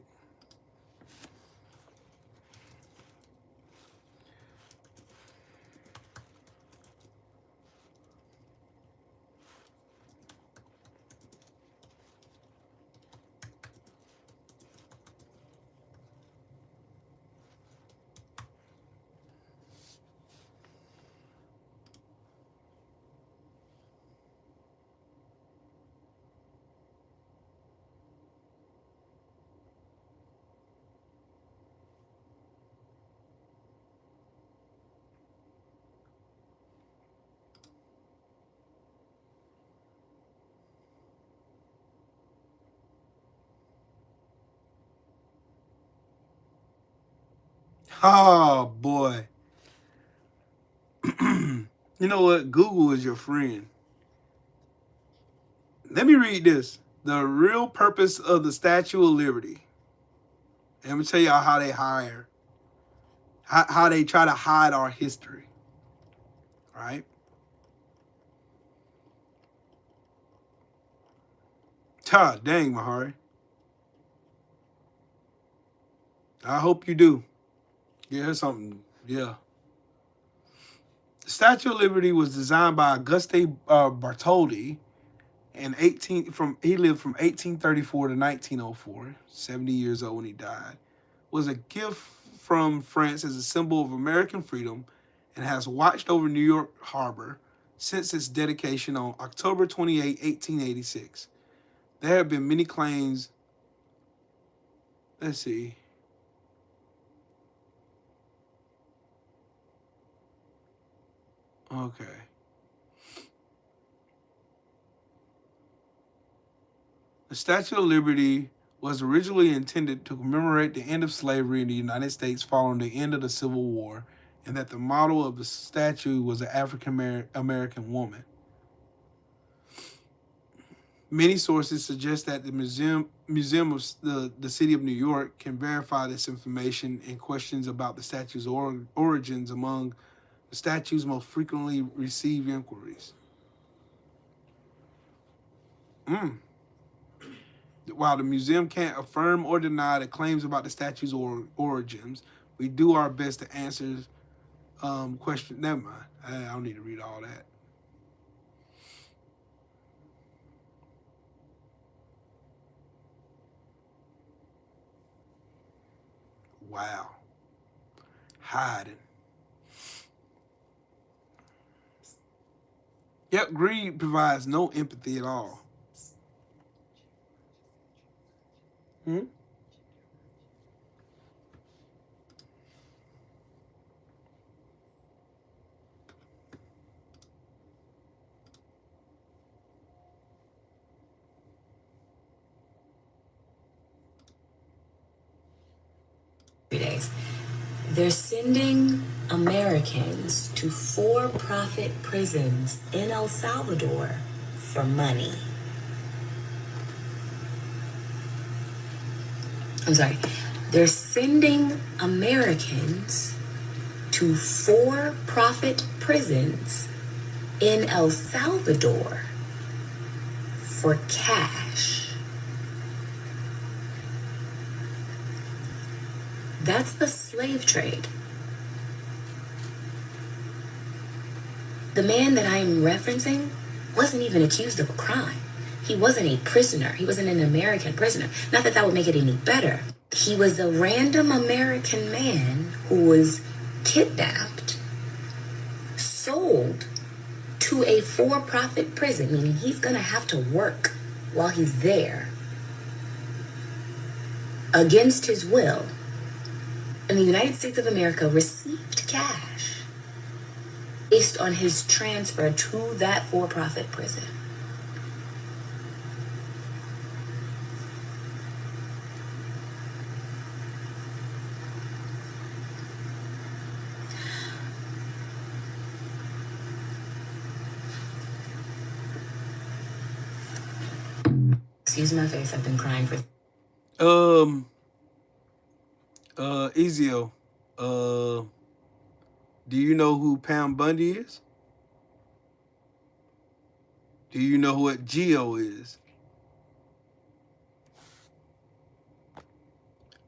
Oh, boy. You know what? Google is your friend. Let me read this. The real purpose of the Statue of Liberty. And I'm going to tell y'all how they how they try to hide our history. All right? Dang, Mahari. I hope you do. Yeah, here's something. Yeah. The Statue of Liberty was designed by Auguste Bartholdi he lived from 1834 to 1904, 70 years old when he died. Was a gift from France as a symbol of American freedom and has watched over New York Harbor since its dedication on October 28, 1886. There have been many claims. Let's see. Okay. The Statue of Liberty was originally intended to commemorate the end of slavery in the United States following the end of the Civil War, and that the model of the statue was an African American woman. Many sources suggest that the Museum of the City of New York can verify this information, and questions about the statue's origins among the statue's most frequently received inquiries. While the museum can't affirm or deny the claims about the statue's origins, we do our best to answer questions. Never mind. I don't need to read all that. Wow. Hiding. Yep, greed provides no empathy at all. Hmm? Days. They're sending Americans to for-profit prisons in El Salvador for money. I'm sorry. They're sending Americans to for-profit prisons in El Salvador for cash. That's the slave trade. The man that I'm referencing wasn't even accused of a crime. He wasn't a prisoner. He wasn't an American prisoner. Not that that would make it any better. He was a random American man who was kidnapped, sold to a for-profit prison, meaning he's going to have to work while he's there against his will. And the United States of America received cash based on his transfer to that for-profit prison. Excuse my face, I've been crying for... Ezio, do you know who Pam Bundy is? Do you know what Geo is?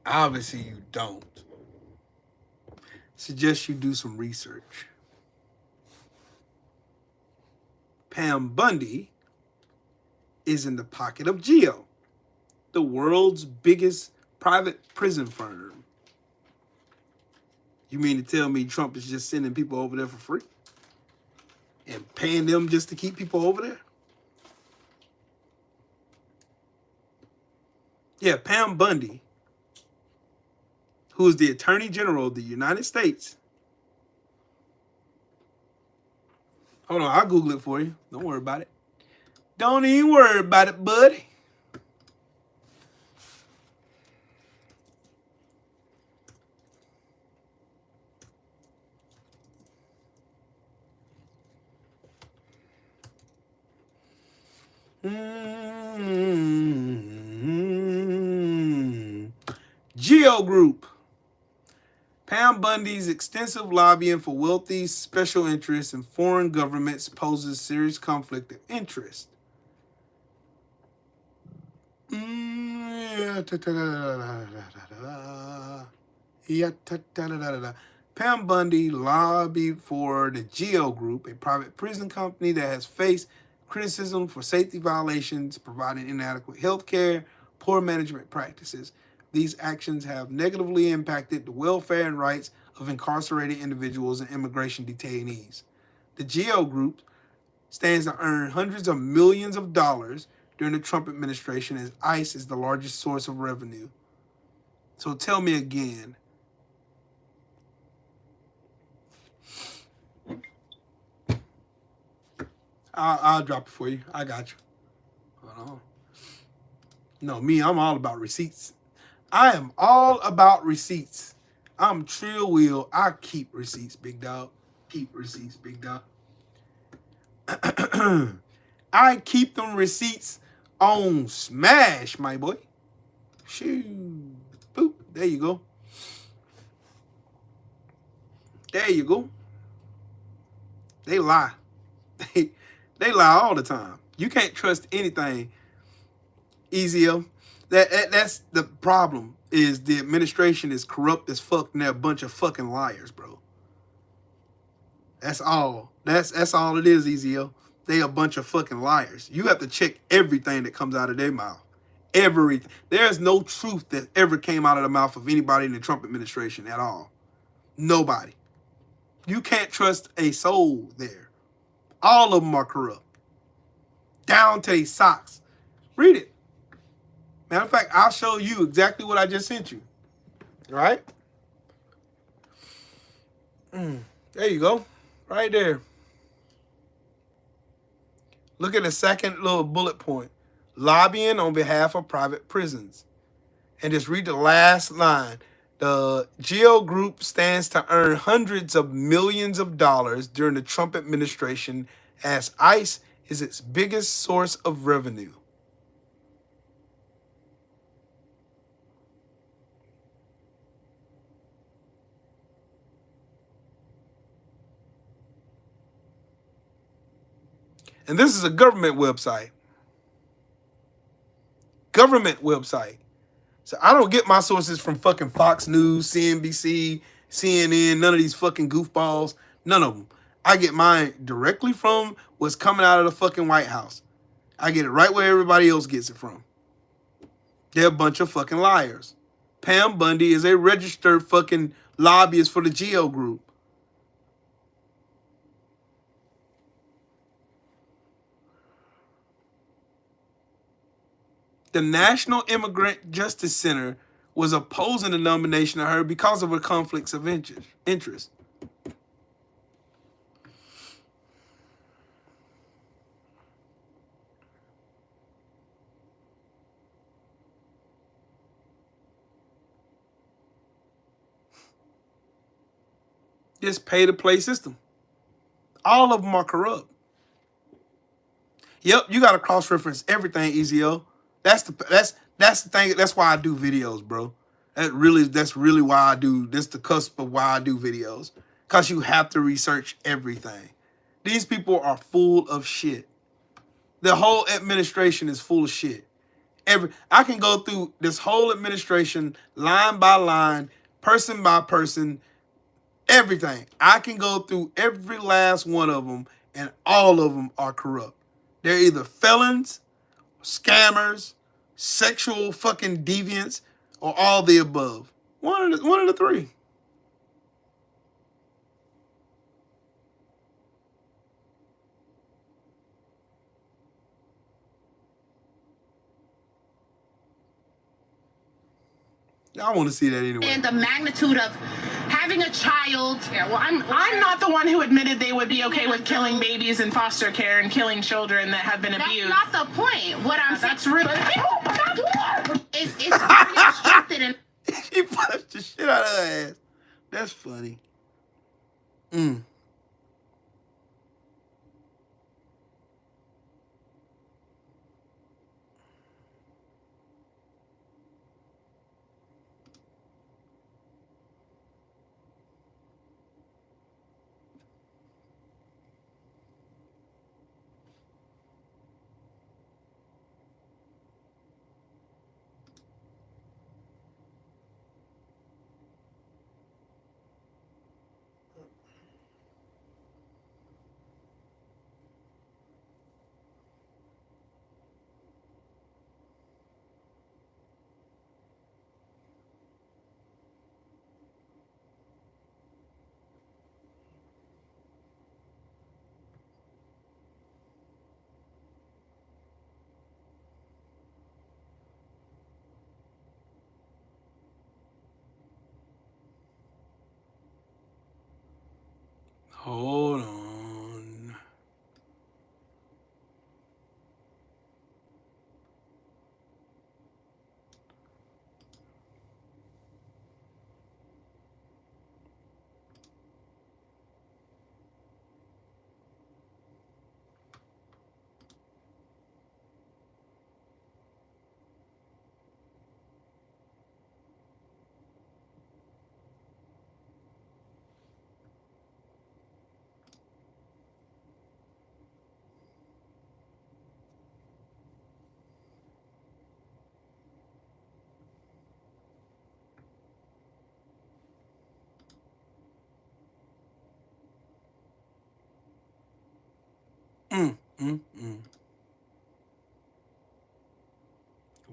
Obviously you don't. Suggest you do some research. Pam Bundy is in the pocket of Geo, the world's biggest private prison firm. You mean to tell me Trump is just sending people over there for free? And paying them just to keep people over there? Yeah, Pam Bundy, who is the Attorney General of the United States. Hold on, I'll Google it for you. Don't worry about it. Don't even worry about it, buddy. Geo Group. Pam Bundy's extensive lobbying for wealthy special interests and foreign governments poses serious conflict of interest. Pam Bundy lobbied for the Geo Group, a private prison company that has faced criticism for safety violations, providing inadequate health care, poor management practices. These actions have negatively impacted the welfare and rights of incarcerated individuals and immigration detainees. The Geo Group stands to earn hundreds of millions of dollars during the Trump administration, as ICE is the largest source of revenue. So tell me again, I'll drop it for you. I got you. Hold on. No, me, I'm all about receipts. I am all about receipts. I'm Trill Wheel. I keep receipts, big dog. Keep receipts, big dog. I keep them receipts on smash, my boy. Shoo. Boop. There you go. There you go. They lie. They lie all the time. You can't trust anything, Ezio. That's the problem, is the administration is corrupt as fuck and they're a bunch of fucking liars, bro. That's all. That's all it is, Ezio. They a bunch of fucking liars. You have to check everything that comes out of their mouth. Everything. There's no truth that ever came out of the mouth of anybody in the Trump administration at all. Nobody. You can't trust a soul there. All of them are corrupt. Down to their socks. Read it. Matter of fact, I'll show you exactly what I just sent you. Right? There you go. Right there. Look at the second little bullet point. Lobbying on behalf of private prisons. And just read the last line. The GEO Group stands to earn hundreds of millions of dollars during the Trump administration as ICE is its biggest source of revenue. And this is a government website. Government website. So I don't get my sources from fucking Fox News, CNBC, CNN, none of these fucking goofballs. None of them. I get mine directly from what's coming out of the fucking White House. I get it right where everybody else gets it from. They're a bunch of fucking liars. Pam Bundy is a registered fucking lobbyist for the GEO Group. The National Immigrant Justice Center was opposing the nomination of her because of her conflicts of interest. This pay-to-play system. All of them are corrupt. Yep, you got to cross-reference everything, EZO. That's the thing. That's why I do videos, bro. That's really why I do. That's the cusp of why I do videos. Because you have to research everything. These people are full of shit. The whole administration is full of shit. I can go through this whole administration line by line, person by person, everything. I can go through every last one of them, and all of them are corrupt. They're either felons, scammers, sexual fucking deviants, or all the above. One of the three. I want to see that anyway. And the magnitude of having a child. Yeah, well, I'm not the one who admitted they would be okay with killing babies in foster care and killing children that have been abused. That's not the point. What I'm saying. That's really. It's very obstructed and. She punched the shit out of her ass. That's funny. Hold on.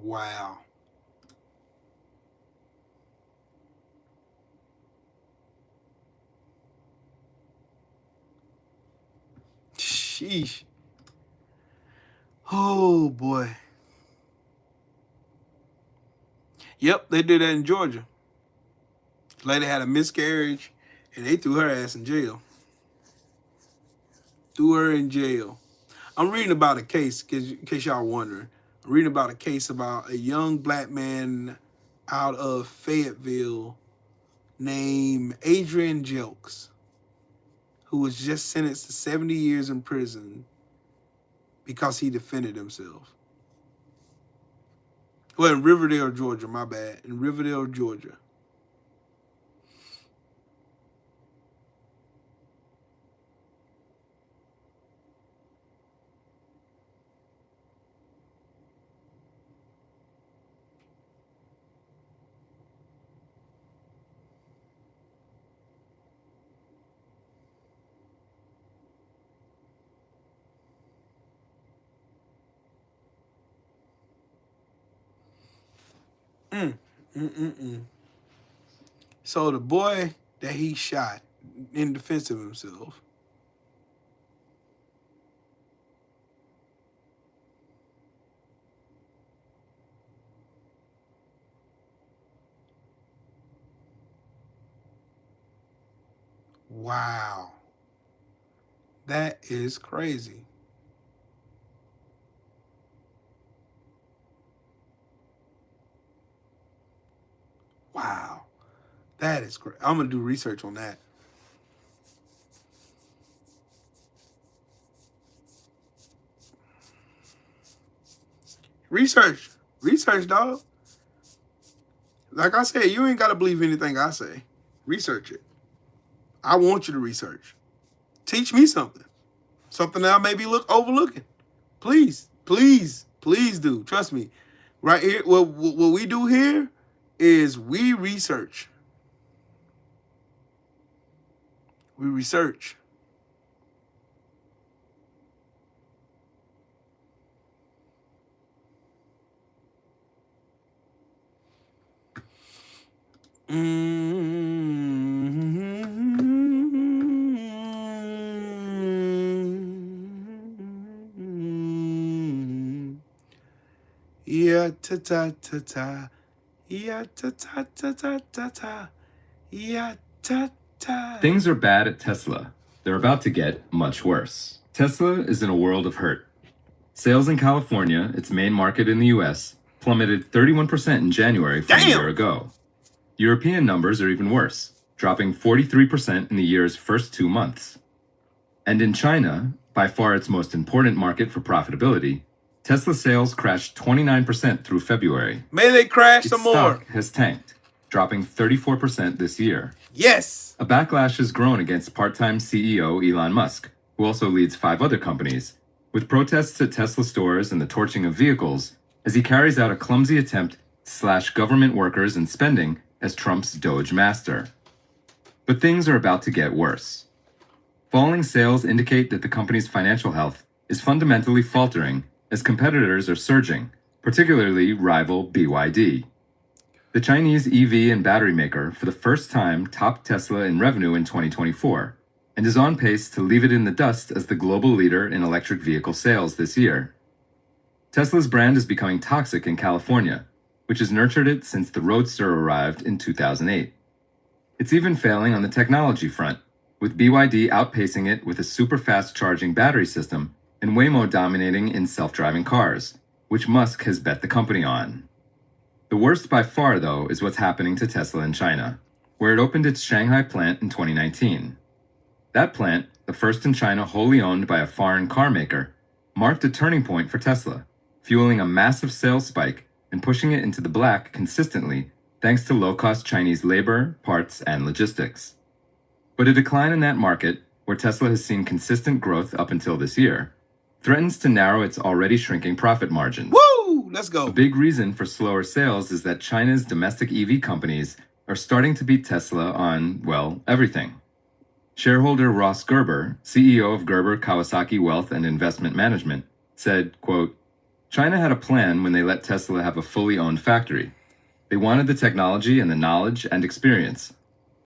Wow. Sheesh. Oh, boy. Yep, they did that in Georgia. The lady had a miscarriage, and they threw her ass in jail. Threw her in jail. I'm reading about a case, in case y'all wondering. I'm reading about a case about a young black man out of Fayetteville named Adrian Jelks, who was just sentenced to 70 years in prison because he defended himself. Well, in Riverdale, Georgia, my bad. In Riverdale, Georgia. So the boy that he shot in defense of himself, wow, that is crazy. Wow, that is great. I'm gonna do research on that. Research, dog. Like I said, you ain't gotta believe anything I say. Research it. I want you to research. Teach me something that I may be overlooking. Please, please, please do. Trust me. Right here, what we do here is we research. We research. Yeah, ta ta ta ta. Yeah, ta ta ta ta ta ta. Yeah, ta ta. Things are bad at Tesla. They're about to get much worse. Tesla is in a world of hurt. Sales in California, its main market in the US, plummeted 31% in January from a year ago. European numbers are even worse, dropping 43% in the year's first 2 months. And in China, by far its most important market for profitability, Tesla sales crashed 29% through February. May they crash Its some more. stock has tanked, dropping 34% this year. Yes. A backlash has grown against part-time CEO Elon Musk, who also leads 5 other companies, with protests at Tesla stores and the torching of vehicles as he carries out a clumsy attempt to slash government workers and spending as Trump's Doge master. But things are about to get worse. Falling sales indicate that the company's financial health is fundamentally faltering as competitors are surging, particularly rival BYD. The Chinese EV and battery maker for the first time topped Tesla in revenue in 2024 and is on pace to leave it in the dust as the global leader in electric vehicle sales this year. Tesla's brand is becoming toxic in California, which has nurtured it since the Roadster arrived in 2008. It's even failing on the technology front, with BYD outpacing it with a super fast charging battery system and Waymo dominating in self-driving cars, which Musk has bet the company on. The worst by far, though, is what's happening to Tesla in China, where it opened its Shanghai plant in 2019. That plant, the first in China wholly owned by a foreign car maker, marked a turning point for Tesla, fueling a massive sales spike and pushing it into the black consistently thanks to low-cost Chinese labor, parts, and logistics. But a decline in that market, where Tesla has seen consistent growth up until this year, threatens to narrow its already shrinking profit margins. Woo! Let's go. A big reason for slower sales is that China's domestic EV companies are starting to beat Tesla on, well, everything. Shareholder Ross Gerber, CEO of Gerber Kawasaki Wealth and Investment Management, said, quote, "China had a plan when they let Tesla have a fully owned factory. They wanted the technology and the knowledge and experience.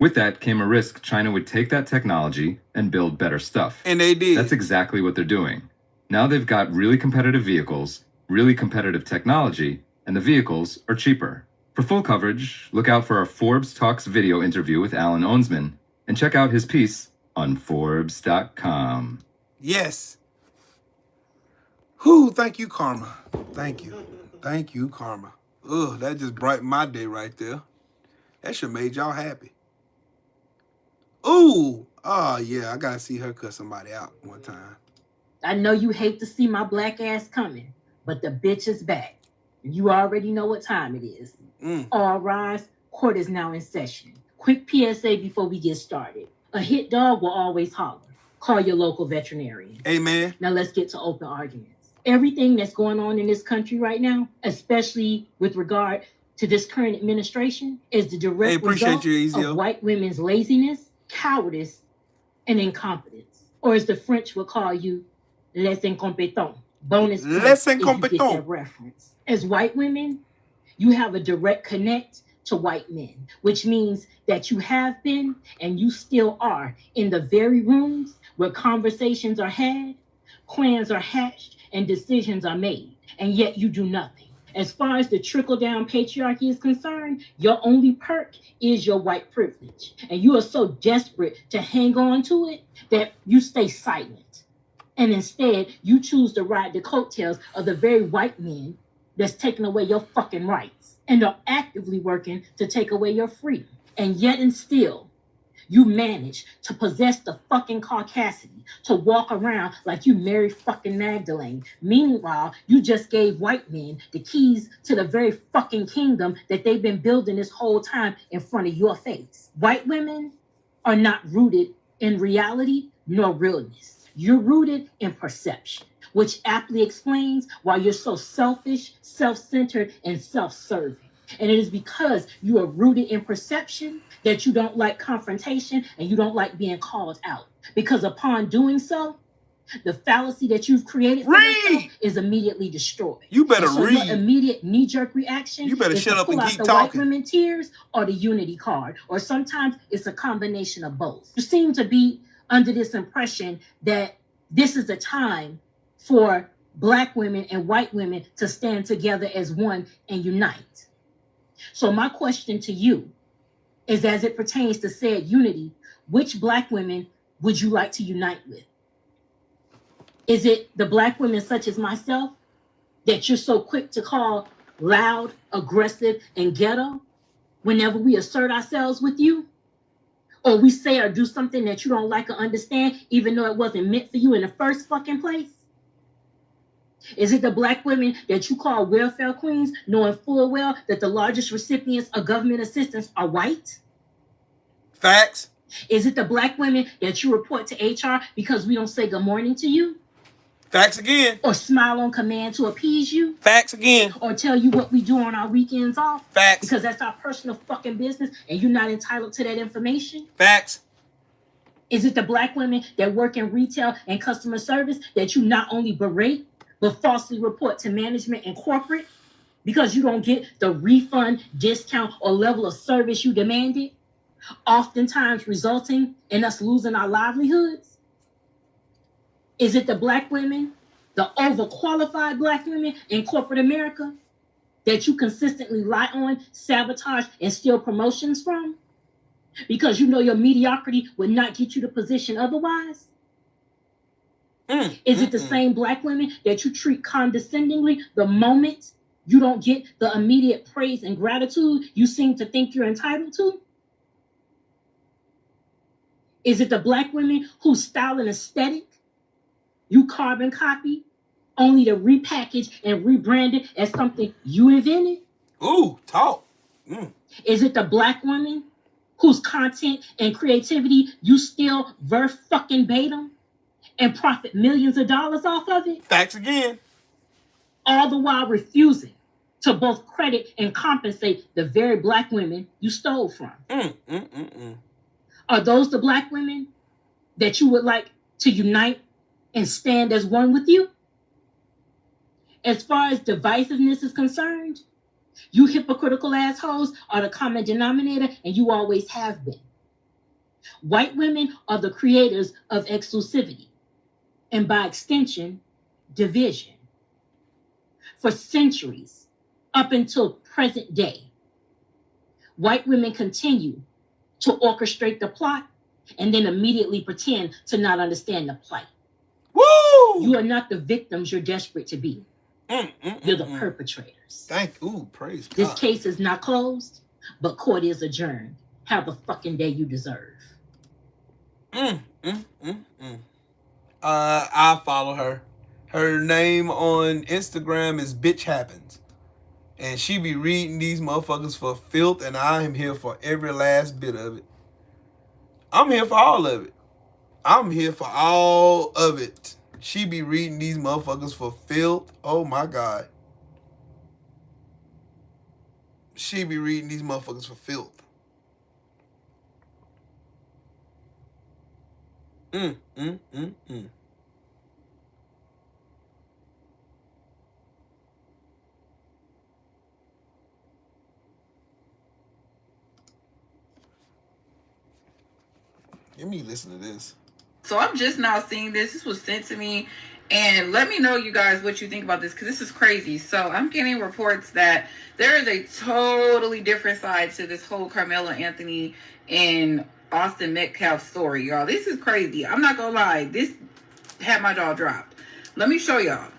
With that came a risk China would take that technology and build better stuff. And they did. That's exactly what they're doing. Now they've got really competitive vehicles, really competitive technology, and the vehicles are cheaper. For full coverage, look out for our Forbes Talks video interview with Alan Owensman and check out his piece on Forbes.com. Yes. Whew, thank you, Karma. Thank you. Thank you, Karma. Ugh, that just brightened my day right there. That should made y'all happy. Ooh. Oh, yeah, I gotta see her cut somebody out one time. I know you hate to see my black ass coming, but the bitch is back. You already know what time it is. All rise, court is now in session. Quick PSA before we get started. A hit dog will always holler. Call your local veterinarian. Amen. Now let's get to open arguments. Everything that's going on in this country right now, especially with regard to this current administration, is the direct result of white women's laziness, cowardice, and incompetence. Or as the French would call you, les incompetents. Bonus Les if you get that incompetents. reference. As white women, you have a direct connect to white men, which means that you have been and you still are in the very rooms where conversations are had, plans are hatched, and decisions are made, and yet you do nothing. As far as the trickle-down patriarchy is concerned, your only perk is your white privilege, and you are so desperate to hang on to it that you stay silent. And instead, you choose to ride the coattails of the very white men that's taking away your fucking rights and are actively working to take away your freedom. And yet and still, you manage to possess the fucking caucasity to walk around like you Mary fucking Magdalene. Meanwhile, you just gave white men the keys to the very fucking kingdom that they've been building this whole time in front of your face. White women are not rooted in reality nor realness. You're rooted in perception, which aptly explains why you're so selfish, self-centered, and self-serving. And it is because you are rooted in perception that you don't like confrontation and you don't like being called out. Because upon doing so, the fallacy that you've created for yourself is immediately destroyed. You better and so read. Your immediate knee-jerk reaction You better is shut to up pull and out keep the talking. white women tears or the unity card. Or sometimes it's a combination of both. You seem to be under this impression that this is the time for black women and white women to stand together as one and unite. So my question to you is, as it pertains to said unity, which black women would you like to unite with? Is it the black women such as myself that you're so quick to call loud, aggressive, and ghetto whenever we assert ourselves with you? Or we say or do something that you don't like or understand, even though it wasn't meant for you in the first fucking place? Is it the black women that you call welfare queens, knowing full well that the largest recipients of government assistance are white? Facts. Is it the black women that you report to HR because we don't say good morning to you? Facts again. Or smile on command to appease you? Facts again. Or tell you what we do on our weekends off? Facts. Because that's our personal fucking business and you're not entitled to that information? Facts. Is it the black women that work in retail and customer service that you not only berate, but falsely report to management and corporate because you don't get the refund, discount, or level of service you demanded, oftentimes resulting in us losing our livelihoods? Is it the black women, the overqualified black women in corporate America that you consistently lie on, sabotage, and steal promotions from? Because you know your mediocrity would not get you the position otherwise? Is it the same black women that you treat condescendingly the moment you don't get the immediate praise and gratitude you seem to think you're entitled to? Is it the black women whose style and aesthetic you carbon copy only to repackage and rebrand it as something you invented? Ooh, talk. Is it the black women whose content and creativity you steal verbatim and profit millions of dollars off of it? Facts again. All the while refusing to both credit and compensate the very black women you stole from. Are those the black women that you would like to unite and stand as one with you? As far as divisiveness is concerned, you hypocritical assholes are the common denominator, and you always have been. White women are the creators of exclusivity and, by extension, division. For centuries, up until present day, white women continue to orchestrate the plot and then immediately pretend to not understand the plight. Woo! You are not the victims you're desperate to be. You're the perpetrators. Praise God. This case is not closed, but court is adjourned. Have the fucking day you deserve. I follow her. Her name on Instagram is Bitch Happens. And she be reading these motherfuckers for filth, and I am here for every last bit of it. I'm here for all of it. I'm here for all of it. She be reading these motherfuckers for filth. Oh my God. She be reading these motherfuckers for filth. Let me listen to this. So I'm just now seeing this. This was sent to me. And let me know, you guys, what you think about this, because this is crazy. So I'm getting reports that there is a totally different side to this whole Carmelo Anthony and Austin Metcalf story, y'all. This is crazy. I'm not going to lie. This had my jaw dropped. Let me show y'all.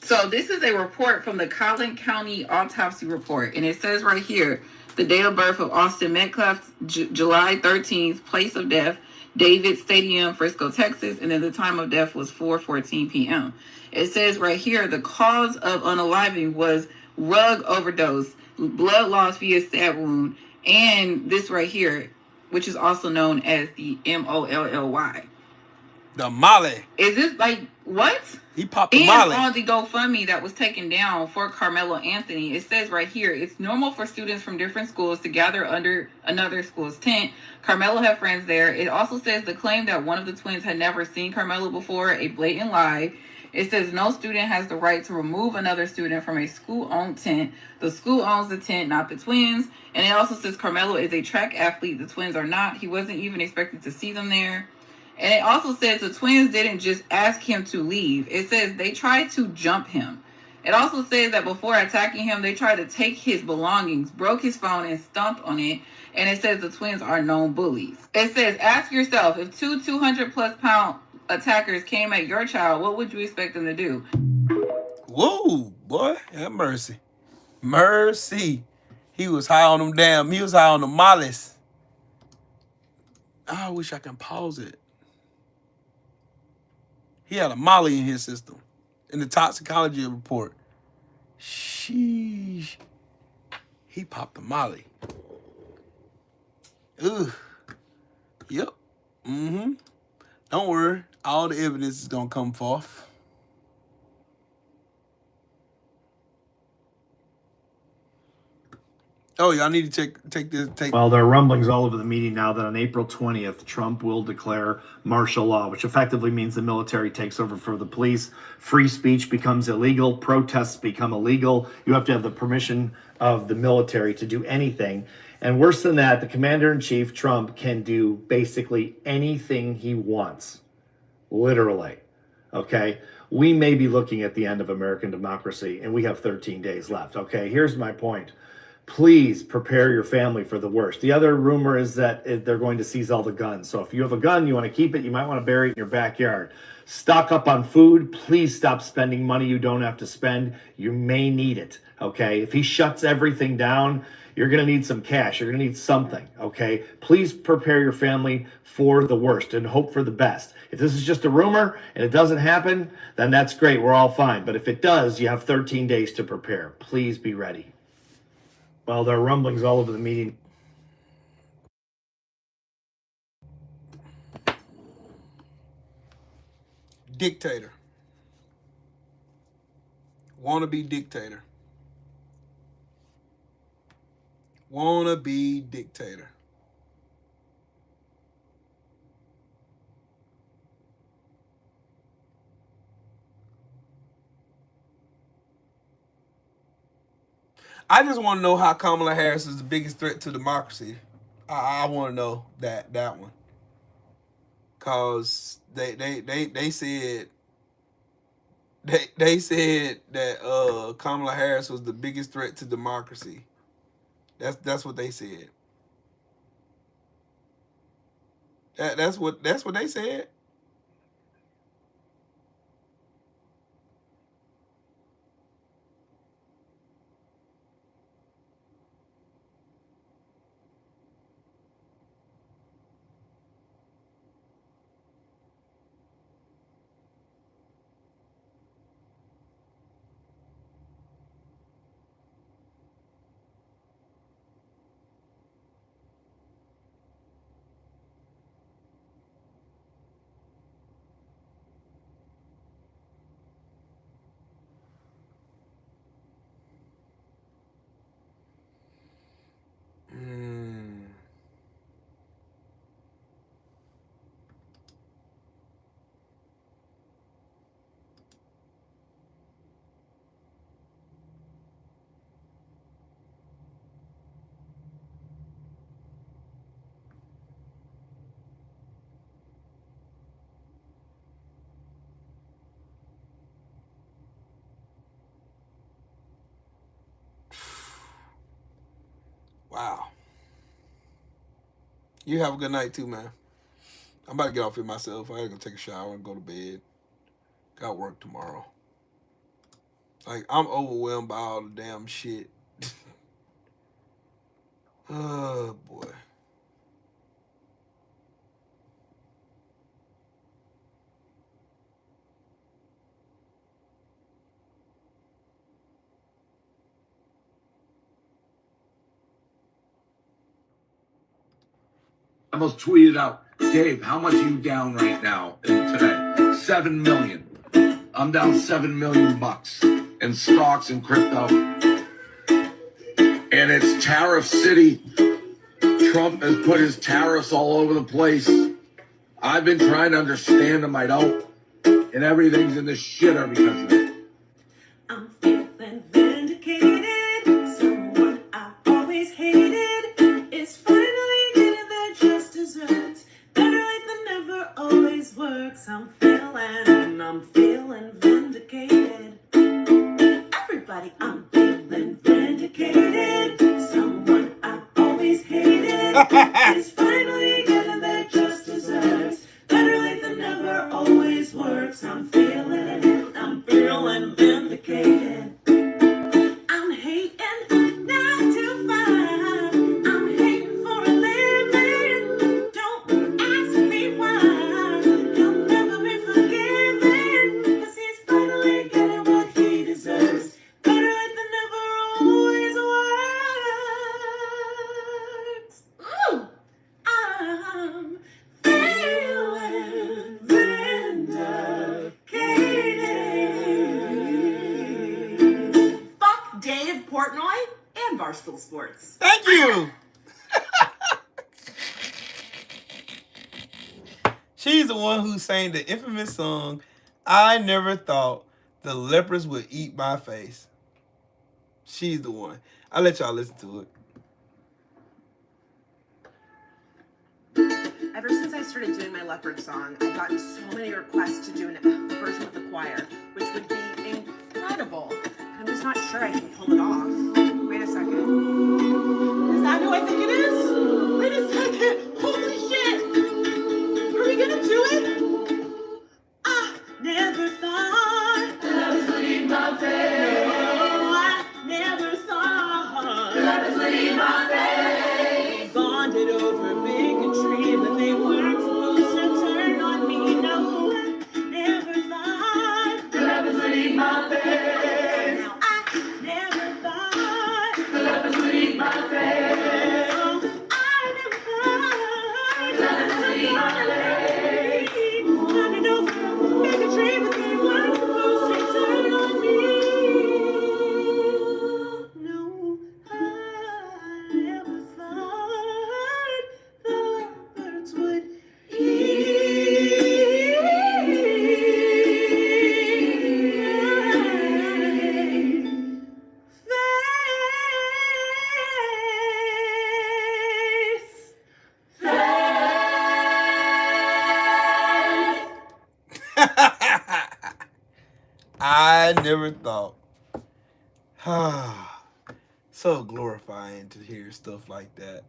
So this is a report from the Collin County Autopsy Report. And it says right here, the date of birth of Austin Metcalf, July 13th, place of death, David Stadium, Frisco, Texas, and then the time of death was 4:14 p.m. It says right here, the cause of unaliving was rug overdose, blood loss via stab wound, and this right here, which is also known as the MOLLY. The Molly. Is this like, what? He popped the And Molly. on the GoFundMe that was taken down for Carmelo Anthony, it says right here, it's normal for students from different schools to gather under another school's tent. Carmelo had friends there. It also says the claim that one of the twins had never seen Carmelo before, a blatant lie. It says no student has the right to remove another student from a school-owned tent. The school owns the tent, not the twins. And it also says Carmelo is a track athlete. The twins are not. He wasn't even expected to see them there. And it also says the twins didn't just ask him to leave. It says they tried to jump him. It also says that before attacking him, they tried to take his belongings, broke his phone, and stomped on it. And it says the twins are known bullies. It says, ask yourself, if two 200-plus-pound attackers came at your child, what would you expect them to do? Whoa, boy, have mercy. Mercy. He was high on them damn. He was high on the mollies. I wish I can pause it. He had a molly in his system. In the toxicology report. Sheesh. He popped the molly. Ugh. Yep. Don't worry. All the evidence is going to come forth. Oh, y'all need to take this. Well, there are rumblings all over the media now that on April 20th, Trump will declare martial law, which effectively means the military takes over for the police. Free speech becomes illegal. Protests become illegal. You have to have the permission of the military to do anything. And worse than that, the commander-in-chief, Trump, can do basically anything he wants. Literally. Okay? We may be looking at the end of American democracy, and we have 13 days left. Okay? Here's my point. Please prepare your family for the worst. The other rumor is that they're going to seize all the guns. So if you have a gun, you want to keep it, you might want to bury it in your backyard. Stock up on food. Please stop spending money you don't have to spend. You may need it, okay? If he shuts everything down, you're going to need some cash. You're going to need something, okay? Please prepare your family for the worst and hope for the best. If this is just a rumor and it doesn't happen, then that's great. We're all fine. But if it does, you have 13 days to prepare. Please be ready. Well, there are rumblings all over the media. Dictator. Wannabe dictator. Wannabe dictator. I just want to know how Kamala Harris is the biggest threat to democracy. I want to know that one. because they said that Kamala Harris was the biggest threat to democracy. That's what they said. That's what they said. Wow. You have a good night too, man. I'm about to get off here myself. I gotta go take a shower and go to bed. Got work tomorrow. Like, I'm overwhelmed by all the damn shit. Oh, boy. I almost tweeted out, Dave, how much are you down right now today? 7 million. I'm down $7 million in stocks and crypto. And it's tariff city. Trump has put his tariffs all over the place. I've been trying to understand them, I don't. And everything's in the shitter because of it. I'm feeling vindicated. Someone I've always hated is finally getting their just desserts. Better late than never always works. I'm feeling vindicated. Everybody, I'm feeling vindicated. Someone I've always hated is finally getting their just desserts. Better late than never always works. I'm feeling vindicated. I'm hating 9 to 5. I'm hating for a living. Don't ask me why. He'll never be forgiven. 'Cause he's finally getting what he deserves. Better late than never always works. Ooh. I'm feeling vindicated. Fuck Dave Portnoy and Barstool Sports. Thank you. She's the one who sang the infamous song, I Never Thought the Lepers Would Eat My Face. She's the one. I'll let y'all listen to it. Ever since I started doing my leopard song, I've gotten so many requests to do a version with the choir, which would be incredible. I'm just not sure I can pull it off. Wait a second. Is that who I think it is? Wait a second. Holy shit. Are we gonna do it? I never thought that was would eat my face. No, I never thought that was would eat my face. Bonded over bigotry, but they weren't supposed to turn on me. No, I never thought that was would eat my face. Now I never thought that was would eat my face. Oh, I never thought never thought. So glorifying to hear stuff like that.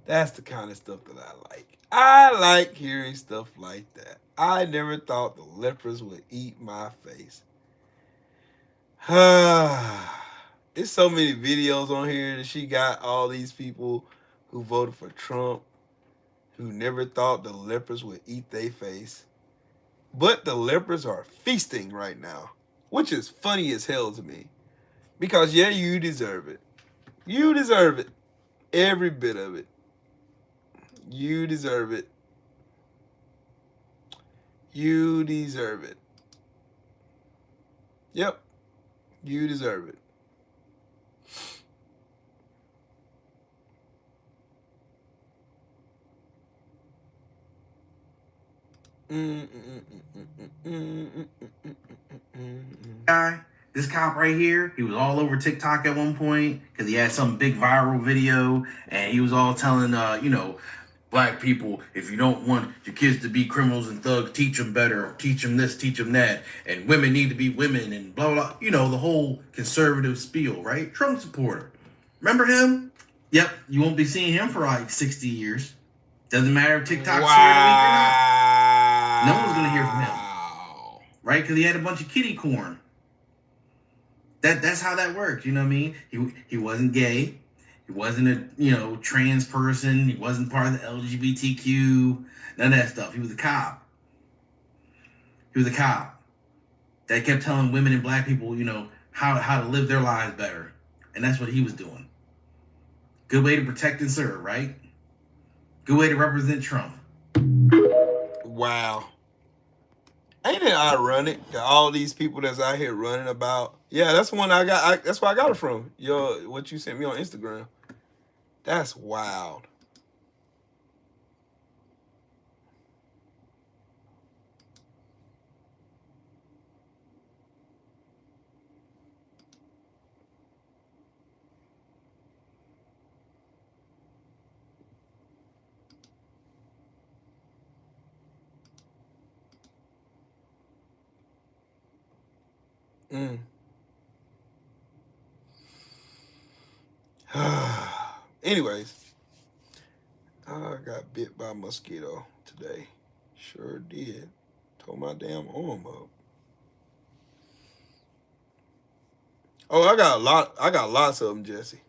That's the kind of stuff that I like. I like hearing stuff like that. I never thought the lepers would eat my face. There's so many videos on here that she got all these people who voted for Trump who never thought the lepers would eat their face. But the lepers are feasting right now, which is funny as hell to me. Because, yeah, you deserve it. You deserve it. Every bit of it. You deserve it. You deserve it. Yep. You deserve it. Guy, this cop right here, he was all over TikTok at one point because he had some big viral video and he was all telling, black people, if you don't want your kids to be criminals and thugs, teach them better, teach them this, teach them that, and women need to be women and blah, blah, blah. The whole conservative spiel, right? Trump supporter. Remember him? Yep, you won't be seeing him for like 60 years. Doesn't matter if TikTok's here in a week or not. No one's going to hear from him. Right? Because he had a bunch of kitty corn. That's how that works. You know what I mean? He wasn't gay. He wasn't a trans person. He wasn't part of the LGBTQ. None of that stuff. He was a cop. He was a cop that kept telling women and black people, how to live their lives better. And that's what he was doing. Good way to protect and serve, right? Good way to represent Trump. Wow. Ain't it ironic that all these people that's out here running about? Yeah, that's the one I got. That's where I got it from. What you sent me on Instagram. That's wild. Anyways, I got bit by a mosquito today. Sure did. Tore my damn arm up. Oh, I got lots of them, Jesse.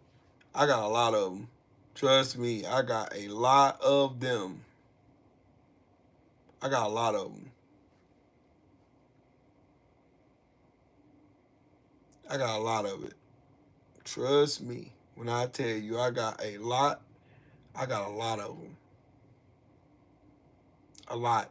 I got a lot of them. Trust me, I got a lot of them. I got a lot of them. I got a lot of it. Trust me. When I tell you I got a lot of them. A lot.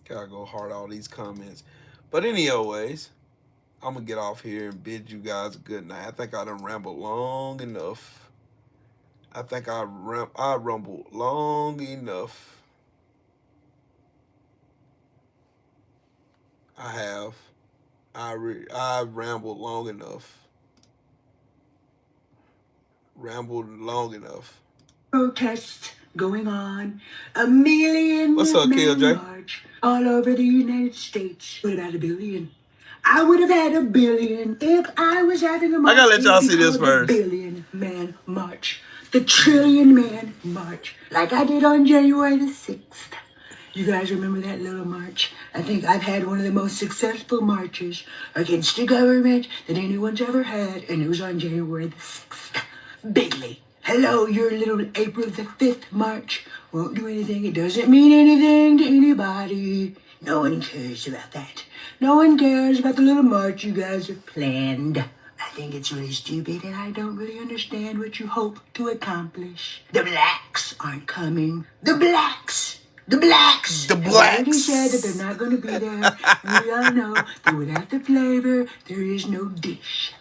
Gotta go hard all these comments. But anyways, I'm gonna get off here and bid you guys a good night. I think I done rambled long enough. I think I rumbled long enough. I have. I've rambled long enough. Rambled long enough. Protests going on. 1 million What's up, KLJ? march all over the United States. What about 1 billion? I would have had 1 billion if I was having a march. I gotta let y'all see this first. The 1 billion man march. The trillion man march. Like I did on January the 6th. You guys remember that little march? I think I've had one of the most successful marches against the government that anyone's ever had, and it was on January the 6th. Bigly. Hello, your little April the 5th march won't do anything. It doesn't mean anything to anybody. No one cares about that. No one cares about the little march you guys have planned. I think it's really stupid, and I don't really understand what you hope to accomplish. The blacks aren't coming. The blacks! The blacks! The They blacks! already said that they're not going to be there. We all know that without the flavor, there is no dish.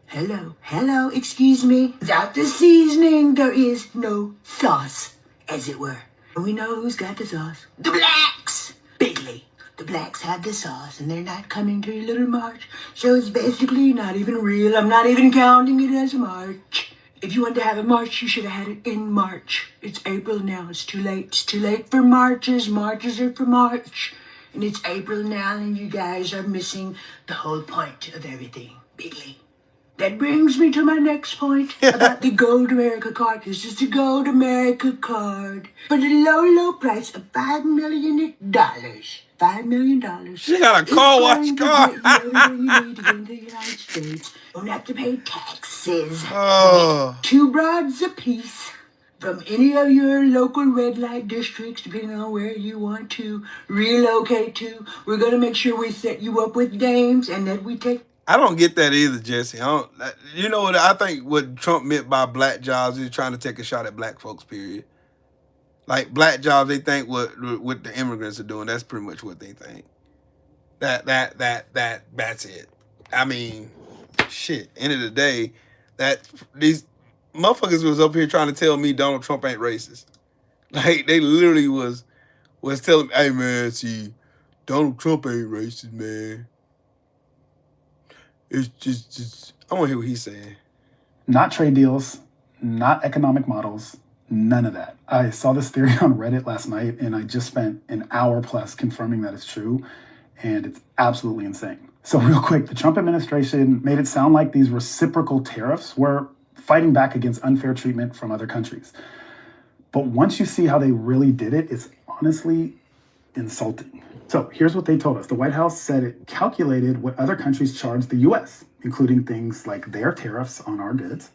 Hello, excuse me. Without the seasoning, there is no sauce, as it were. And we know who's got the sauce. The blacks! Bigly. The blacks have the sauce and they're not coming to your little march. So it's basically not even real. I'm not even counting it as a march. If you wanted to have a march, you should have had it in March. It's April now. It's too late. It's too late for marches. Marches are for March. And it's April now and you guys are missing the whole point of everything. Bigly. That brings me to my next point about the Gold America card. This is the Gold America card for the low, low price of $5 million. $5 million. She got a car wash car. You everywhere you need to get into the United States. Don't have to pay taxes. Oh. 2 broads apiece from any of your local red light districts, depending on where you want to relocate to. We're going to make sure we set you up with dames and that we take. I don't get that either, Jesse. You know what? I think what Trump meant by black jobs is trying to take a shot at black folks, period. Like, black jobs, they think what the immigrants are doing. That's pretty much what they think. That's it. I mean, shit. End of the day, these motherfuckers was up here trying to tell me Donald Trump ain't racist. Like, they literally was telling me, hey, man, see, Donald Trump ain't racist, man. It's just I want to hear what he's saying. Not trade deals, not economic models, none of that. I saw this theory on Reddit last night, and I just spent an hour plus confirming that it's true, and it's absolutely insane. So real quick, the Trump administration made it sound like these reciprocal tariffs were fighting back against unfair treatment from other countries. But once you see how they really did it, it's honestly insulting. So here's what they told us. The White House said it calculated what other countries charged the U.S., including things like their tariffs on our goods,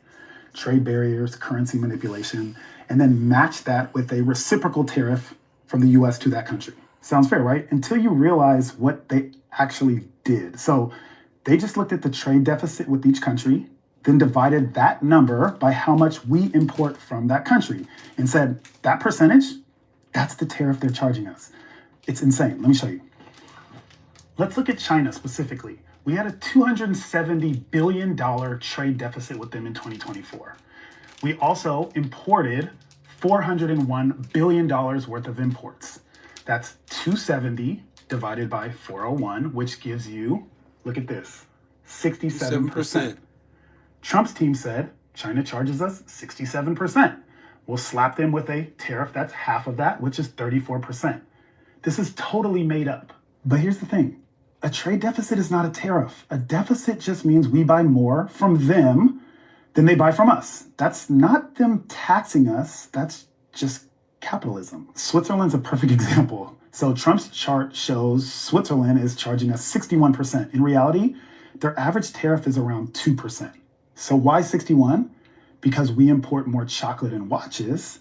trade barriers, currency manipulation, and then matched that with a reciprocal tariff from the U.S. to that country. Sounds fair, right? Until you realize what they actually did. So they just looked at the trade deficit with each country, then divided that number by how much we import from that country and said, that percentage, that's the tariff they're charging us. It's insane. Let me show you. Let's look at China specifically. We had a $270 billion trade deficit with them in 2024. We also imported $401 billion worth of imports. That's 270 divided by 401, which gives you, look at this, 67%. Trump's team said China charges us 67%. We'll slap them with a tariff that's half of that, which is 34%. This is totally made up. But here's the thing. A trade deficit is not a tariff. A deficit just means we buy more from them than they buy from us. That's not them taxing us. That's just capitalism. Switzerland's a perfect example. So Trump's chart shows Switzerland is charging us 61%. In reality, their average tariff is around 2%. So why 61? Because we import more chocolate and watches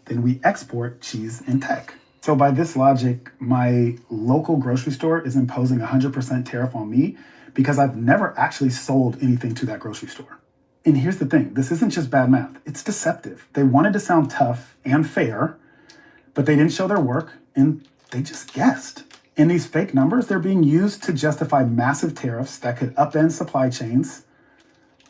than we export cheese and tech. So by this logic, my local grocery store is imposing 100% tariff on me because I've never actually sold anything to that grocery store. And here's the thing, this isn't just bad math, it's deceptive. They wanted to sound tough and fair, but they didn't show their work and they just guessed. And these fake numbers, they're being used to justify massive tariffs that could upend supply chains,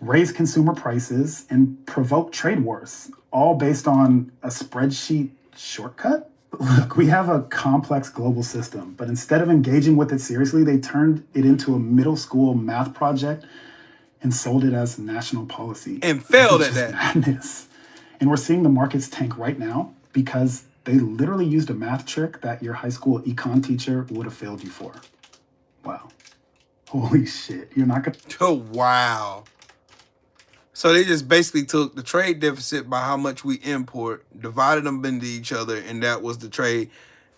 raise consumer prices, and provoke trade wars, all based on a spreadsheet shortcut. Look, we have a complex global system, but instead of engaging with it seriously, they turned it into a middle school math project and sold it as national policy. And failed at that. Madness. And we're seeing the markets tank right now because they literally used a math trick that your high school econ teacher would have failed you for. Wow. Holy shit. You're not gonna... Oh, wow. So they just basically took the trade deficit by how much we import, divided them into each other, and that was the trade,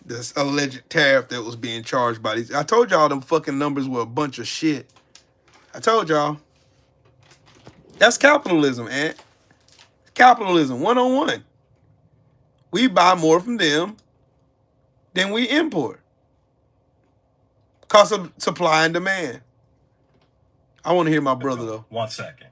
this alleged tariff that was being charged by these. I told y'all them fucking numbers were a bunch of shit. I told y'all. That's capitalism, Ant. Capitalism, 101. We buy more from them than we import. Cost of supply and demand. I want to hear my brother, though. 1 second.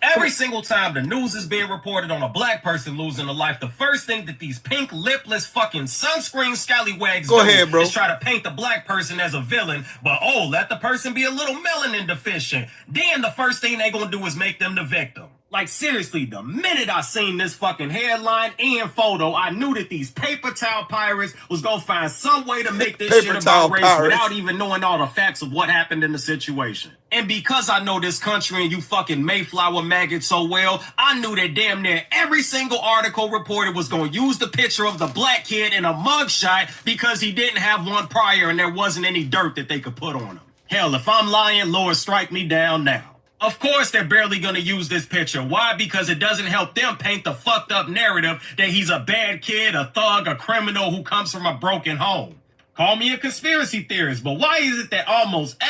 Every single time the news is being reported on a black person losing a life, the first thing that these pink lipless fucking sunscreen scallywags Go ahead, bro. is try to paint the black person as a villain, but let the person be a little melanin deficient. Then the first thing they gonna do is make them the victim. Like, seriously, the minute I seen this fucking headline and photo, I knew that these paper towel pirates was gonna find some way to make this shit about race without even knowing all the facts of what happened in the situation. And because I know this country and you fucking Mayflower maggots so well, I knew that damn near every single article reported was gonna use the picture of the black kid in a mugshot because he didn't have one prior and there wasn't any dirt that they could put on him. Hell, if I'm lying, Lord, strike me down now. Of course, they're barely going to use this picture. Why? Because it doesn't help them paint the fucked up narrative that he's a bad kid, a thug, a criminal who comes from a broken home. Call me a conspiracy theorist, but why is it that almost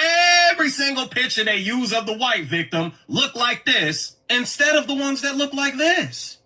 every single picture they use of the white victim look like this instead of the ones that look like this?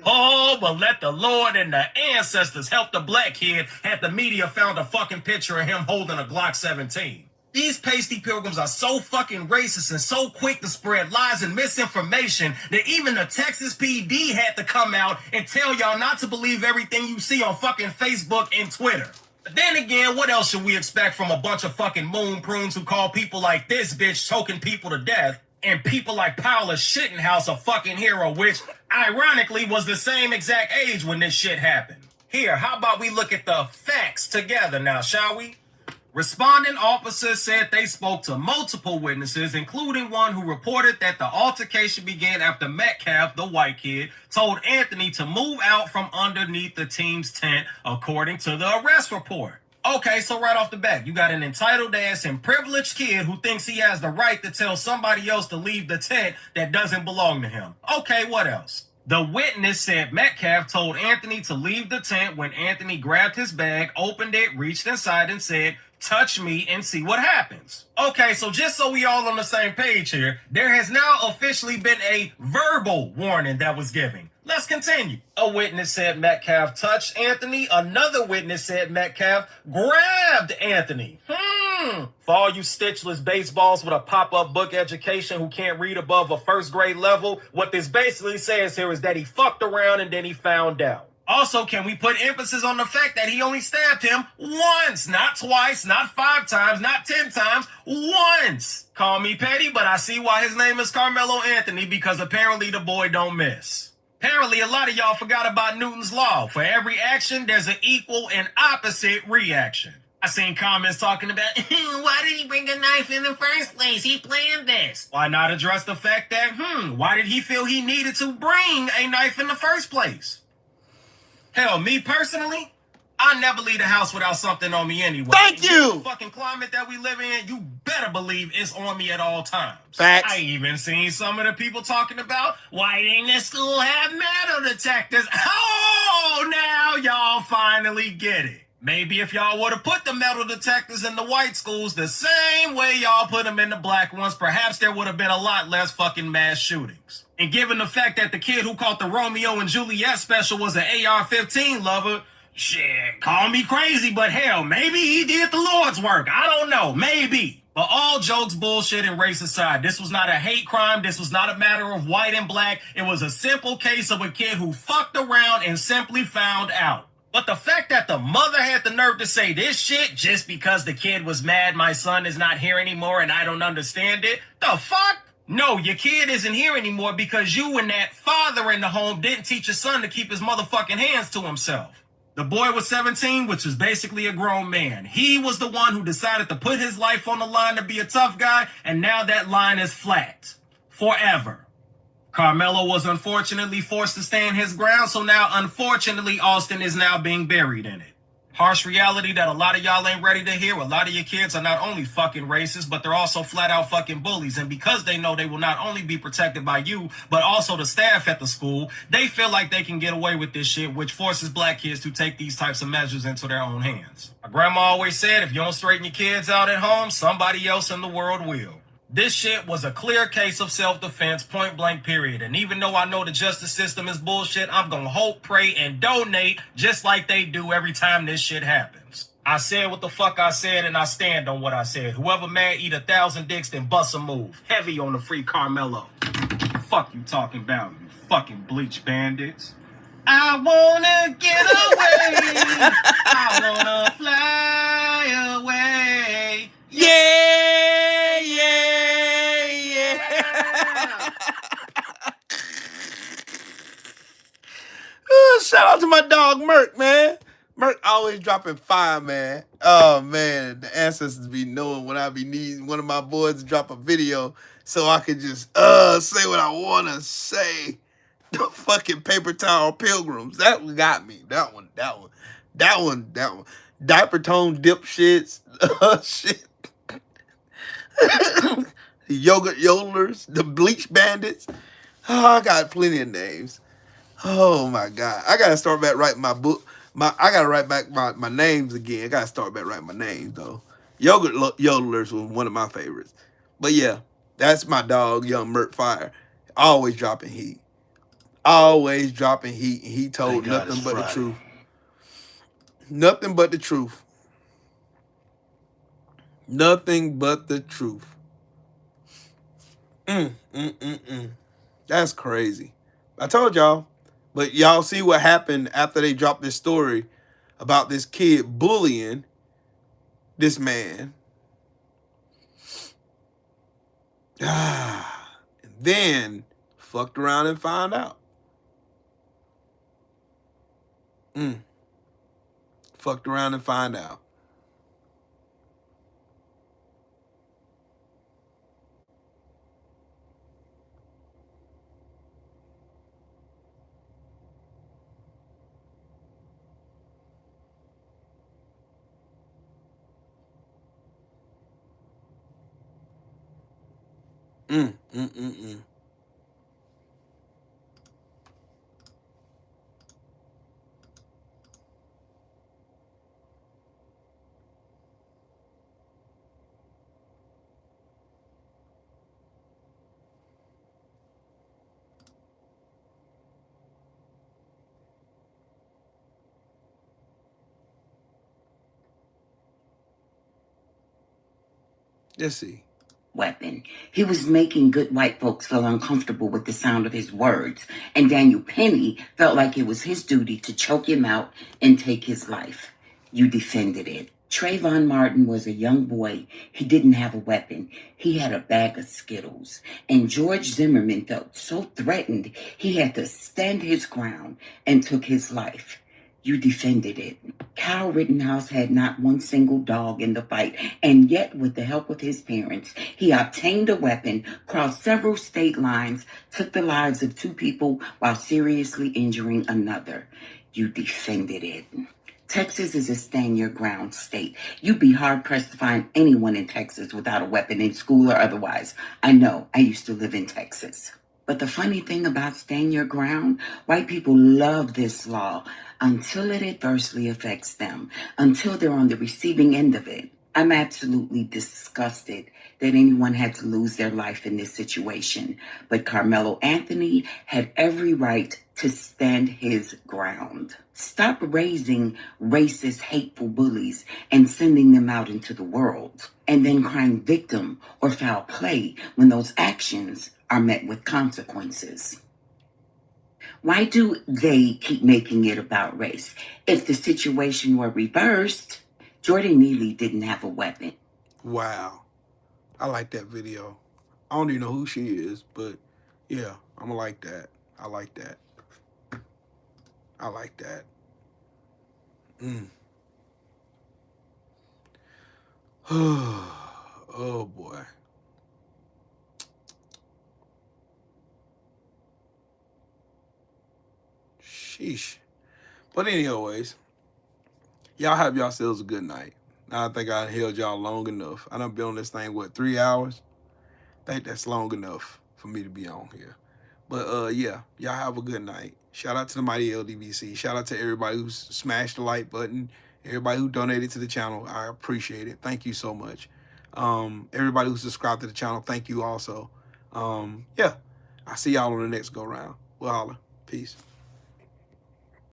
Oh, but let the Lord and the ancestors help the black kid had the media found a fucking picture of him holding a Glock 17. These pasty pilgrims are so fucking racist and so quick to spread lies and misinformation that even the Texas PD had to come out and tell y'all not to believe everything you see on fucking Facebook and Twitter. But then again, what else should we expect from a bunch of fucking moon prunes who call people like this bitch choking people to death and people like Paula Shittenhouse a fucking hero, which ironically was the same exact age when this shit happened. Here, how about we look at the facts together now, shall we? Responding officers said they spoke to multiple witnesses, including one who reported that the altercation began after Metcalf, the white kid, told Anthony to move out from underneath the team's tent, according to the arrest report. Okay, so right off the bat, you got an entitled ass and privileged kid who thinks he has the right to tell somebody else to leave the tent that doesn't belong to him. Okay, what else? The witness said Metcalf told Anthony to leave the tent when Anthony grabbed his bag, opened it, reached inside, and said, "Touch me and see what happens." Okay, so just so we all on the same page here, there has now officially been a verbal warning that was given. Let's continue. A witness said Metcalf touched Anthony. Another witness said Metcalf grabbed Anthony. For all you stitchless baseballs with a pop-up book education who can't read above a first grade level, what this basically says here is that he fucked around and then he found out. Also, can we put emphasis on the fact that he only stabbed him once, not twice, not 5 times, not 10 times, once. Call me petty, but I see why his name is Carmelo Anthony, because apparently the boy don't miss. Apparently, a lot of y'all forgot about Newton's law. For every action, there's an equal and opposite reaction. I seen comments talking about, why did he bring a knife in the first place? He planned this. Why not address the fact that, why did he feel he needed to bring a knife in the first place? Hell, me personally, I never leave the house without something on me anyway. Thank you. The fucking climate that we live in, you better believe it's on me at all times. Facts. I even seen some of the people talking about, why didn't the school have metal detectors? Oh, now y'all finally get it. Maybe if y'all would have put the metal detectors in the white schools the same way y'all put them in the black ones, perhaps there would have been a lot less fucking mass shootings. And given the fact that the kid who caught the Romeo and Juliet special was an AR-15 lover, shit, call me crazy, but hell, maybe he did the Lord's work. I don't know, maybe. But all jokes, bullshit, and race aside, this was not a hate crime. This was not a matter of white and black. It was a simple case of a kid who fucked around and simply found out. But the fact that the mother had the nerve to say this shit just because the kid was mad my son is not here anymore and I don't understand it, the fuck? No, your kid isn't here anymore because you and that father in the home didn't teach your son to keep his motherfucking hands to himself. The boy was 17, which is basically a grown man. He was the one who decided to put his life on the line to be a tough guy, and now that line is flat. Forever. Carmelo was unfortunately forced to stand his ground, so now unfortunately Austin is now being buried in it. Harsh reality that a lot of y'all ain't ready to hear. A lot of your kids are not only fucking racist, but they're also flat out fucking bullies. And because they know they will not only be protected by you, but also the staff at the school, they feel like they can get away with this shit, which forces black kids to take these types of measures into their own hands. My grandma always said, if you don't straighten your kids out at home, somebody else in the world will. This shit was a clear case of self-defense, point blank, period. And even though I know the justice system is bullshit, I'm gonna hope, pray, and donate just like they do every time this shit happens. I said what the fuck I said, and I stand on what I said. Whoever mad eat 1,000 dicks, then bust a move. Heavy on the free Carmelo. Fuck you talking about, you fucking bleach bandits. I wanna get away. I wanna fly away. Yeah. shout out to my dog Merc, man. Merc always dropping fire, man. Oh man, the ancestors be knowing when I be needing one of my boys to drop a video so I can just say what I wanna say. The fucking paper towel pilgrims. That got me. That one. Diaper tone dipshits. Shit. The yogurt yodelers, the bleach bandits. Oh, I got plenty of names. Oh my God. I gotta start back writing my book. I gotta write back my names again. I gotta start back writing my names though. Yogurt yodelers was one of my favorites. But yeah, that's my dog, Young Mert Fire. Always dropping heat. Always dropping heat. And he told nothing but the truth. Nothing but the truth. Nothing but the truth. That's crazy. I told y'all. But y'all see what happened after they dropped this story about this kid bullying this man. And then fucked around and found out. Fucked around and find out. Let's see. Weapon. He was making good white folks feel uncomfortable with the sound of his words, and Daniel Penny felt like it was his duty to choke him out and take his life. You defended it. Trayvon Martin was a young boy. He didn't have a weapon. He had a bag of Skittles. And George Zimmerman felt so threatened, he had to stand his ground and took his life. You defended it. Kyle Rittenhouse had not one single dog in the fight, and yet with the help of his parents, he obtained a weapon, crossed several state lines, took the lives of 2 people while seriously injuring another. You defended it. Texas is a stand-your-ground state. You'd be hard-pressed to find anyone in Texas without a weapon in school or otherwise. I know, I used to live in Texas. But the funny thing about stand your ground, white people love this law until it adversely affects them, until they're on the receiving end of it. I'm absolutely disgusted that anyone had to lose their life in this situation. But Carmelo Anthony had every right to stand his ground. Stop raising racist, hateful bullies and sending them out into the world, and then crying victim or foul play when those actions are met with consequences. Why do they keep making it about race? If the situation were reversed, Jordan Neely didn't have a weapon. Wow. I like that video. I don't even know who she is, but yeah, I'm gonna like that. I like that. I like that. Oh boy. Sheesh. But anyways, y'all have yourselves a good night. I think I held y'all long enough. I done been on this thing, what, 3 hours? I think that's long enough for me to be on here. But yeah, y'all have a good night. Shout out to the mighty LDBC. Shout out to everybody who's smashed the like button. Everybody who donated to the channel. I appreciate it. Thank you so much. Everybody who subscribed to the channel, thank you also. Yeah, I'll see y'all on the next go round. We'll holler. Peace.